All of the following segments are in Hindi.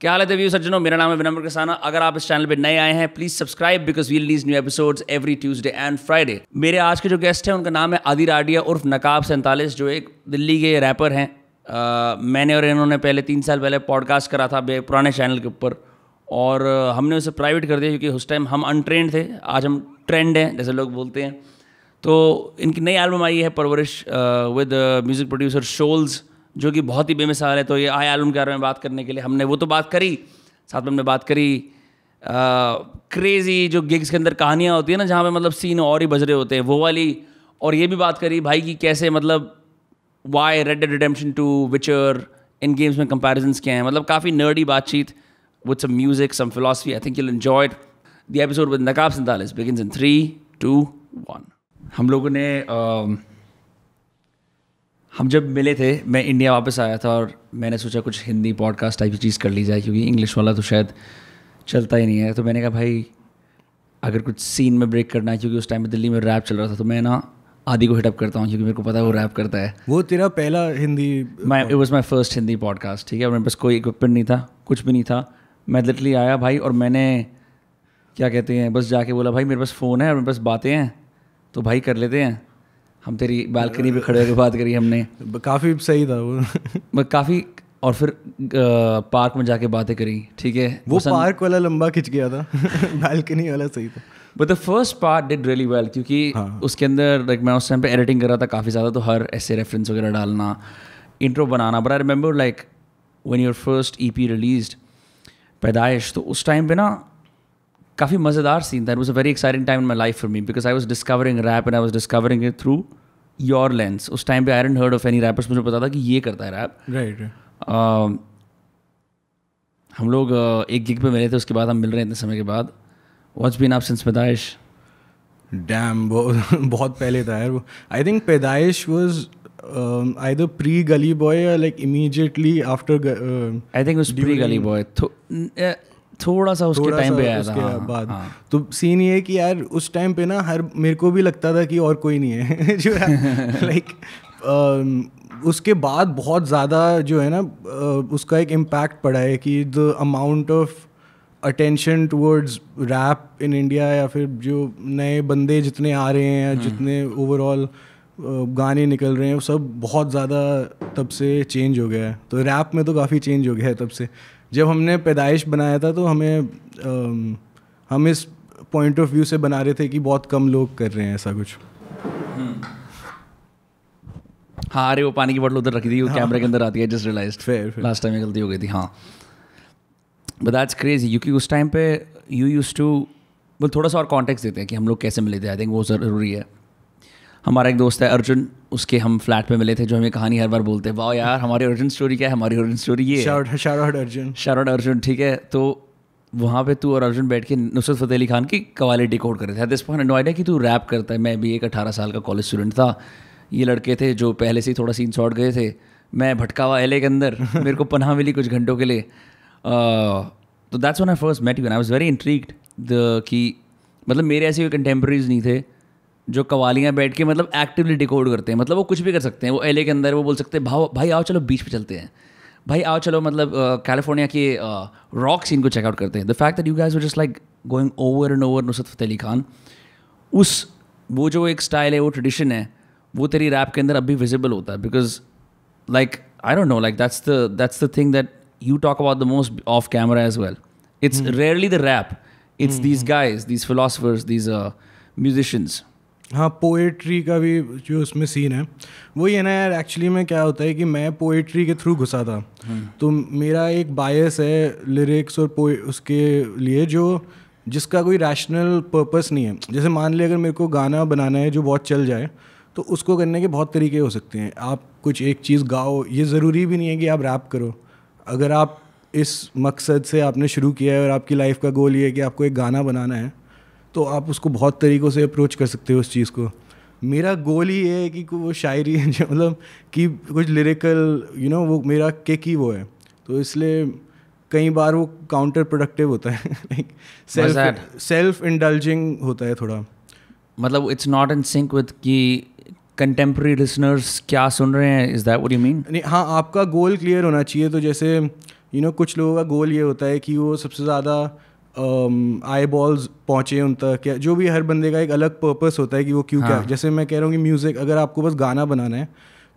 क्या हाल है देवी सज्जनों, मेरा नाम है विनम्र कसाना। अगर आप इस चैनल पे नए आए हैं, please subscribe because we release new episodes every Tuesday and Friday. मेरे आज के जो गेस्ट हैं उनका नाम है आदि राडिया उर्फ नकाब 47, जो एक दिल्ली के रैपर हैं। मैंने और इन्होंने पहले 3 साल पहले पॉडकास्ट करा था पुराने चैनल के ऊपर, और हमने उसे प्राइवेट कर दिया क्योंकि उस टाइम हम अनट्रेंड थे। आज हम ट्रेंड हैं जैसे लोग बोलते हैं। तो इनकी नई एल्बम आई है परवरिश विद म्यूज़िक प्रोड्यूसर शोल्स, जो कि बहुत ही बेमिसाल है। तो ये आए एल्बम के बारे में बात करने के लिए। हमने वो तो बात करी, साथ में हमने बात करी क्रेज़ी जो गिग्स के अंदर कहानियाँ होती है ना, जहाँ पे मतलब सीन और ही बज रहे होते हैं, वो वाली। और ये भी बात करी भाई की कैसे मतलब वाई रेड डेड रिडेम्पशन 2, विचर, इन गेम्स में कंपैरिजंस क्या हैं। मतलब काफ़ी नर्डी बातचीत with some music, some philosophy. I think you will enjoy it. The episode with Naqab 47 begins in 3, 2, 1। हम लोगों ने हम जब मिले थे, मैं इंडिया वापस आया था और मैंने सोचा कुछ हिंदी पॉडकास्ट टाइप की चीज़ कर ली जाए, क्योंकि इंग्लिश वाला तो शायद चलता ही नहीं है। तो मैंने कहा भाई अगर कुछ सीन में ब्रेक करना है, क्योंकि उस टाइम में दिल्ली में रैप चल रहा था, तो मैं ना आदि को हिटअप करता हूँ क्योंकि मेरे को पता है वो रैप करता है। वो तेरा पहला Hindi? It was my first Hindi podcast, ठीक है। और मेरे पास कोई इक्विपमेंट नहीं था, कुछ भी नहीं था। मैं लिटरली आया भाई, और मैंने क्या कहते हैं, बस जाके बोला भाई मेरे पास फ़ोन है और मेरे पास बातें हैं, तो भाई कर लेते हैं। हम तेरी बालकनी पे खड़े होकर बात करी हमने, काफ़ी सही था वो। काफ़ी। और फिर पार्क में जाके बातें करी, ठीक है। वो पार्क वाला लंबा खिंच गया था। बालकनी वाला सही था। But the first part did really well, क्योंकि उसके अंदर लाइक मैं उस टाइम पे एडिटिंग कर रहा था काफ़ी ज़्यादा, तो हर ऐसे रेफरेंस वगैरह डालना, intro banana. But I remember like when your first EP released, पैदाइश, तो उस टाइम पे ना काफ़ी मज़ेदार सीन था। It was a very exciting time in my life for me, because I was discovering rap and I was discovering it through your lens. उस टाइम पे I hadn't heard of any rappers. मुझे पता था कि ये करता है रैप। राइट। हम लोग एक गिग पे मिले थे, उसके बाद हम मिल रहे हैं इतने समय के बाद। व्हाट्स बीन अप सिंस पैदाइश? डैम, बहुत पहले था यार वो। आई थिंक पैदाइश was either pre Gully Boy or like immediately after I think it was pre Gully Boy, थोड़ा सा उसके टाइम पे आया था। उसके बाद तो सीन ये है कि यार उस टाइम पे ना मेरे को भी लगता था कि और कोई नहीं है जो लाइक उसके बाद बहुत ज़्यादा जो है ना उसका एक इम्पैक्ट पड़ा है कि the amount of attention towards rap in India, या फिर जो नए बंदे जितने आ रहे हैं, या जितने ओवरऑल गाने निकल रहे हैं, वो सब बहुत ज़्यादा तब से चेंज हो गया है। तो रैप में तो काफ़ी चेंज हो गया है तब से। जब हमने पैदाइश बनाया था तो हम इस पॉइंट ऑफ व्यू से बना रहे थे कि बहुत कम लोग कर रहे हैं ऐसा कुछ। हाँ, अरे वो पानी की बोतल उधर रखी थी, वो कैमरे के अंदर आती है, जस्ट रियलाइज्ड लास्ट टाइम गलती हो गई थी। हाँ, बट दैट्स क्रेजी, क्योंकि उस टाइम पे यू यूज्ड टू, वो थोड़ा सा और कॉन्टेक्स्ट देते हैं कि हम लोग कैसे मिले थे। आई थिंक वो ज़रूरी है। हमारा एक दोस्त है अर्जुन, उसके हम फ्लैट पे मिले थे, जो हमें कहानी हर बार बोलते हैं, वाह यार हमारी ओरिजिन स्टोरी क्या है, हमारी ओरिजिन स्टोरी ये है। शाउट आउट अर्जुन, ठीक है। तो वहाँ पे तू और अर्जुन बैठ के नुसरत फ़तेह अली खान की कवाली डिकोड कर रहे थे। At this point no idea कि तू रैप करता है। मैं भी एक 18 साल का कॉलेज स्टूडेंट था। ये लड़के थे जो पहले से ही थोड़ा सीन शॉर्ट गए थे। मैं भटका हुआ LA के अंदर, मेरे को पनाह मिली कुछ घंटों के लिए। तो that's when I first met you and I was very intrigued कि मतलब मेरे ऐसे कंटेम्प्रेरीज नहीं थे जो कवालियाँ बैठ के मतलब एक्टिवली डिकोड करते हैं। मतलब वो कुछ भी कर सकते हैं। वो LA के अंदर वो बोल सकते हैं भाई आओ चलो बीच पे चलते हैं, भाई आओ चलो मतलब कैलिफोर्निया के रॉक सीन को चेकआउट करते हैं। The fact that you guys were just like going over and over Nusrat Fateh Ali Khan, वो जो एक स्टाइल है, वो ट्रेडिशन है, वो तेरी रैप के अंदर अब भी विजिबल होता है। Because like I don't no, like that's the thing that you talk about the most off camera as well. It's rarely the rap. It's these guys, these philosophers, these musicians. हाँ, पोएट्री का भी जो उसमें सीन है वो ये ना यार, एक्चुअली में क्या होता है कि मैं पोएट्री के थ्रू घुसा था। तो मेरा एक बायस है लिरिक्स और उसके लिए जिसका कोई रैशनल पर्पस नहीं है। जैसे मान लिया अगर मेरे को गाना बनाना है जो बहुत चल जाए, तो उसको करने के बहुत तरीके हो सकते हैं। आप कुछ एक चीज़ गाओ, ये ज़रूरी भी नहीं है कि आप रैप करो। अगर आप इस मकसद से आपने शुरू किया है और आपकी लाइफ का गोल ये है कि आपको एक गाना बनाना है, तो आप उसको बहुत तरीक़ों से अप्रोच कर सकते हो उस चीज़ को। मेरा गोल ही ये है कि वो शायरी मतलब कि कुछ लिरिकल वो मेरा किक ही वो है। तो इसलिए कई बार वो काउंटर प्रोडक्टिव होता है, लाइक सेल्फ इंडल्जिंग होता है थोड़ा। मतलब it's not in sync with कि कंटेम्प्रेरी लिसनर्स क्या सुन रहे हैं, is that what you mean? नहीं, हाँ, आपका गोल क्लियर होना चाहिए। तो जैसे कुछ लोगों का गोल ये होता है कि वो सबसे ज़्यादा आई बॉल्स पहुँचे उन तक, या जो भी हर बंदे का एक अलग पर्पस होता है कि वो क्यों क्या, जैसे मैं कह रहा हूँ कि म्यूज़िक अगर आपको बस गाना बनाना है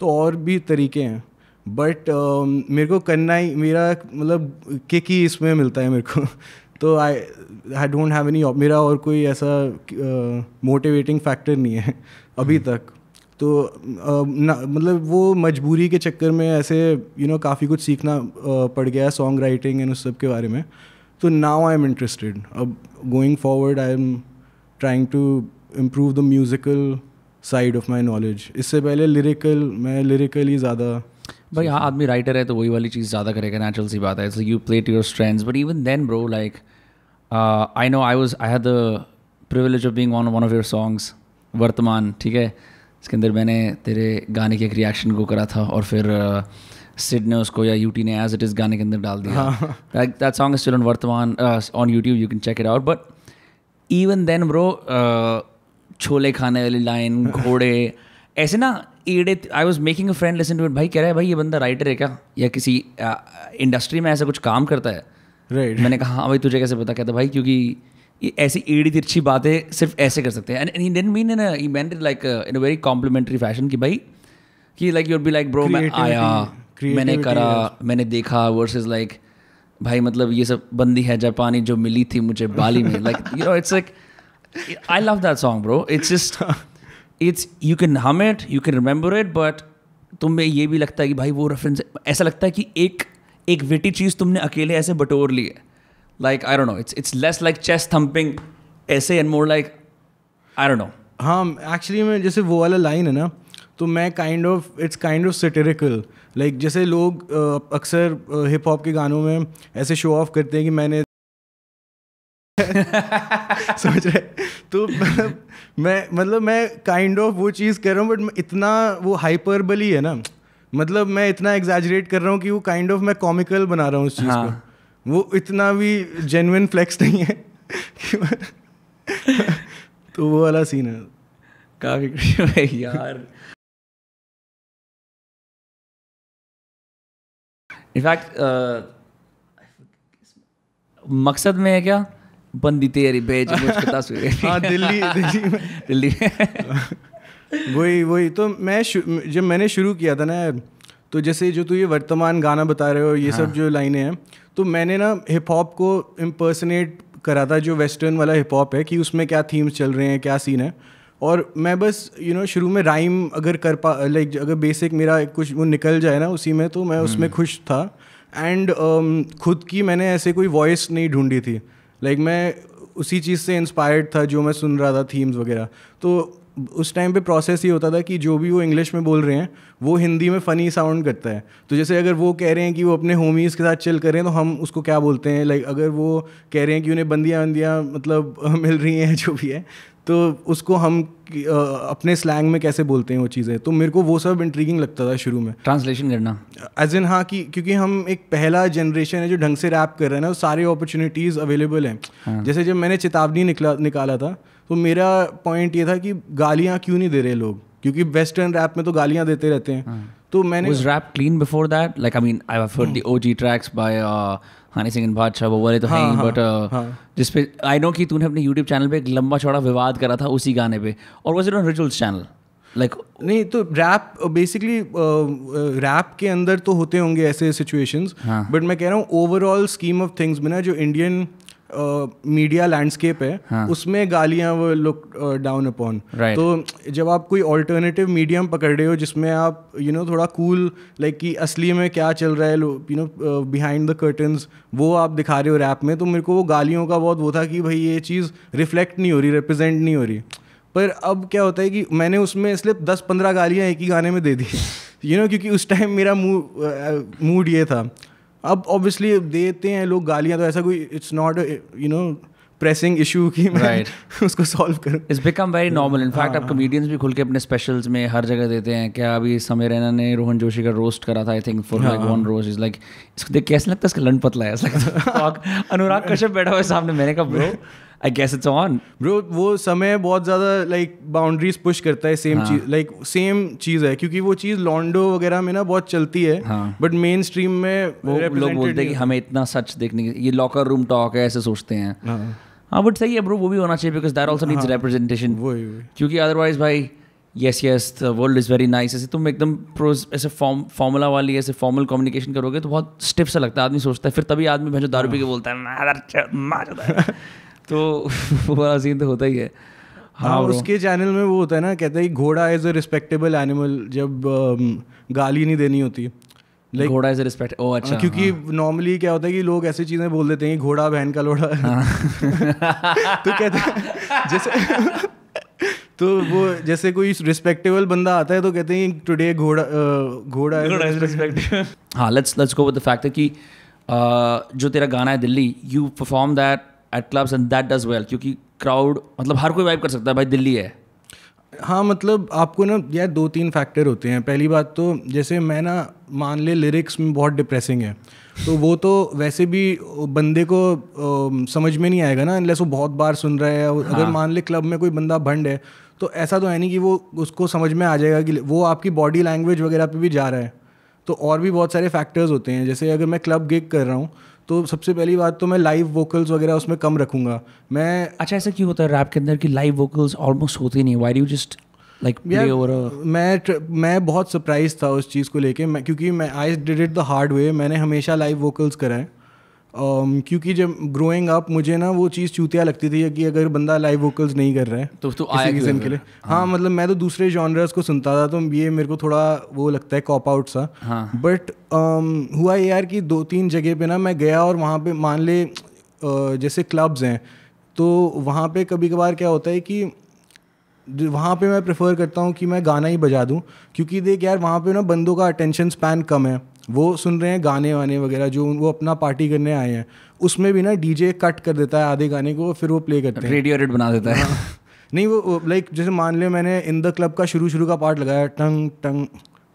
तो और भी तरीके हैं, बट मेरे को करना ही मेरा मतलब किक ही इसमें मिलता है मेरे को तो आई डोंट हैव एनी, मेरा और कोई ऐसा मोटिवेटिंग फैक्टर नहीं है अभी तक। तो मतलब वो मजबूरी के चक्कर में ऐसे काफ़ी कुछ सीखना पड़ गया सॉन्ग राइटिंग एंड उस सब के बारे में। तो नाउ आई एम इंटरेस्टेड, अब going forward I am trying to improve the musical side of my knowledge. इससे पहले मैं लिरिकली ज़्यादा भाई हाँ, आदमी राइटर है तो वही वाली चीज़ ज़्यादा करेगा, नेचुरल सी बात है। So you play to your strengths, but even then bro like I know I had the privilege of being on one of your songs Vartmaan, ठीक है। इसके अंदर मैंने तेरे गाने के एक रिएक्शन को करा था और फिर सिड ने उसको या यूटी ने एज इट इज़ गाने के अंदर डाल दिया। That song is still on वर्तमान on YouTube, you can check it out. But even then bro छोले खाने वाली लाइन, घोड़े, ऐसे ना एड़े, I was making a friend listen to it, भाई कह रहा है भाई ये बंदा राइटर है क्या या किसी इंडस्ट्री में ऐसा कुछ काम करता है, राइट। मैंने कहा हाँ भाई तुझे कैसे पता, कहता भाई क्योंकि ये ऐसी एड़ी तिरछी बातें सिर्फ ऐसे कर सकते हैं। And he didn't mean he meant it like in a very complimentary fashion कि भाई कि like you'd be like bro मैं आया, मैंने करा, मैंने देखा, वर्सेस लाइक भाई मतलब ये सब बंदी है जापानी जो मिली थी मुझे बाली में, like it's like I love that song bro. It's just you can hum it, you can remember it, but तुम्हें ये भी लगता है कि भाई वो रेफरेंस, ऐसा लगता है कि एक विटी चीज़ तुमने अकेले ऐसे बटोर ली है, like I don't know, it's less like chest thumping ऐसे and more like I don't know. हाँ एक्चुअली में जैसे वो वाला लाइन है ना, तो मैं it's kind of satirical, like जैसे लोग अक्सर हिप हॉप के गानों में ऐसे शो ऑफ करते हैं कि मैंने समझ रहे, तो मैं काइंड ऑफ वो चीज़ कर रहा हूँ, बट इतना वो हाइपरबली है ना, मतलब मैं इतना एग्जैजरेट कर रहा हूँ कि वो काइंड ऑफ मैं कॉमिकल बना रहा हूँ उस चीज़ को, वो इतना भी जेन्युइन फ्लेक्स नहीं है तो वो वाला सीन है काफी यार। इनफैक्ट मकसद में है क्या, बंदी तेरी भेज मुझको तस्वीरें। हाँ दिल्ली वही तो जब मैंने शुरू किया था ना यार, तो जैसे जो तू ये वर्तमान गाना बता रहे हो ये सब जो लाइनें हैं, तो मैंने ना हिप हॉप को इम्पर्सनेट करा था, जो वेस्टर्न वाला हिप हॉप है कि उसमें क्या थीम्स चल रहे हैं, क्या सीन है, और मैं बस शुरू में राइम अगर लाइक अगर बेसिक मेरा कुछ वो निकल जाए ना उसी में, तो मैं उसमें खुश था। एंड खुद की मैंने ऐसे कोई वॉइस नहीं ढूंढी थी, लाइक मैं उसी चीज़ से इंस्पायर्ड था जो मैं सुन रहा था, थीम्स वगैरह। तो उस टाइम पे प्रोसेस ये होता था कि जो भी वो इंग्लिश में बोल रहे हैं वो हिंदी में फ़नी साउंड करता है। तो जैसे अगर वो कह रहे हैं कि वो अपने होमीज़ के साथ चिल कर रहे हैं तो हम उसको क्या बोलते हैं, लाइक अगर वो कह रहे हैं कि उन्हें बंदियाँ मतलब मिल रही हैं जो भी है, तो उसको हम अपने स्लैंग में कैसे बोलते हैं वो चीज़ें। तो मेरे को वो सब इंट्रीगिंग लगता था शुरू में, ट्रांसलेशन करना एज इन हाँ कि क्योंकि हम एक पहला जनरेशन है जो ढंग से रैप कर रहे हैं ना, तो सारी अपॉर्चुनिटीज़ अवेलेबल हैं। जैसे जब मैंने चेतावनी निकाला था तो मेरा पॉइंट ये था कि गालियाँ क्यों नहीं दे रहे लोग, क्योंकि वेस्टर्न रैप में तो गालियाँ देते रहते हैं। तो मैंने was rap clean before that, like I mean I've heard the OG tracks by Honey Singh बादशाह, वो वाले तो हैं, बट जिस पे आई नो कि तूने अपने यूट्यूब चैनल पे एक लंबा चौड़ा विवाद करा था उसी गाने पे, और was it on rituals channel? Like नहीं, तो रैप बेसिकली रैप के अंदर तो होते होंगे ऐसे सिचुएशंस, बट मैं कह रहा हूँ ओवरऑल स्कीम ऑफ थिंग्स में ना जो इंडियन मीडिया लैंडस्केप है उसमें गालियाँ वो लुक डाउन अपॉन। तो जब आप कोई ऑल्टरनेटिव मीडियम पकड़ रहे हो जिसमें आप थोड़ा कूल लाइक कि असली में क्या चल रहा है बिहाइंड द कर्टन्स वो आप दिखा रहे हो रैप में, तो मेरे को वो गालियों का बहुत वो था कि भाई ये चीज़ रिफ्लेक्ट नहीं हो रही, रिप्रेजेंट नहीं हो रही। पर अब क्या होता है कि मैंने उसमें इसलिए 10-15 गालियाँ एक ही गाने में दे दी क्योंकि उस टाइम मेरा मूड ये था। अब ऑब्वियसली देते हैं लोग गालियाँ, तो ऐसा कोई इट्स नॉट प्रेसिंग इशू कि मैं उसको सॉल्व करूँ। It's become very normal. In fact अब कॉमेडियंस भी खुल के अपने स्पेशल्स में हर जगह देते हैं। क्या अभी समय रैना ने रोहन जोशी का रोस्ट करा था, I think for like one roast, is like इसको देख कैसे लगता है इसका लंड पतला है, अनुराग कश्यप बैठा हुआ है सामने। मैंने कहा bro I guess it's on. Bro वो समय बहुत ज़्यादा लाइक बाउंड्रीज पुश करता है, सेम चीज़ लाइक सेम चीज़ है, क्योंकि वो चीज़ लॉन्डो वगैरह में ना बहुत चलती है, बट मेन स्ट्रीम में वो लोग बोलते हैं कि हमें इतना सच देखने की, ये लॉकर रूम टॉक है, ऐसे सोचते हैं. हाँ बट सही है ब्रो, वो भी होना चाहिए, because that also needs representation. क्योंकि अदरवाइज भाई yes the world is very nice, ऐसे तुम एकदम प्रोज ऐसे फॉर्मूला वाली ऐसे फॉर्मल कम्युनिकेशन करोगे तो बहुत स्टिफ सा लगता है, आदमी सोचता है, फिर तभी आदमी भैंसो दारू पी के बोलता है तो वो वाला सीन तो होता ही है. हाँ उसके चैनल में वो होता है ना, कहते हैं घोड़ा इज अ रिस्पेक्टेबल एनिमल, जब गाली नहीं देनी होती. Like, घोड़ा इज रिस्पेक्ट. ओह अच्छा. क्योंकि नॉर्मली क्या होता है कि लोग ऐसी चीज़ें बोल देते हैं कि घोड़ा बहन का लोड़ा. तो कहते हैं जैसे तो वो जैसे कोई रिस्पेक्टेबल बंदा आता है तो कहते हैं टुडे घोड़ा इज रिस्पेक्टेबल. हाँ let's go with the fact कि जो तेरा गाना है Delhi, you perform that at clubs and that does well, क्योंकि क्राउड मतलब हर कोई वाइब कर सकता है भाई, दिल्ली है. हाँ मतलब आपको ना यार 2-3 फैक्टर होते हैं. पहली बात तो जैसे मैं ना मान ले लिरिक्स में बहुत डिप्रेसिंग है, तो वो तो वैसे भी बंदे को समझ में नहीं आएगा ना अनलेस वो बहुत बार सुन रहा है. अगर मान ले क्लब में कोई बंदा भंड है तो ऐसा तो है नहीं कि वो उसको समझ में आ जाएगा कि वो आपकी बॉडी लैंग्वेज वगैरह पे भी जा रहा है. तो और भी बहुत सारे फैक्टर्स होते हैं. जैसे अगर मैं क्लब गिग कर रहा हूँ तो सबसे पहली बात तो मैं लाइव वोकल्स वगैरह उसमें कम रखूँगा मैं. अच्छा ऐसा क्यों होता है रैप के अंदर कि लाइव वोकल्स ऑलमोस्ट होती नहीं? Why do you just like play over? मैं बहुत सरप्राइज था उस चीज़ को लेके, क्योंकि मैं I did it the hard way. मैंने हमेशा लाइव वोकल्स कराए क्योंकि जब ग्रोइंग अप मुझे ना वो चीज़ चूतिया लगती थी कि अगर बंदा लाइव वोकल्स नहीं कर रहा है तो किसी रीज़न के लिए. हाँ मतलब मैं तो दूसरे जॉनर्स को सुनता था तो ये मेरे को थोड़ा वो लगता है कॉप आउट सा. बट हुआ यार कि 2-3 जगह पे ना मैं गया और वहाँ पे मान ले जैसे क्लब्स हैं तो वहाँ पे कभी कभार क्या होता है कि वहाँ पे मैं प्रेफर करता हूँ कि मैं गाना ही बजा दूँ, क्योंकि देख यार वहाँ पे ना बंदों का अटेंशन स्पैन कम है, वो सुन रहे हैं गाने वाने वगैरह जो वो अपना पार्टी करने आए हैं. उसमें भी ना डीजे कट कर देता है आधे गाने को, फिर वो प्ले करते हैं, रेडियो एडिट बना देता है. नहीं वो लाइक जैसे मान ले मैंने इन द क्लब का शुरू का पार्ट लगाया टंग टंग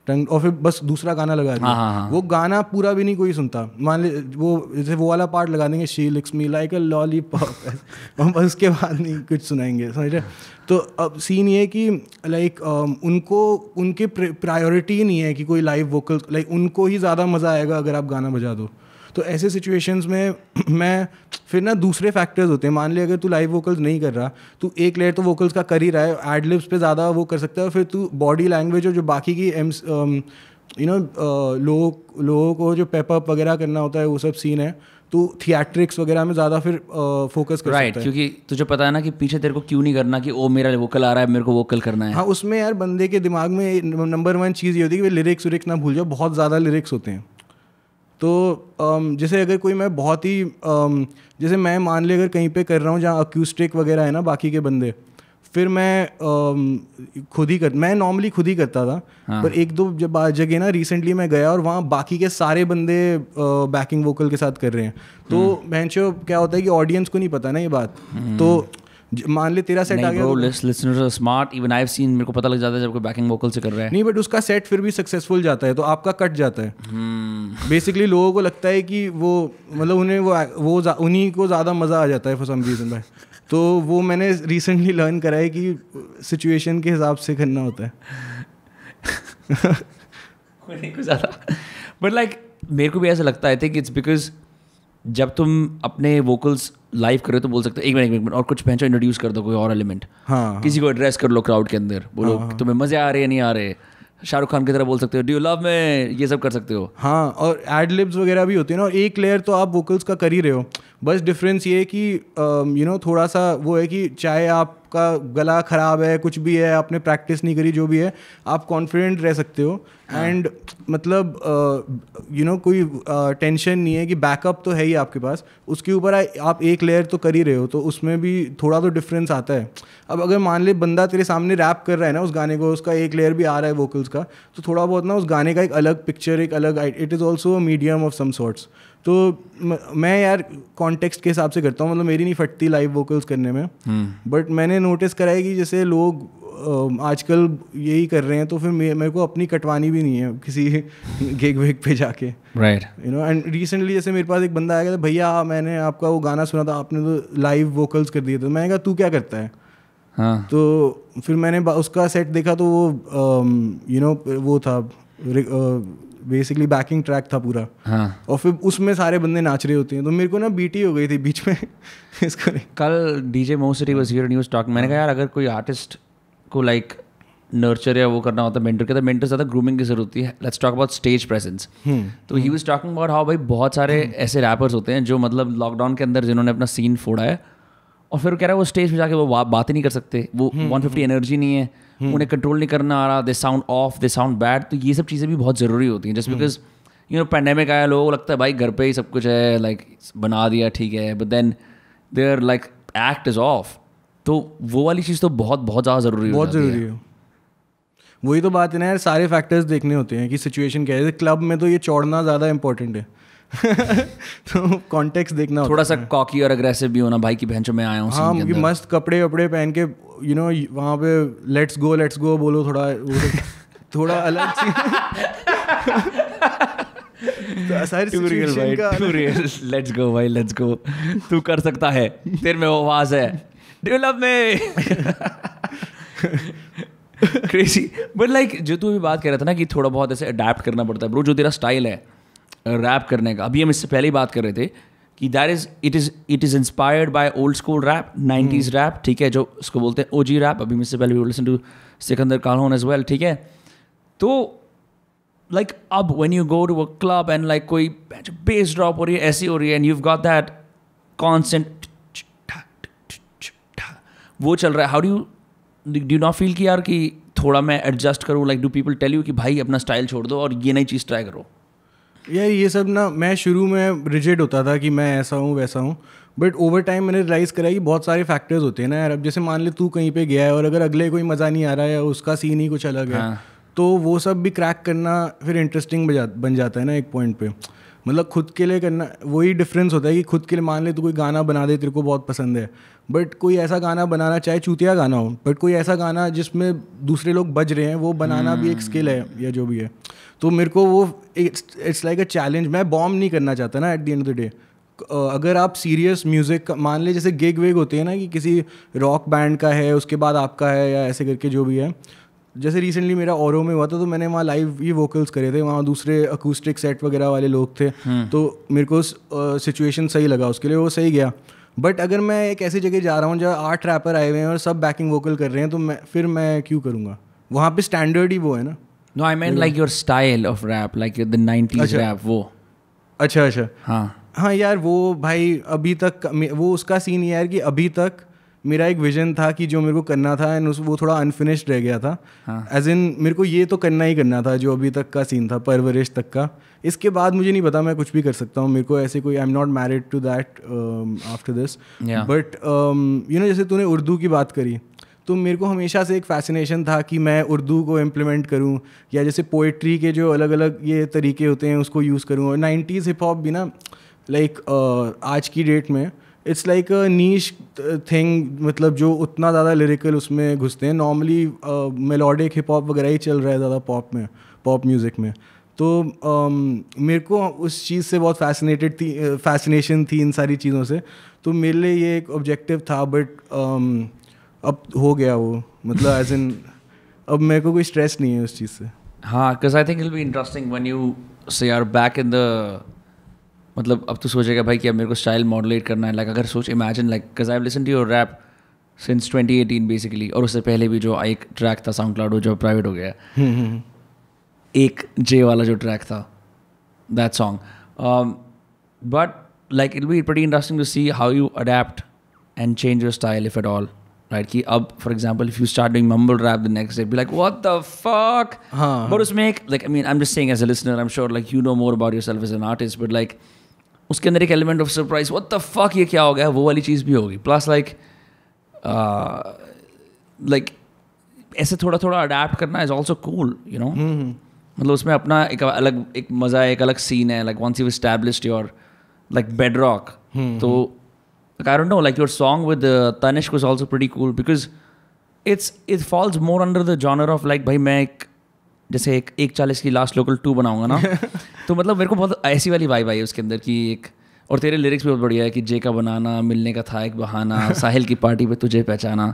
टंग और फिर बस दूसरा गाना लगा दिया. वो गाना पूरा भी नहीं कोई सुनता. मान ले वो जैसे वो वाला पार्ट लगा देंगे she लिक्स me like a lollipop हम बस उसके बाद नहीं कुछ सुनाएंगे, समझ रहे. तो अब सीन ये कि लाइक उनको उनके प्रायोरिटी नहीं है कि कोई लाइव वोकल, लाइक उनको ही ज़्यादा मज़ा आएगा अगर आप गाना बजा दो. तो ऐसे सिचुएशंस में मैं फिर ना दूसरे फैक्टर्स होते हैं. मान ले अगर तू लाइव वोकल्स नहीं कर रहा, तू एक लेयर तो वोकल्स का कर ही रहा है, एड लिप्स पे ज़्यादा वो कर सकता है, फिर तू बॉडी लैंग्वेज और जो बाकी की लोगों को जो पेपअप वगैरह करना होता है वो सब सीन है, तो थिएट्रिक्स वगैरह में ज़्यादा फिर फोकस कर सकता है. क्योंकि तुझे पता है ना कि पीछे तेरे को क्यों नहीं करना कि ओ मेरा वोकल आ रहा है मेरे को वोकल करना है. हाँ उसमें यार बंदे के दिमाग में नंबर 1 चीज़ ये होती है कि लिरिक्स ना भूल जाओ, बहुत ज़्यादा लिरिक्स होते हैं. तो जैसे अगर कोई मैं बहुत ही जैसे मैं मान ले अगर कहीं पे कर रहा हूँ जहाँ अक्यूस्टिक वगैरह है ना बाकी के बंदे, फिर मैं नॉर्मली खुद ही करता था. पर 1-2 जगह ना रिसेंटली मैं गया और वहाँ बाकी के सारे बंदे बैकिंग वोकल के साथ कर रहे हैं. तो बेंचो क्या होता है कि ऑडियंस को नहीं पता ना ये बात. तो मान ले तेरा सेट आ गया, listeners are smart, even I have seen, मेरे को पता लग जाता है जब कोई बैकिंग वोकल से कर रहा है. नहीं बट उसका सेट फिर भी सक्सेसफुल जाता है तो आपका कट जाता है. बेसिकली लोगों को लगता है कि वो मतलब उन्हें वो उन्हीं को ज़्यादा मज़ा आ जाता है फॉर सम रीज़न भाई. तो वो मैंने रिसेंटली लर्न करा है कि सिचुएशन के हिसाब से करना होता है. बट लाइक मेरे को भी ऐसा लगता है कि इट्स बिकॉज जब तुम अपने वोकल्स लाइव कर रहे हो तो बोल सकते हो एक मिनट और कुछ पहचान इंट्रोड्यूस कर दो कोई और एलिमेंट. हाँ किसी को एड्रेस कर लो क्राउड के अंदर, बोलो तुम्हें मजे आ रहे हैं नहीं आ रहे. शाहरुख खान की तरह बोल सकते हो डू यू लव में, ये सब कर सकते हो. हाँ और एड लिप्स वगैरह भी होती है ना, और एक लेयर तो आप वोकल्स का कर ही रहे हो. बस डिफरेंस ये है कि थोड़ा सा वो है कि चाहे आपका गला ख़राब है, कुछ भी है, आपने प्रैक्टिस नहीं करी, जो भी है, आप कॉन्फिडेंट रह सकते हो. एंड मतलब कोई टेंशन नहीं है कि बैकअप तो है ही आपके पास, उसके ऊपर आप एक लेयर तो कर ही रहे हो, तो उसमें भी थोड़ा तो डिफरेंस आता है. अब अगर मान ले बंदा तेरे सामने रैप कर रहा है ना उस गाने को, उसका एक लेयर भी आ रहा है वोकल्स का, तो थोड़ा बहुत ना उस गाने का एक अलग पिक्चर, एक अलग, it is also medium of some sorts. तो मैं यार कॉन्टेक्स्ट के हिसाब से करता हूँ, मतलब मेरी नहीं फटती लाइव वोकल्स करने में. बट मैंने नोटिस करा है कि जैसे लोग आजकल यही कर रहे हैं, तो फिर मेरे को अपनी कटवानी भी नहीं है किसी गिग विग पे जाके, right. You know. And recently जैसे मेरे पास एक बंदा आया था, भैया मैंने आपका वो गाना सुना था, आपने तो लाइव वोकल्स कर दिए थे। मैंने कहा तू क्या करता है? हाँ। तो फिर मैंने उसका सेट देखा, तो वो यू नो वो था बेसिकली बैकिंग ट्रैक था पूरा। हाँ। और फिर उसमें सारे बंदे नाच रहे होते हैं, तो मेरे को ना बीटी हो गई थी बीच में इसको। कल डीजे मोसिटी वाज हियर न्यूज़ टॉक, मैंने कहा यार अगर कोई आर्टिस्ट को लाइक नर्चर या वो करना होता है मेंटर के, तो मेंटर ज़्यादा ग्रूमिंग की जरूरत होती है। Let's talk about stage presence. तो he was talking about how भाई बहुत सारे ऐसे रैपर्स होते हैं जो मतलब लॉकडाउन के अंदर जिन्होंने अपना सीन फोड़ा है, और फिर कह रहा है वो स्टेज पे जाके वो बात ही नहीं कर सकते, वो 150 एनर्जी नहीं है, उन्हें कंट्रोल नहीं करना आ रहा, they sound off, they sound bad. तो ये सब चीज़ें भी बहुत ज़रूरी होती हैं, just because you know pandemic आया, लोगों को लगता है भाई घर पे ही सब कुछ है, लाइक बना दिया ठीक है, but then there like act is off. तो वो वाली चीज़ तो बहुत बहुत ज़्यादा ज़रूरी बहुत ज़रूरी है। वही तो बात है ना यार, सारे फैक्टर्स देखने होते हैं कि सिचुएशन क्या है। क्लब में तो ये चौड़ना ज़्यादा इंपॉर्टेंट है तो कॉन्टेक्स्ट देखना होता है। थोड़ा सा कॉकी और अग्रेसिव भी होना, भाई की बहन मैं आया हूँ। हाँ, कि मस्त कपड़े वपड़े पहन के यू नो वहाँ पे लेट्स गो बोलो, थोड़ा अलग सारी सिचुएशन का लेट्स गो भाई, लेट्स गो, तू कर सकता है, तेरे में वो आवाज है, do love me crazy. But like जो तू भी बात कर रहा था ना कि थोड़ा बहुत ऐसे अडेप्ट करना पड़ता है ब्रो, जो तेरा स्टाइल है रैप करने का, अभी हम इससे पहले ही बात कर रहे थे कि it is inspired by old school rap, 90s rap, ठीक है, जो उसको बोलते हैं ओजी रैप। अभी इससे पहले we listen to Sikander Kahlon as well, ठीक है। तो लाइक अब when you go to a club and like कोई बेस ड्रॉप हो रही है, ऐसी हो रही है, and you have got that constant वो चल रहा है, हाउ डू नॉट फील कि यार कि थोड़ा मैं एडजस्ट करूँ? Like do people tell you कि भाई अपना स्टाइल छोड़ दो और ये नई चीज़ ट्राई करो? यार ये सब ना, मैं शुरू में रिजिड होता था कि मैं ऐसा हूँ वैसा हूँ, बट ओवर टाइम मैंने रियलाइज़ करा कि बहुत सारे फैक्टर्स होते हैं ना यार। अब जैसे मान ले तू कहीं पे गया है और अगर अगले कोई मज़ा नहीं आ रहा है या उसका सीन ही कुछ अलग है, तो वो सब भी क्रैक करना फिर इंटरेस्टिंग बन जाता है ना एक पॉइंट पे। मतलब खुद के लिए करना, वही डिफरेंस होता है कि खुद के लिए मान ले तो कोई गाना बना दे, तेरे को बहुत पसंद है, बट कोई ऐसा गाना बनाना, चाहे चूतिया गाना हो, बट कोई ऐसा गाना जिसमें दूसरे लोग बज रहे हैं, वो बनाना भी एक स्किल है या जो भी है। तो मेरे को वो इट्स लाइक अ चैलेंज। मैं बॉम्ब नहीं करना चाहता ना eight the end of the day. अगर आप सीरियस म्यूज़िक मान ले, जैसे गिग वेग होती है ना कि किसी रॉक बैंड का है, उसके बाद आपका है, या ऐसे करके जो भी है। जैसे रिसेंटली मेरा औरो में हुआ था, तो मैंने वहाँ लाइव ही वोकल्स करे थे, वहाँ दूसरे अकूस्टिक सेट वगैरह वाले लोग थे, तो मेरे को सिचुएशन सही लगा, उसके लिए वो सही गया। बट अगर मैं एक ऐसी जगह जा रहा हूँ जहाँ 8 रैपर आए हुए हैं और सब बैकिंग वोकल कर रहे हैं, तो मैं क्यों करूँगा? वहाँ पे स्टैंडर्ड ही वो है ना। No, I meant like your style of rap, like the 90s rap, वो। अच्छा। हाँ यार, वो भाई अभी तक वो उसका सीन ये है कि अभी तक मेरा एक विजन था कि जो मेरे को करना था, एंड वो थोड़ा अनफिनिश्ड रह गया था। एज इन मेरे को ये तो करना ही करना था जो अभी तक का सीन था, परवरिश तक का। इसके बाद मुझे नहीं पता, मैं कुछ भी कर सकता हूँ। मेरे को ऐसे कोई, I am not married to that after this. But you know, जैसे तूने उर्दू की बात करी, तो मेरे को हमेशा से एक फैसिनेशन था कि मैं उर्दू को इम्प्लीमेंट करूं, या जैसे पोइट्री के जो अलग अलग ये तरीके होते हैं उसको यूज़ करूं। और 90s हिप हॉप भी ना, लाइक आज की डेट में it's like a niche thing, मतलब जो उतना ज़्यादा लिरिकल उसमें घुसते हैं। नॉर्मली मेलोडिक हिप हॉप वगैरह ही चल रहा है ज़्यादा पॉप म्यूज़िक में। तो मेरे को उस चीज़ से बहुत फैसिनेशन थी इन सारी चीज़ों से। तो मेरे लिए ये एक ऑब्जेक्टिव था, बट अब हो गया वो, मतलब एज इन अब मेरे को कोई स्ट्रेस नहीं है उस चीज़ से। हाँ, because I think it will be interesting when you से आर बैक इन द, मतलब अब तो सोचेगा भाई कि अब मेरे को स्टाइल मॉडुलेट करना है। लाइक अगर सोच, imagine like, because I have listen to your rap since 2018 basically, और उससे पहले भी जो एक ट्रैक था साउंड क्लाउड, जो प्राइवेट हो गया, एक जे वाला जो ट्रैक था, that song. But like it will be pretty interesting to see how you adapt and change your style if at all, right? कि अब for example if you start doing mumble rap the next day, be like what the fuck. But उसमें एक, like, I mean, I am just saying as a listener, I am sure like you know more about yourself as an artist, but like उसके अंदर एक element of surprise, what the fuck ये क्या हो गया, वो वाली चीज़ भी होगी। प्लस लाइक ऐसे थोड़ा थोड़ा अडेप्ट करना is also cool, you know. मतलब उसमें अपना एक अलग एक मज़ा है, एक अलग सीन है। Like once you established your like bedrock, तो I don't know, like your song with Tanishq was also pretty cool, because it falls more under the genre of like भाई मैं एक जैसे 1:40 की लास्ट लोकल 2 बनाऊंगा ना तो मतलब मेरे को बहुत ऐसी वाली वाइब आई उसके अंदर कि एक, और तेरे लिरिक्स भी बहुत बढ़िया है कि जे का बनाना मिलने का था एक बहाना साहिल की पार्टी पे तुझे पहचाना,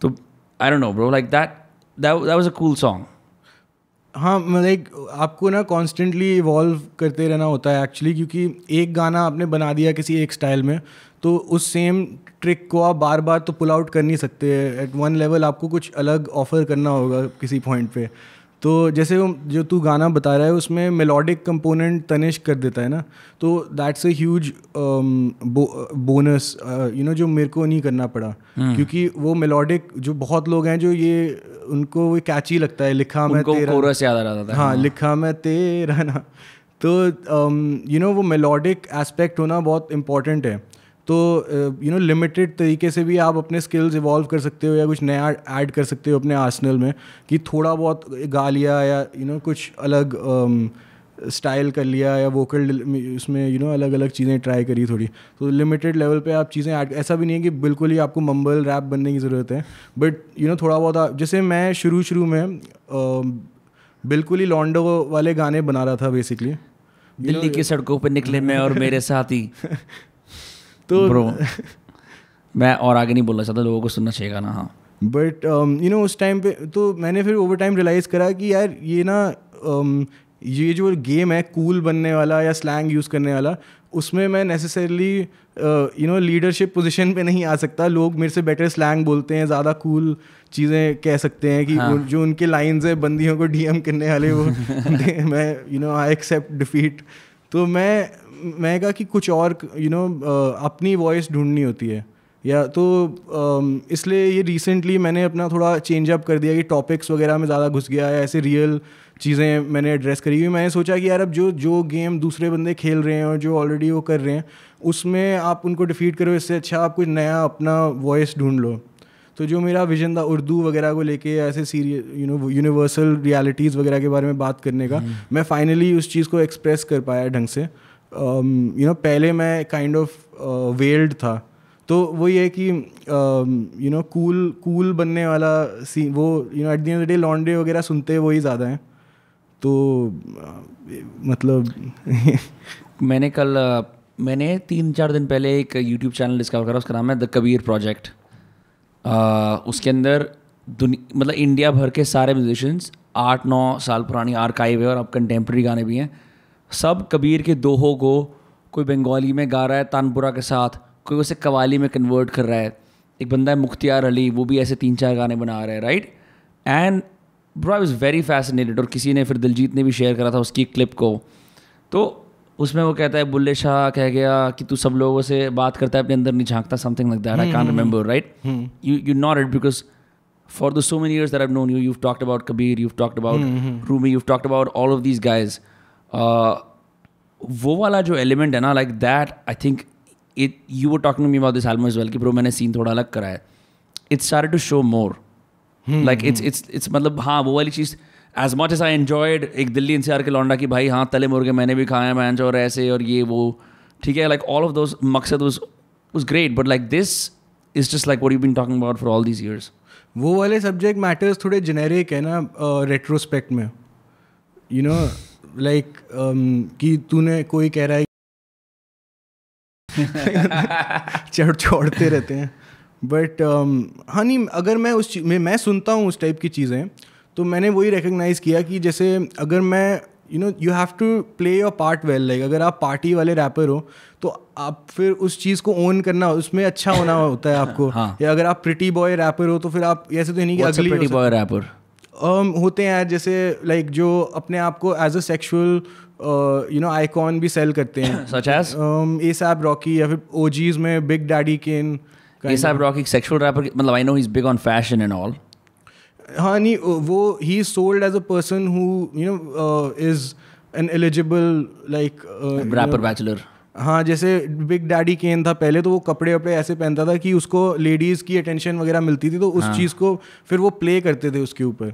तो आई don't no bro like that was a cool song. हाँ लाइक आपको ना कॉन्स्टेंटली इवॉल्व करते रहना होता है एक्चुअली, क्योंकि एक गाना आपने बना दिया किसी एक स्टाइल में तो उस सेम ट्रिक को आप बार बार तो पुल आउट कर नहीं सकते. एट वन लेवल आपको कुछ अलग ऑफर करना होगा किसी पॉइंट पे. तो जैसे वो जो तू गाना बता रहा है उसमें मेलोडिक कंपोनेंट तनिष्क कर देता है ना, तो दैट्स अ ह्यूज बोनस जो मेरे को नहीं करना पड़ा. क्योंकि वो मेलोडिक जो बहुत लोग हैं जो ये उनको वो कैची लगता है, लिखा मैं तेरा, कोरस याद आ रहा था. हाँ लिखा मैं तेरा ना. तो वो मेलोडिक एस्पेक्ट होना बहुत इम्पॉर्टेंट है. तो लिमिटेड तरीके से भी आप अपने स्किल्स इवॉल्व कर सकते हो या कुछ नया ऐड कर सकते हो अपने आर्सेनल में, कि थोड़ा बहुत गा लिया या कुछ अलग स्टाइल कर लिया या वोकल उसमें अलग अलग चीज़ें ट्राई करी थोड़ी. तो लिमिटेड लेवल पे आप चीज़ें ऐड, ऐसा भी नहीं है कि बिल्कुल ही आपको मम्बल रैप बनने की ज़रूरत है, बट थोड़ा बहुत जैसे मैं शुरू में बिल्कुल ही लॉन्डो वाले गाने बना रहा था बेसिकली. दिल्ली की सड़कों पर निकले मैं और मेरे साथी तो ब्रो मैं और आगे नहीं बोलना चाहता, लोगों को सुनना चाहिए ना. हाँ बट उस टाइम पे तो मैंने फिर ओवर टाइम रियलाइज़ करा कि यार ये ना ये जो गेम है कूल बनने वाला या स्लैंग यूज़ करने वाला, उसमें मैं नेसेसरली लीडरशिप पोजीशन पे नहीं आ सकता. लोग मेरे से बेटर स्लैंग बोलते हैं, ज़्यादा कूल चीज़ें कह सकते हैं कि हाँ. जो उनके लाइन्स है बंदियों को डीएम करने वाले वो मैं आई एक्सेप्ट डिफीट. तो मैं कहा कि कुछ और अपनी वॉइस ढूंढनी होती है या तो इसलिए ये रिसेंटली मैंने अपना थोड़ा चेंज अप कर दिया कि टॉपिक्स वगैरह में ज़्यादा घुस गया है, ऐसे रियल चीज़ें मैंने एड्रेस करी. क्योंकि मैंने सोचा कि यार अब जो गेम दूसरे बंदे खेल रहे हैं और जो ऑलरेडी वो कर रहे हैं उसमें आप उनको डिफीट करो, इससे अच्छा आप कुछ नया अपना वॉइस ढूंढ लो. तो जो मेरा विजन था उर्दू वगैरह को लेके ऐसे सीरियस यूनिवर्सल रियलिटीज़ वगैरह के बारे में बात करने का, मैं फाइनली उस चीज़ को एक्सप्रेस कर पाया ढंग से. पहले मैं काइंड ऑफ वेल्ड था, तो वो ये कि कूल बनने वाला सी वो at the end of the day लॉन्डे वगैरह सुनते वही ज़्यादा हैं. तो मतलब मैंने 3-4 दिन पहले एक यूट्यूब चैनल डिस्कवर करा, उसका नाम है द कबीर प्रोजेक्ट. उसके अंदर मतलब इंडिया भर के सारे म्यूजिशियंस 8-9 साल पुरानी आर्काइव है और अब कंटेम्प्रेरी गाने भी हैं. सब कबीर के दोहों को कोई बंगाली में गा रहा है तानपुरा के साथ, कोई उसे कवाली में कन्वर्ट कर रहा है. एक बंदा है मुख्तियार अली, वो भी ऐसे 3-4 गाने बना रहा है, right. And bro I was very fascinated. और किसी ने फिर दिलजीत ने भी शेयर करा था उसकी क्लिप को, तो उसमें वो कहता है बुल्ले शाह कह गया कि तू सब लोगों से बात करता है अपने अंदर नहीं झांकता, something like that. I can't remember, right. You noted because for the so many years that I've known you, you've talked about Kabir, you've talked about Rumi, you've talked about all of these guys. वो वाला जो एलिमेंट है ना, like that I think it, you were talking to me about this album as well कि ब्रो मैंने सीन थोड़ा अलग करा है. It's started to show more like it's मतलब हाँ वो वाली चीज़ as much as I enjoyed एक दिल्ली एनसीआर के लौंडा की भाई हाँ तले मुर्गे मैंने भी खाए मैंने और ऐसे और ये वो ठीक है, लाइक ऑल ऑफ दोज मकसद was great, but like this is just like what you've been talking about for all these years. वो वाले सब्जेक्ट मैटर्स थोड़े जेनेरिक है ना रेट्रोस्पेक्ट में, लाइक कि तूने कोई कह रहा है छोड़ते रहते हैं. बट हाँ नहीं, अगर मैं उस चीज़ में मैं सुनता हूँ उस टाइप की चीज़ें, तो मैंने वही रिकग्नाइज़ किया कि जैसे अगर मैं you have to play your part well. Like अगर आप पार्टी वाले रैपर हो तो आप फिर उस चीज़ को ओन करना, उसमें अच्छा होना होता है आपको. हाँ. या अगर आप प्रिटी बॉय रैपर हो तो फिर आप ऐसे तो नहीं कि अगली प्रिटी बॉय रैपर होते हैं जैसे लाइक जो अपने आप को एज अ सेक्सुअल आइकॉन भी सेल करते हैं, सच एज एसैप रॉकी या फिर ओजीज में Big Daddy Kane. ASAP Rocky sexual rapper, मतलब I know he is big on fashion and all. हाँ नहीं, वो he is sold as a person who is an eligible like rapper bachelor. हाँ, जैसे बिग डैडी केन था पहले, तो वो कपड़े वपड़े ऐसे पहनता था कि उसको लेडीज़ की अटेंशन वगैरह मिलती थी, तो उस चीज़ को फिर वो प्ले करते थे उसके ऊपर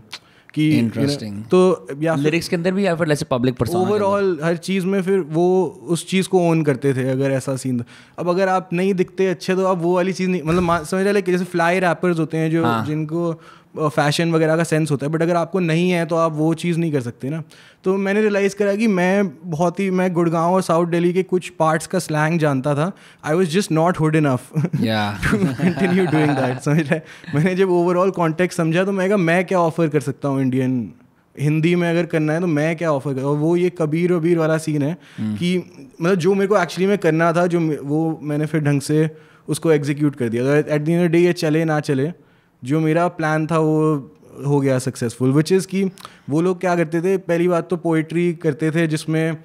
कि Interesting. तो या लिरिक्स के अंदर भी या फिर ऐसे पब्लिक पर्सोना ओवरऑल हर चीज़ में फिर वो उस चीज़ को ओन करते थे, अगर ऐसा सीन था। अब अगर आप नहीं दिखते अच्छे तो आप वो वाली चीज़ नहीं, मतलब समझ रहे, जैसे फ्लाई रैपर्स होते हैं जो जिनको फैशन वगैरह का सेंस होता है, बट अगर आपको नहीं है तो आप वो चीज़ नहीं कर सकते ना। तो मैंने रियलाइज़ करा कि मैं गुड़गांव और साउथ दिल्ली के कुछ पार्ट्स का स्लैंग जानता था। I was just not hood enough to continue doing that, समझ रहे। मैंने जब ओवरऑल कॉन्टेक्स्ट समझा तो मैं कहा मैं क्या ऑफर कर सकता हूँ इंडियन हिंदी में, अगर करना है तो मैं क्या ऑफर कर। और वो ये कबीर वबीर वाला सीन है कि मतलब जो मेरे को एक्चुअली में करना था, जो वो मैंने फिर ढंग से उसको एग्जीक्यूट कर दिया। Eight the end of the day ये चले ना चले, जो मेरा प्लान था वो हो गया सक्सेसफुल। विच इज़ कि वो लोग क्या करते थे, पहली बात तो पोइट्री करते थे जिसमें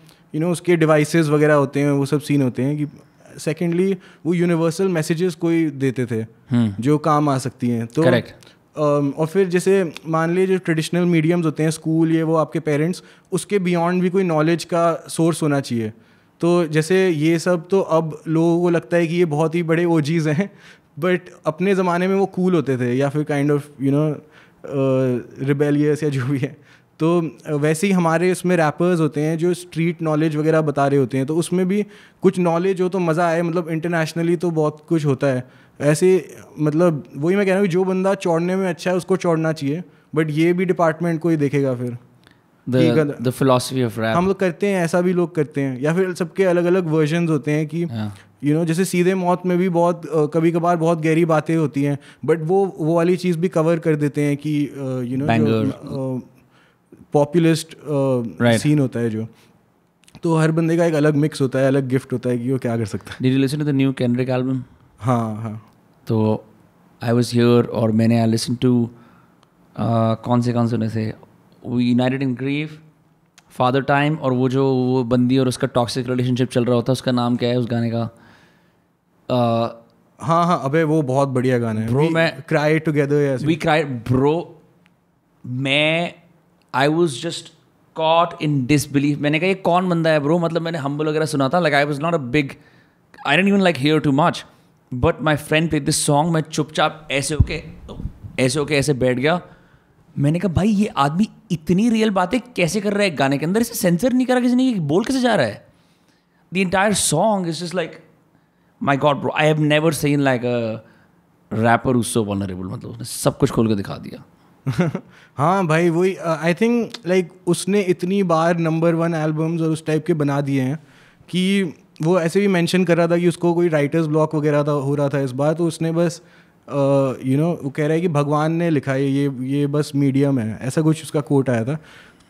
उसके डिवाइसेस वगैरह होते हैं, वो सब सीन होते हैं कि सेकेंडली वो यूनिवर्सल मैसेजेस कोई देते थे जो काम आ सकती हैं। तो Correct. और फिर जैसे मान लीजिए जो ट्रेडिशनल मीडियम्स होते हैं, स्कूल, ये वो आपके पेरेंट्स, उसके बियॉन्ड भी कोई नॉलेज का सोर्स होना चाहिए। तो जैसे ये सब तो अब लोगों को लगता है कि ये बहुत ही बड़े ओजीज हैं, बट अपने ज़माने में वो कूल होते थे, या फिर काइंड ऑफ रिबेलियस या जो भी है। तो वैसे ही हमारे उसमें रैपर्स होते हैं जो स्ट्रीट नॉलेज वगैरह बता रहे होते हैं, तो उसमें भी कुछ नॉलेज हो तो मज़ा आए। मतलब इंटरनेशनली तो बहुत कुछ होता है ऐसे, मतलब वही मैं कह रहा हूँ, जो बंदा चौड़ने में अच्छा है उसको चौड़ना चाहिए, बट ये भी डिपार्टमेंट को ही देखेगा फिर। the philosophy of rap. हम लोग करते हैं, ऐसा भी लोग करते हैं, या फिर सबके अलग अलग वर्जन्स होते हैं कि जैसे सीधे मौत में भी बहुत कभी कभार बहुत गहरी बातें होती हैं, बट वो वाली चीज़ भी कवर कर देते हैं कि पॉपुलिस्ट सीन होता है जो। तो हर बंदे का एक अलग मिक्स होता है, अलग गिफ्ट होता है कि वो क्या कर सकता है। Did you listen to the new Kendrick album? हाँ। तो I was here और मैंने I listened to कौन से सुने थे, United in grief, father time, और वो बंदी और उसका टॉक्सिक रिलेशनशिप चल रहा होता है, उसका नाम क्या है उस गाने का? हाँ, अबे वो बहुत बढ़िया गाना है ब्रो। मैं cry together, we cry bro. I was just caught in disbelief. मैंने कहा ये कौन बंदा है ब्रो, मतलब मैंने हम्बल वगैरह सुना था, like I was not a big, I didn't even like here too much, but my friend played this song. मैं चुपचाप ऐसे होके बैठ गया। मैंने कहा भाई ये आदमी इतनी रियल बातें कैसे कर रहा है गाने के अंदर, इसे सेंसर नहीं करा किसी ने, बोल कैसे जा रहा है। The entire song is just like my god bro, I have never seen like a rapper who's so vulnerable. मतलब उसने सब कुछ खोल के दिखा दिया। हाँ भाई, वही आई थिंक लाइक उसने इतनी बार नंबर 1 एल्बम्स और उस टाइप के बना दिए हैं कि वो ऐसे भी मेंशन कर रहा था कि उसको कोई राइटर्स ब्लॉक वगैरह हो रहा था इस बार, तो उसने बस वो कह रहा है कि भगवान ने लिखा है, ये बस मीडियम है, ऐसा कुछ उसका कोट आया था।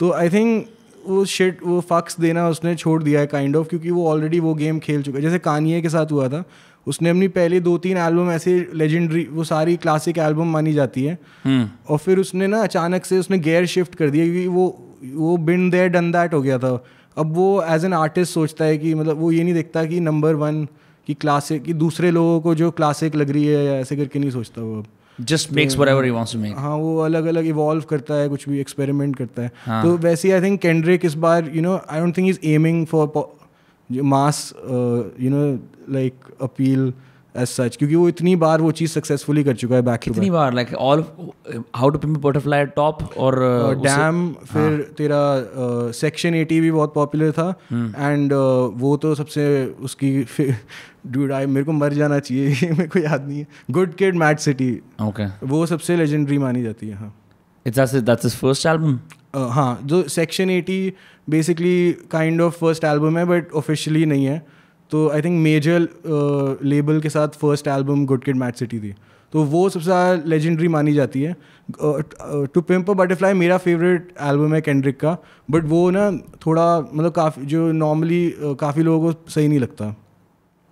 तो आई थिंक वो फक्स देना उसने छोड़ दिया है काइंड ऑफ, क्योंकि वो ऑलरेडी वो गेम खेल चुका है। जैसे कानिये के साथ हुआ था, उसने अपनी पहले 2-3 एल्बम ऐसे लेजेंडरी, वो सारी क्लासिक एल्बम मानी जाती है, और फिर उसने ना अचानक से उसने गेयर शिफ्ट कर दिया, क्योंकि वो बिन देयर डन दैट हो गया था। अब वो एज एन आर्टिस्ट सोचता है कि मतलब वो ये नहीं देखता कि नंबर 1 की क्लासिक की दूसरे लोगों को जो क्लासिक लग रही है या ऐसे करके नहीं सोचता वो। Just makes whatever he wants to make. हाँ, वो अलग अलग इवॉल्व करता है, कुछ भी एक्सपेरिमेंट करता है। तो वैसे आई थिंक केंड्रिक इस बार I don't think is aiming for mass like appeal as such, क्योंकि वो इतनी बार वो चीज़ सक्सेसफुली कर चुका है बैक टू बैक। कितनी बार, like all how to pimp a butterfly top और डैम, फिर तेरा सेक्शन 80 भी बहुत पॉपुलर था, एंड वो तो सबसे उसकी डूड मेरे को मर जाना चाहिए मेरे को याद नहीं है, good kid mad city, okay, वो सबसे लेजेंडरी मानी जाती है। हाँ, that's his first album. हाँ, जो section 80 basically kind of first album है, बट ऑफिशियली नहीं है। तो आई थिंक मेजर लेबल के साथ first album good kid mad city थी, तो वो सबसे ज़्यादा लेजेंडरी मानी जाती है। टू पिम्प अ बटरफ्लाई मेरा फेवरेट एल्बम है केंड्रिक का, बट वो ना थोड़ा मतलब काफ़ी जो नॉर्मली काफ़ी लोगों को सही नहीं लगता,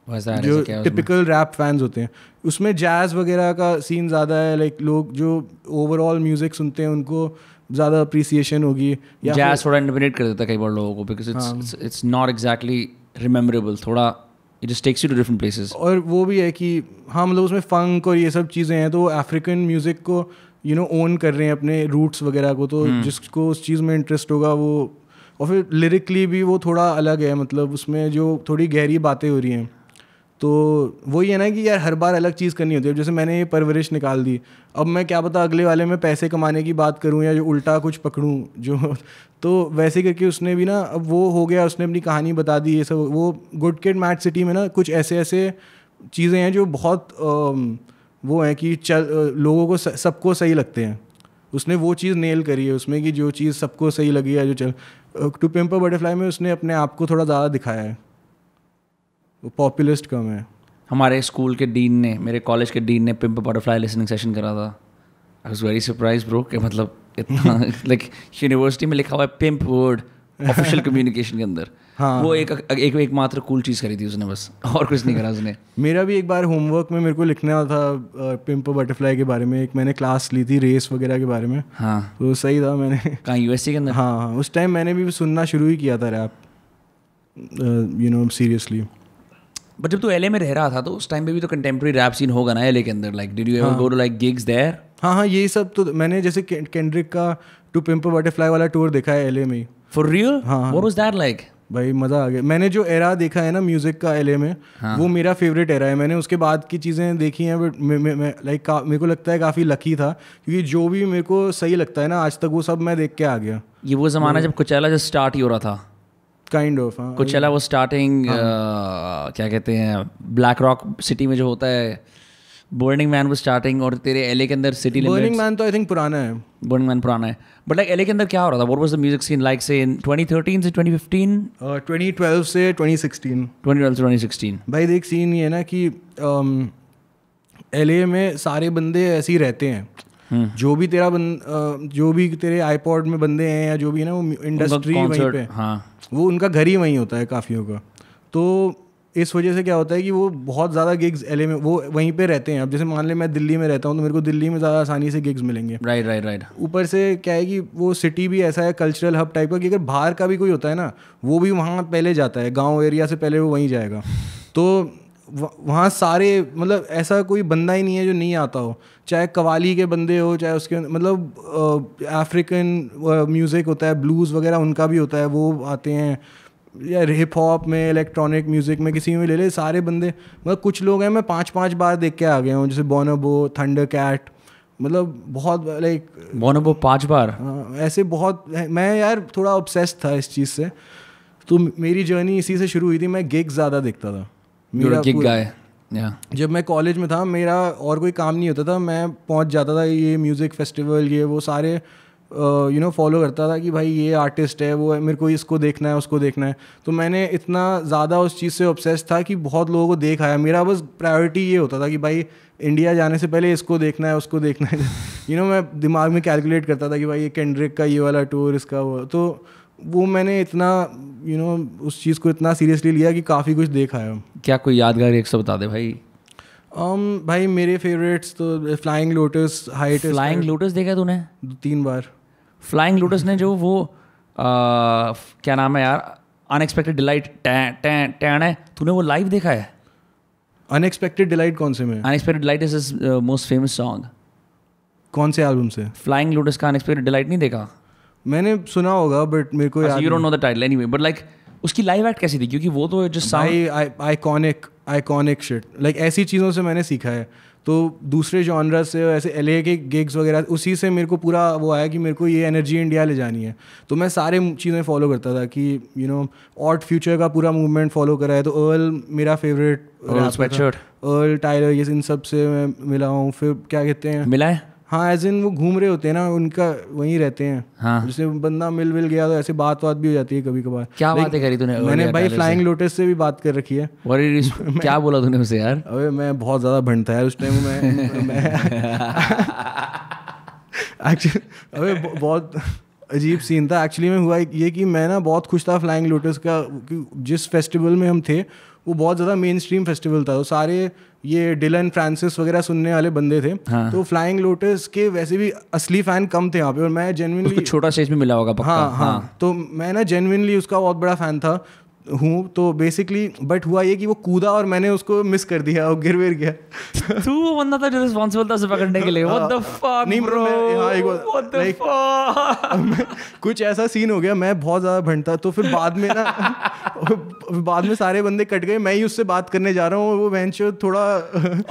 जो टिपिकल रैप फैंस होते हैं। उसमें जैज़ वगैरह का सीन ज़्यादा है, लाइक लोग जो ओवरऑल म्यूज़िक सुनते हैं उनको ज़्यादा अप्रिसिएशन होगी। जैज़ थोड़ा इंटरप्रेट कर देता है कई बार लोगों को, because it's not exactly rememberable, थोड़ा it just takes you to different places. और वो भी है कि हाँ, मतलब उसमें फंक और ये सब चीज़ें हैं, तो अफ्रीकन म्यूज़िक को ओन कर रहे हैं, अपने रूट्स वगैरह को, तो जिसको उस चीज़ में इंटरेस्ट होगा वो। और फिर लिरिकली भी वो थोड़ा अलग है, मतलब उसमें जो थोड़ी गहरी बातें हो रही हैं, तो वही है ना कि यार हर बार अलग चीज़ करनी होती है। जैसे मैंने ये परवरिश निकाल दी, अब मैं क्या पता अगले वाले में पैसे कमाने की बात करूं या जो उल्टा कुछ पकड़ूं जो तो वैसे करके उसने भी ना, अब वो हो गया, उसने अपनी कहानी बता दी ये सब। वो गुड किड मैड सिटी में ना कुछ ऐसे ऐसे चीज़ें हैं जो बहुत वो हैं कि लोगों को सबको सही लगते हैं। उसने वो चीज़ नेल करी है उसमें कि जो चीज़ सबको सही लगी है, जो टू पिम्प अ बटरफ्लाई में उसने अपने आप को थोड़ा ज़्यादा दिखाया है, पॉपुलिस्ट कम है। हमारे स्कूल के डीन ने, मेरे कॉलेज के डीन ने पिम्प बटरफ्लाई लिसनिंग सेशन करा था। आई वाज वेरी सरप्राइज ब्रो कि मतलब इतना लाइक यूनिवर्सिटी में लिखा हुआ है पिम्प वर्ड ऑफिशियल कम्युनिकेशन के अंदर। हाँ, वो एक मात्र कूल चीज़ करी थी उसने, बस और कुछ नहीं करा उसने। मेरा भी एक बार होमवर्क में मेरे को लिखना था पिम्प बटरफ्लाई के बारे में। एक मैंने क्लास ली थी रेस वगैरह के बारे में। हाँ, तो सही था। मैंने कहाँ यूएससी के अंदर? हाँ, उस टाइम मैंने भी सुनना शुरू ही किया था रैप, सीरियसली। बट जब तू एलए में रह रहा था तो उस टाइम पे भी तो कंटेम्प्रेरी रैप सीन होगा ना एलए के अंदर। Like did you ever go to like gigs there? हाँ, यही सब तो मैंने जैसे केंड्रिक का टू पिम्प बटरफ्लाई वाला टूर देखा है एलए में। For real? हाँ। What was that like? भाई मज़ा आ गया। मैंने जो एरा देखा है ना म्यूज़िक का एलए में, वो मेरा फेवरेट एरा है। मैंने उसके बाद की चीज़ें देखी हैं, बट मेरे को लगता है काफ़ी लकी था, क्योंकि जो भी मेरे को सही लगता है ना आज तक वो सब मैं देख के आ गया। ये वो ज़माना जब कोचेला जब स्टार्ट ही हो रहा था, काइंड ऑफ। हाँ, कोचेला वो स्टार्टिंग क्या कहते हैं, ब्लैक रॉक सिटी में जो होता है, बर्निंग मैन वो स्टार्टिंग, और तेरे एलए के अंदर सिटी लिमिट्स। बर्निंग मैन तो आई थिंक पुराना है। बर्निंग मैन पुराना है, बट लाइक एलए के अंदर क्या हो रहा था? What was the music scene like say in 2013 से 2015? 2012 से 2016। 2012 से 2016। भाई देख, सीन ये है ना कि एलए में सारे बंदे ऐसे ही रहते हैं। जो भी जो भी तेरे आईपॉड में बंदे हैं या जो भी है ना, वो इंडस्ट्री वहीं पे। हाँ, वो उनका घर ही वहीं होता है काफ़ियों का। तो इस वजह से क्या होता है कि वो बहुत ज़्यादा गिग्स एलए में वो वहीं पे रहते हैं। अब जैसे मान ले मैं दिल्ली में रहता हूँ तो मेरे को दिल्ली में ज़्यादा आसानी से गिग्स मिलेंगे। राइट। ऊपर से क्या है कि वो सिटी भी ऐसा है कल्चरल हब टाइप का कि अगर बाहर का भी कोई होता है ना, वो भी वहाँ पहले जाता है, गाँव एरिया से पहले वो वहीं जाएगा। तो वहाँ सारे मतलब ऐसा कोई बंदा ही नहीं है जो नहीं आता हो, चाहे कवाली के बंदे हो, चाहे उसके मतलब अफ्रीकन म्यूज़िक होता है, ब्लूज़ वगैरह उनका भी होता है, वो आते हैं, या हिप हॉप में, इलेक्ट्रॉनिक म्यूज़िक में, किसी में ले ले, सारे बंदे। मतलब कुछ लोग हैं मैं 5-5 बार देख के आ गया हूँ, जैसे बोनोबो, थंडरकैट, मतलब बहुत लाइक बोनोबो 5 बार। ऐसे बहुत। मैं यार थोड़ा ऑब्सेस्ड था इस चीज़ से, तो मेरी जर्नी इसी से शुरू हुई थी। मैं गिग ज़्यादा देखता था। मेरा गिग गाय। जब मैं कॉलेज में था, मेरा और कोई काम नहीं होता था, मैं पहुंच जाता था ये म्यूज़िक फेस्टिवल, ये वो सारे फॉलो करता था कि भाई ये आर्टिस्ट है, वो है, मेरे को इसको देखना है, उसको देखना है। तो मैंने इतना ज़्यादा उस चीज़ से ऑब्सेस्ड था कि बहुत लोगों को देख आया। मेरा बस प्रायोरिटी ये होता था कि भाई इंडिया जाने से पहले इसको देखना है, उसको देखना है। मैं दिमाग में कैलकुलेट करता था कि भाई ये केंड्रिक का ये वाला टूर, इसका वो। तो वो मैंने इतना उस चीज़ को इतना सीरियसली लिया कि काफ़ी कुछ देखा है। क्या कोई यादगार एक सब बता दे भाई। भाई मेरे फेवरेट्स तो flying lotus, height. Flying lotus देखा तूने? 3 बार। फ्लाइंग लोटस ने जो वो क्या नाम है यार, अनएक्सपेक्टेड डिलाइट टैन है, तूने वो लाइव देखा है? अनएक्सपेक्टेड डिलाइट कौन से में? Unexpected delight is his most famous song. कौन से एल्बम से? फ्लाइंग लोटस का अनएक्सपेक्टेड डिलाइट नहीं देखा? मैंने सुना होगा बट मेरे को याद you don't know the title anyway, but like उसकी लाइव एक्ट कैसी थी? क्योंकि वो तो just sound iconic shit, like ऐसी चीज़ों से मैंने सीखा है। तो दूसरे जॉनरा से, ऐसे एलए के गिग्स वगैरह, उसी से मेरे को पूरा वो आया कि मेरे को ये एनर्जी इंडिया ले जानी है। तो मैं सारे चीज़ें फॉलो करता था कि ऑड फ्यूचर का पूरा मूवमेंट फॉलो करा है। तो अर्ल मेरा फेवरेट, अर्ल टाइलर, ये इन सब से मैं मिला हूँ। फिर क्या कहते हैं, मिला है? हाँ, एज इन वो घूम रहे होते हैं ना, उनका वहीं रहते हैं। हाँ, जैसे बंदा मिल गया तो ऐसे बात भी हो जाती है कभी कभार। क्या बातें करी तूने? मैंने भाई फ्लाइंग लोटस से भी बात कर रखी है। क्या बोला तूने उसे यार? अबे मैं बहुत ज़्यादा भंड था यार उस टाइम मैं एक्चुअली अबे बहुत अजीब सीन था। एक्चुअली में हुआ ये कि मैं ना बहुत खुश था फ्लाइंग लोटस का, जिस फेस्टिवल में हम थे वो बहुत ज़्यादा मेन स्ट्रीम फेस्टिवल था। तो सारे ये डिलन फ्रांसिस वगैरह सुनने वाले बंदे थे। हाँ। तो फ्लाइंग लोटस के वैसे भी असली फ़ैन कम थे वहाँ पे, और मैं जेन्युइनली छोटा स्टेज में मिला होगा पक्का। हाँ। तो मैं ना जेन्युइनली उसका बहुत बड़ा फ़ैन था। हूँ तो बेसिकली, बट हुआ ये कि वो कूदा और मैंने उसको मिस कर दिया और गिर गया। तू वो बंदा था जो रिस्पांसिबल था उसे पकड़ने के लिए। व्हाट द फक नहीं ब्रो, हाँ एक बार व्हाट द फक। कुछ ऐसा सीन हो गया, मैं बहुत ज़्यादा भंटा, तो फिर बाद में ना बाद में सारे बंदे कट गए, मैं ही उससे बात करने जा रहा हूँ, वो वेंचर थोड़ा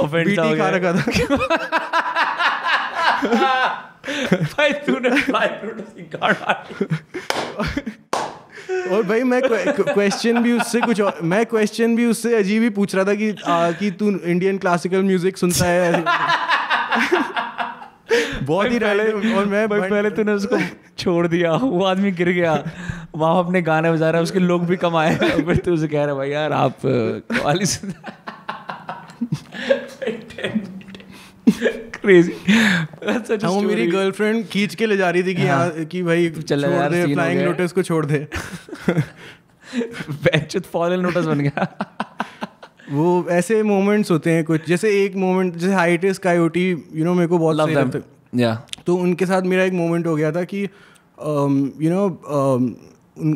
बीटी खा रखा था। भाई तूने फ्लाइट रूट की गाड़ मारी। और भाई मैं क्वेश्चन भी उससे कुछ और, मैं क्वेश्चन भी उससे अजीब ही पूछ रहा था कि तू इंडियन क्लासिकल म्यूजिक सुनता है। बहुत ही रैंडम। और मैं पहले तूने उसको छोड़ दिया, वो आदमी गिर गया, वहाँ अपने गाने बजा रहा है, उसके लोग भी कम आए, फिर तू उसे कह रहा है भाई यार आप कवाली सुन। Crazy. वो मेरी गर्लफ्रेंड खींच के ले जा रही थी कि यहाँ कि भाई छोड़ दे, फ्लाइंग लोटस को छोड़ दे। फॉलन लोटस बन गया। वो ऐसे मोमेंट्स होते हैं कुछ, जैसे एक मोमेंट जैसे हाइटिस कायोटी, यू नो मेरे को बहुत सही लगता है। या तो उनके साथ मेरा एक मोमेंट हो गया था कि यू नो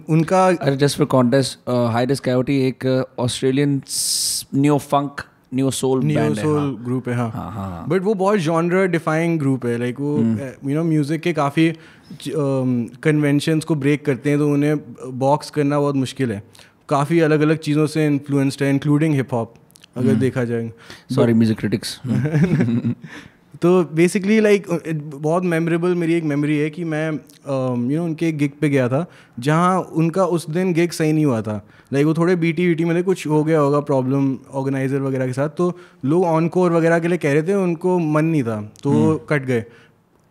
उनका, अरे जस्ट फॉर कॉन्टेस्ट, हाइटिस कायोटी एक ऑस्ट्रेलियन न्यू फंक न्यू सोल ग्रुप है। हाँ बट वो बहुत जॉनर डिफाइंग ग्रुप है, लाइक वो यू नो म्यूजिक के काफ़ी कन्वेंशंस को ब्रेक करते हैं, तो उन्हें बॉक्स करना बहुत मुश्किल है। काफ़ी अलग अलग चीज़ों से इन्फ्लुएंस्ड है, इंक्लूडिंग हिप हॉप अगर देखा जाए। Sorry music critics. तो बेसिकली लाइक बहुत मेमोरेबल मेरी एक मेमोरी है कि मैं यू नो उनके एक गिग पे गया था, जहाँ उनका उस दिन गिग सही नहीं हुआ था, लाइक वो थोड़े बीटी में कुछ हो गया होगा प्रॉब्लम ऑर्गेनाइजर वगैरह के साथ, तो लोग ऑनकोर वगैरह के लिए कह रहे थे, उनको मन नहीं था तो वो कट गए।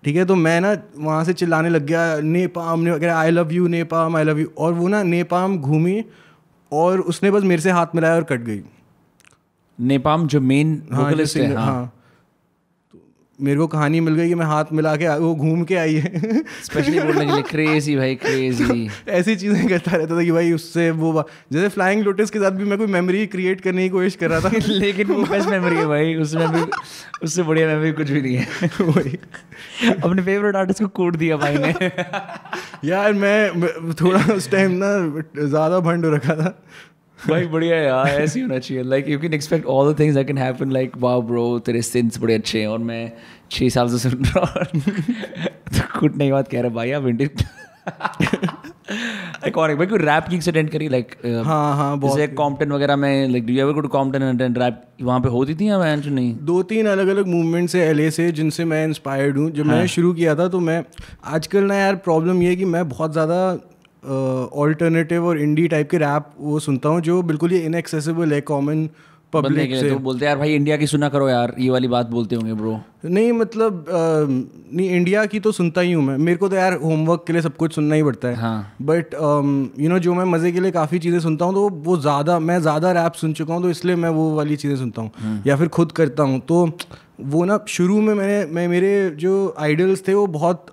ठीक है, तो मैं ना वहाँ से चिल्लाने लग गया नेपाम वगैरह, I love you napalm, I love you, और वो ना नेपाम घूमी और उसने बस मेरे से हाथ मिलाया और कट गई। नेपाम जो मेन वोकलिस्ट है, हाँ, मेरे को कहानी मिल गई कि मैं हाथ मिला के वो घूम के आई है स्पेशली बोलने के लिए। क्रेजी भाई क्रेजी। ऐसी चीज़ें करता रहता था कि भाई उससे वो, जैसे फ्लाइंग लोटस के साथ भी मैं कोई मेमोरी क्रिएट करने की कोशिश कर रहा था लेकिन वो बेस्ट मेमोरी है भाई, उससे बढ़िया मेमोरी कुछ भी नहीं है। वही अपने फेवरेट आर्टिस्ट को कोट दिया भाई ने। यार मैं थोड़ा उस टाइम ना ज़्यादा भंड हो रखा था भाई। बढ़िया यार, ऐसे ही होना चाहिए। Like you can expect all the things that can happen, like wow bro तेरे सिंस बड़े अच्छे हैं और मैं 6 साल से सुन रहा हूँ। तो कुछ नहीं बात कह रहा भाई, आप विंटेज आइकॉनिक। भाई कोई रैप गिग्स अटेंड करी लाइक? हाँ बहुत, जैसे कॉम्पटन वगैरह में, like do you ever go to Compton and attend rap? वहाँ पे होती थी या मैं नहीं? 2-3 अलग अलग मूवमेंट्स है LA से जिनसे मैं इंस्पायर्ड हूँ। जब मैंने शुरू किया था तो मैं आजकल ना यार प्रॉब्लम ये है कि मैं बहुत ज़्यादा ऑल्टरनेटिव और इंडी टाइप के रैप वो सुनता हूँ जो बिल्कुल ही इनएक्सेसिबल है कॉमन पब्लिक से। तो बोलते यार भाई इंडिया की सुना करो यार, ये वाली बात बोलते होंगे ब्रो। नहीं मतलब नहीं, इंडिया की तो सुनता ही हूँ मैं, मेरे को तो यार होमवर्क के लिए सब कुछ सुनना ही पड़ता है। हाँ। बट यू नो जो मैं मज़े के लिए काफ़ी चीज़ें सुनता हूँ तो वो मैं ज़्यादा रैप सुन चुका हूँ, तो इसलिए मैं वो वाली चीज़ें सुनता हूँ या फिर खुद करता हूँ। तो वो ना शुरू में मेरे जो आइडल्स थे वो बहुत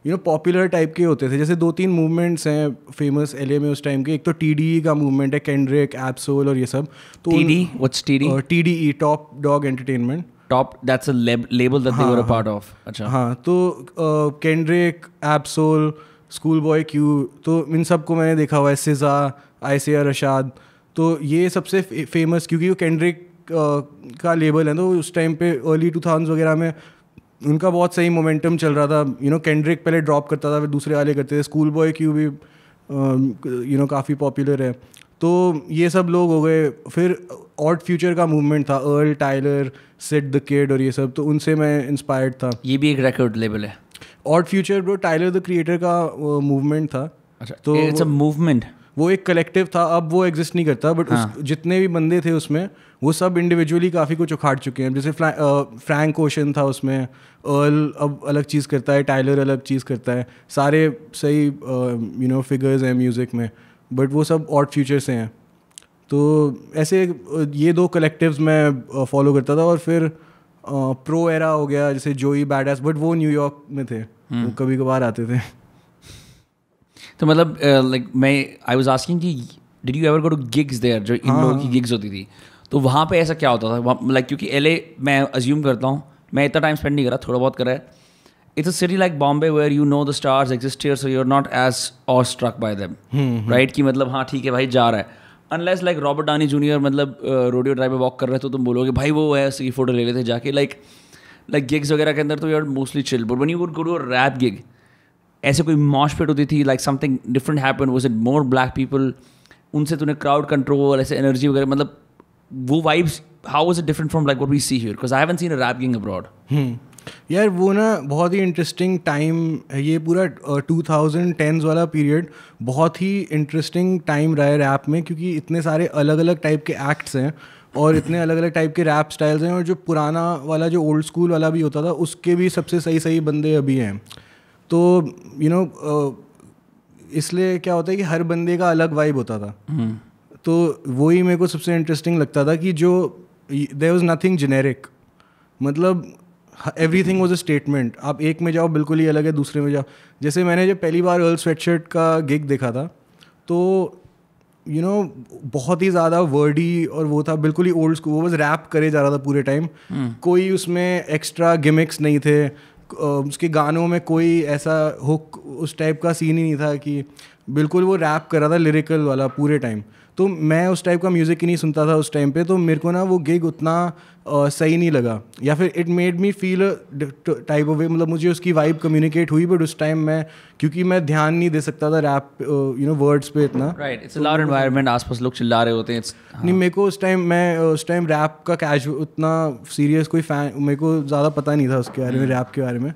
यू नो पॉपुलर टाइप के होते थे। जैसे 2-3 मूवमेंट्स हैं फेमस LA में उस टाइम के। एक तो TDE का मूवमेंट है, केंड्रिक, एब्सोल और ये सब। तो what's TDE? TDE top dog entertainment. Top, that's a label that they were a part of. अच्छा हाँ, तो Kendrick, Absol, school boy Q, तो इन सब को मैंने देखा हुआ है। सिजा, आइसिया रशाद, तो ये सबसे फेमस क्योंकि वो केंड्रिक का लेबल है। तो उस टाइम पे अर्ली 2000s वगैरह में उनका बहुत सही मोमेंटम चल रहा था। यू नो केंड्रिक पहले ड्रॉप करता था, फिर दूसरे वाले करते थे। स्कूल बॉय Q भी यू नो काफ़ी पॉपुलर है। तो ये सब लोग हो गए। फिर ऑड फ्यूचर का मूवमेंट था, Earl, Tyler, Syd the Kid और ये सब, तो उनसे मैं इंस्पायर्ड था। ये भी एक रिकॉर्ड लेबल है Odd Future bro, Tyler the Creator का मूवमेंट था। अच्छा, तो इट्स अ मूवमेंट, वो एक कलेक्टिव था। अब वो एग्जिस्ट नहीं करता, बट जितने भी बंदे थे उसमें वो सब इंडिविजुअली काफ़ी कुछ उखाड़ चुके हैं। जैसे फ्रैंक ओशन था उसमें, अर्ल अब अलग चीज़ करता है, टाइलर अलग चीज़ करता है, सारे सही यू नो फिगर्स हैं म्यूज़िक में, बट वो सब ऑड फ्यूचर से हैं। तो ऐसे ये 2 कलेक्टिव्स मैं फॉलो करता था। और फिर प्रो एरा हो गया, जैसे जोई बैडएस, बट वो न्यूयॉर्क में थे, वो कभी कभार आते थे। तो मतलब लाइक मैं आई वाज आस्किंग कि did you ever go to gigs there, जो इन लोगों की गिग्स होती थी, तो वहाँ पे ऐसा क्या होता था? लाइक क्योंकि LA मैं अज्यूम करता हूँ, मैं इतना टाइम स्पेंड नहीं करा, थोड़ा बहुत करा है। it's a city like Bombay where you know the stars exist here, so you're not as awestruck by them, right? कि मतलब हाँ ठीक है भाई जा रहा है, unless like Robert Downey Jr. मतलब रोडियो ड्राइव पे वॉक कर रहे हैं तो तुम बोलोगे भाई वो है, उसकी फोटो ले लेते जाके, like gigs वगैरह के अंदर तो you're mostly chill, but when you would go to a rap gig, ऐसे कोई मॉश पिट होती थी, like something different happened, was it more black people, उनसे तूने crowd control ऐसे energy वगैरह, मतलब वो vibes, how was it different from like what we see here? Because I haven't seen a rap gig abroad. यार वो ना बहुत ही इंटरेस्टिंग टाइम है ये पूरा 2010s वाला पीरियड, बहुत ही इंटरेस्टिंग टाइम रहा है रैप में, क्योंकि इतने सारे अलग अलग टाइप के एक्ट्स हैं और इतने अलग अलग टाइप के रैप स्टाइल्स हैं, और जो पुराना वाला जो ओल्ड स्कूल वाला भी होता था उसके भी सबसे सही सही बंदे अभी हैं। तो यू नो इसलिए क्या होता है कि हर बंदे का अलग वाइब होता था। तो वही मेरे को सबसे इंटरेस्टिंग लगता था कि जो देयर वाज नथिंग जेनेरिक, मतलब एवरीथिंग वाज अ स्टेटमेंट। आप एक में जाओ बिल्कुल ही अलग है, दूसरे में जाओ। जैसे मैंने जब पहली बार अर्ल स्वेटशर्ट का गिग देखा था तो यू नो बहुत ही ज़्यादा वर्डी और वो था बिल्कुल ही ओल्ड स्कूल, वो बस रैप करे जा रहा था पूरे टाइम। कोई उसमें एक्स्ट्रा गिमिक्स नहीं थे, उसके गानों में कोई ऐसा हुक उस टाइप का सीन ही नहीं था, कि बिल्कुल वो रैप कर रहा था लिरिकल वाला पूरे टाइम। तो मैं उस टाइप का म्यूज़िक ही नहीं सुनता था उस टाइम पे, तो मेरे को ना वो गिग उतना सही नहीं लगा, या फिर it made me feel type of वे, मतलब मुझे उसकी वाइब कम्युनिकेट हुई, बट उस टाइम मैं क्योंकि मैं ध्यान नहीं दे सकता था रैप यू नो वर्ड्स पे इतना। Right, it's a loud environment, आसपास लोग चिल्ला रहे होते हैं। नहीं, मेरे को उस टाइम रैप का कैजुअल उतना सीरियस कोई फैन मेरे को ज़्यादा पता नहीं था उसके बारे में, रैप के बारे में।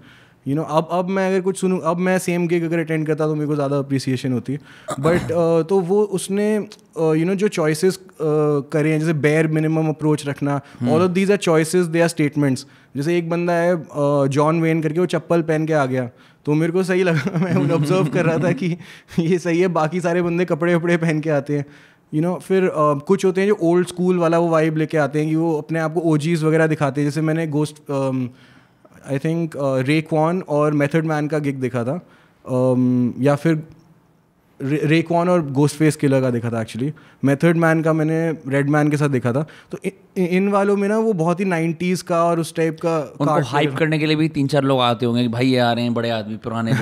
यू नो अब मैं अगर कुछ सुनूँ, अब मैं सेम गिग अगर अटेंड करता तो मेरे को ज़्यादा अप्रिसिएशन होती। बट तो वो उसने यू नो जो चॉइसेस करे हैं, जैसे बेयर मिनिमम अप्रोच रखना, all of these are choices, they are statements. जैसे एक बंदा है जॉन वेन करके, वो चप्पल पहन के आ गया तो मेरे को सही लगा मैं ऑब्जर्व कर रहा था कि ये सही है, बाकी सारे बंदे कपड़े वपड़े पहन के आते हैं। यू नो फिर कुछ होते हैं जो ओल्ड स्कूल वाला वो वाइब लेके आते हैं, कि वो अपने आप को ओजीज वगैरह दिखाते हैं। जैसे मैंने गोस्ट आई थिंक रेक्वॉन और मेथड मैन का गिग देखा था, या फिर रेक्वॉन और गोस्ट फेस किलर का देखा था एक्चुअली। मेथड मैन का मैंने रेड मैन के साथ देखा था। तो इन वालों में ना वो बहुत ही 90s का और उस टाइप का उनको हाइप करने के लिए भी 3-4 लोग आते होंगे कि भाई ये आ रहे हैं बड़े आदमी पुराने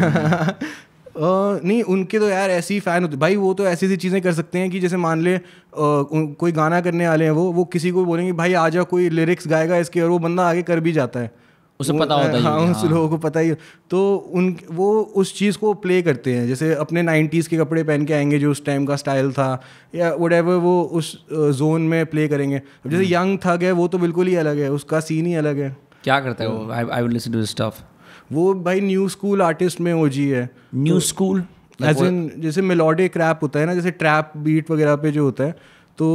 नहीं, उनके तो यार ऐसे ही फ़ैन होते भाई, वो तो ऐसी ऐसी चीज़ें कर सकते हैं कि जैसे मान ले कोई गाना करने वाले हैं, वो किसी को बोलेंगे भाई आ जाओ कोई लिरिक्स गाएगा इसके, और वो बंदा आगे कर भी जाता है, उसे पता होता है। हाँ, उस लोगों को पता ही। तो वो उस चीज़ को प्ले करते हैं, जैसे अपने 90s के कपड़े पहन के आएंगे जो उस टाइम का स्टाइल था, या व्हाटएवर, वो उस जोन में प्ले करेंगे। अब जैसे यंग थग है, वो तो बिल्कुल ही अलग है, उसका सीन ही अलग है। क्या करता है वो? I will listen to this stuff. वो भाई न्यू स्कूल आर्टिस्ट में ओजी है। न्यू स्कूल एज इन जैसे मेलोडिक रैप होता है ना, जैसे ट्रैप बीट वगैरह पे जो होता है, तो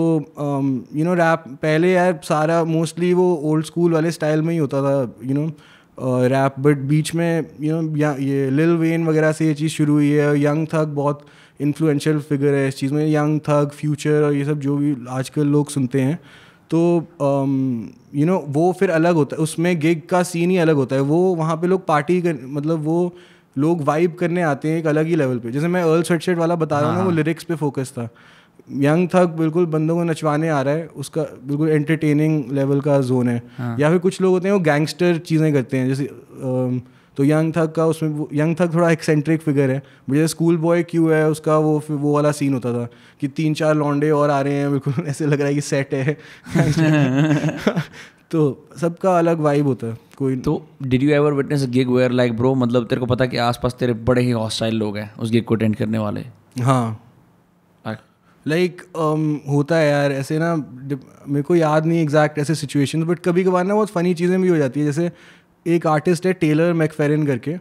यू नो रैप पहले यार सारा मोस्टली वो ओल्ड स्कूल वाले स्टाइल में ही होता था, यू नो रैप। बट बीच में यू नो ये लिल वेन वगैरह से ये चीज़ शुरू हुई है। यंग थग बहुत इन्फ्लुएंशियल फिगर है इस चीज़ में, यंग थग, फ्यूचर और ये सब जो भी आजकल लोग सुनते हैं। तो यू नो वो फिर अलग होता है, उसमें गिग का सीन ही अलग होता है। वो वहाँ पे लोग पार्टी कर, मतलब वो लोग वाइब करने आते हैं एक अलग ही लेवल पे। जैसे मैं अर्ल स्वेटशर्ट वाला बता रहा हूँ ना, वो लिरिक्स पे फोकस था। यंग थग बिल्कुल बंदों को नचवाने आ रहा है, उसका बिल्कुल एंटरटेनिंग लेवल का जोन है। या फिर कुछ लोग होते हैं वो गैंगस्टर चीज़ें करते हैं, जैसे तो यंग थग का उसमें यंग थग थोड़ा एक्सेंट्रिक फिगर है। जैसे स्कूल बॉय क्यों है उसका वो वाला सीन होता था कि 3-4 लौंडे और आ रहे हैं, बिल्कुल ऐसे लग रहा है कि सेट है तो सबका अलग वाइब होता है। कोई तो did you ever witness a gig where like bro, मतलब तेरे को पता कि आसपास तेरे बड़े ही हॉस्टाइल लोग हैं उस गिग को अटेंड करने वाले? हाँ, लाइक होता है यार ऐसे ना, मेरे को याद नहीं एग्जैक्ट ऐसे सिचुएशंस, बट कभी कभार ना बहुत फ़नी चीज़ें भी हो जाती है। जैसे एक आर्टिस्ट है टेलर मैकफेरन करके,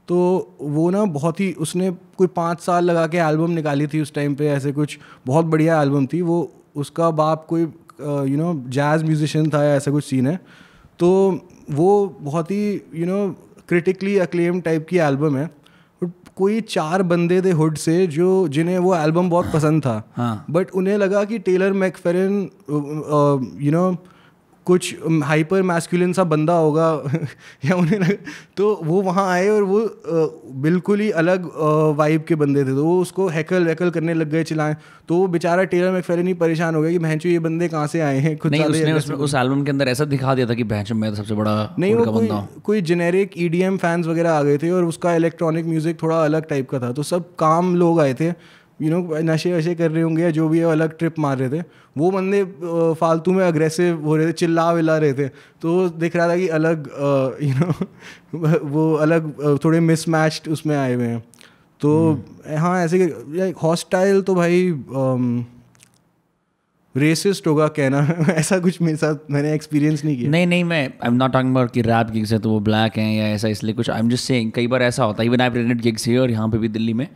तो वो ना बहुत ही, उसने कोई 5 साल लगा के एल्बम निकाली थी उस टाइम पे, ऐसे कुछ बहुत बढ़िया एल्बम थी वो। उसका बाप कोई यू नो जैज़ म्यूजिशियन था, ऐसा कुछ सीन है। तो वो बहुत ही you know critically acclaim type की एल्बम है। कोई 4 बंदे थे हुड से जिन्हें वो एल्बम बहुत पसंद था। बट उन्हें लगा कि टेलर मैकफेरन यू नो कुछ हाइपर मैस्कुलिन सा बंदा होगा या उन्हें तो वो वहाँ आए और वो बिल्कुल ही अलग वाइब के बंदे थे, तो वो उसको हैकल वैकल करने लग गए, चिल्लाएं। तो वो बेचारा टेलर मैकफेर्लिनी परेशान हो गया कि भैंचो ये बंदे कहाँ से आए हैं, खुद नहीं उसने उस एल्बम के अंदर ऐसा दिखा दिया था कि भैंचो मैं तो सबसे बड़ा नहीं, कोड का वो बंदा हूँ। कोई जेनेरिक EDM फैंस वगैरह आ गए थे और उसका इलेक्ट्रॉनिक म्यूजिक थोड़ा अलग टाइप का था, तो सब काम लोग आए थे, नशे वशे कर रहे होंगे या जो भी है, अलग ट्रिप मार रहे थे। वो बंदे फालतू में अग्रेसिव हो रहे थे, चिल्ला विल्ला रहे थे, तो दिख रहा था कि अलग वो अलग थोड़े मिसमैच्ड उसमें आए हुए हैं। तो हाँ ऐसे हॉस्टाइल तो भाई रेसिस्ट होगा कहना ऐसा कुछ मेरे साथ मैंने एक्सपीरियंस नहीं किया। नहीं मैं आई एम नॉट टॉकिंग अबाउट कि रैप गिग्स है तो वो ब्लैक हैं या ऐसा, इसलिए कुछ आई एम जस्ट सेइंग कई बार ऐसा होता है, even I presented gigs here और यहाँ पे भी दिल्ली में,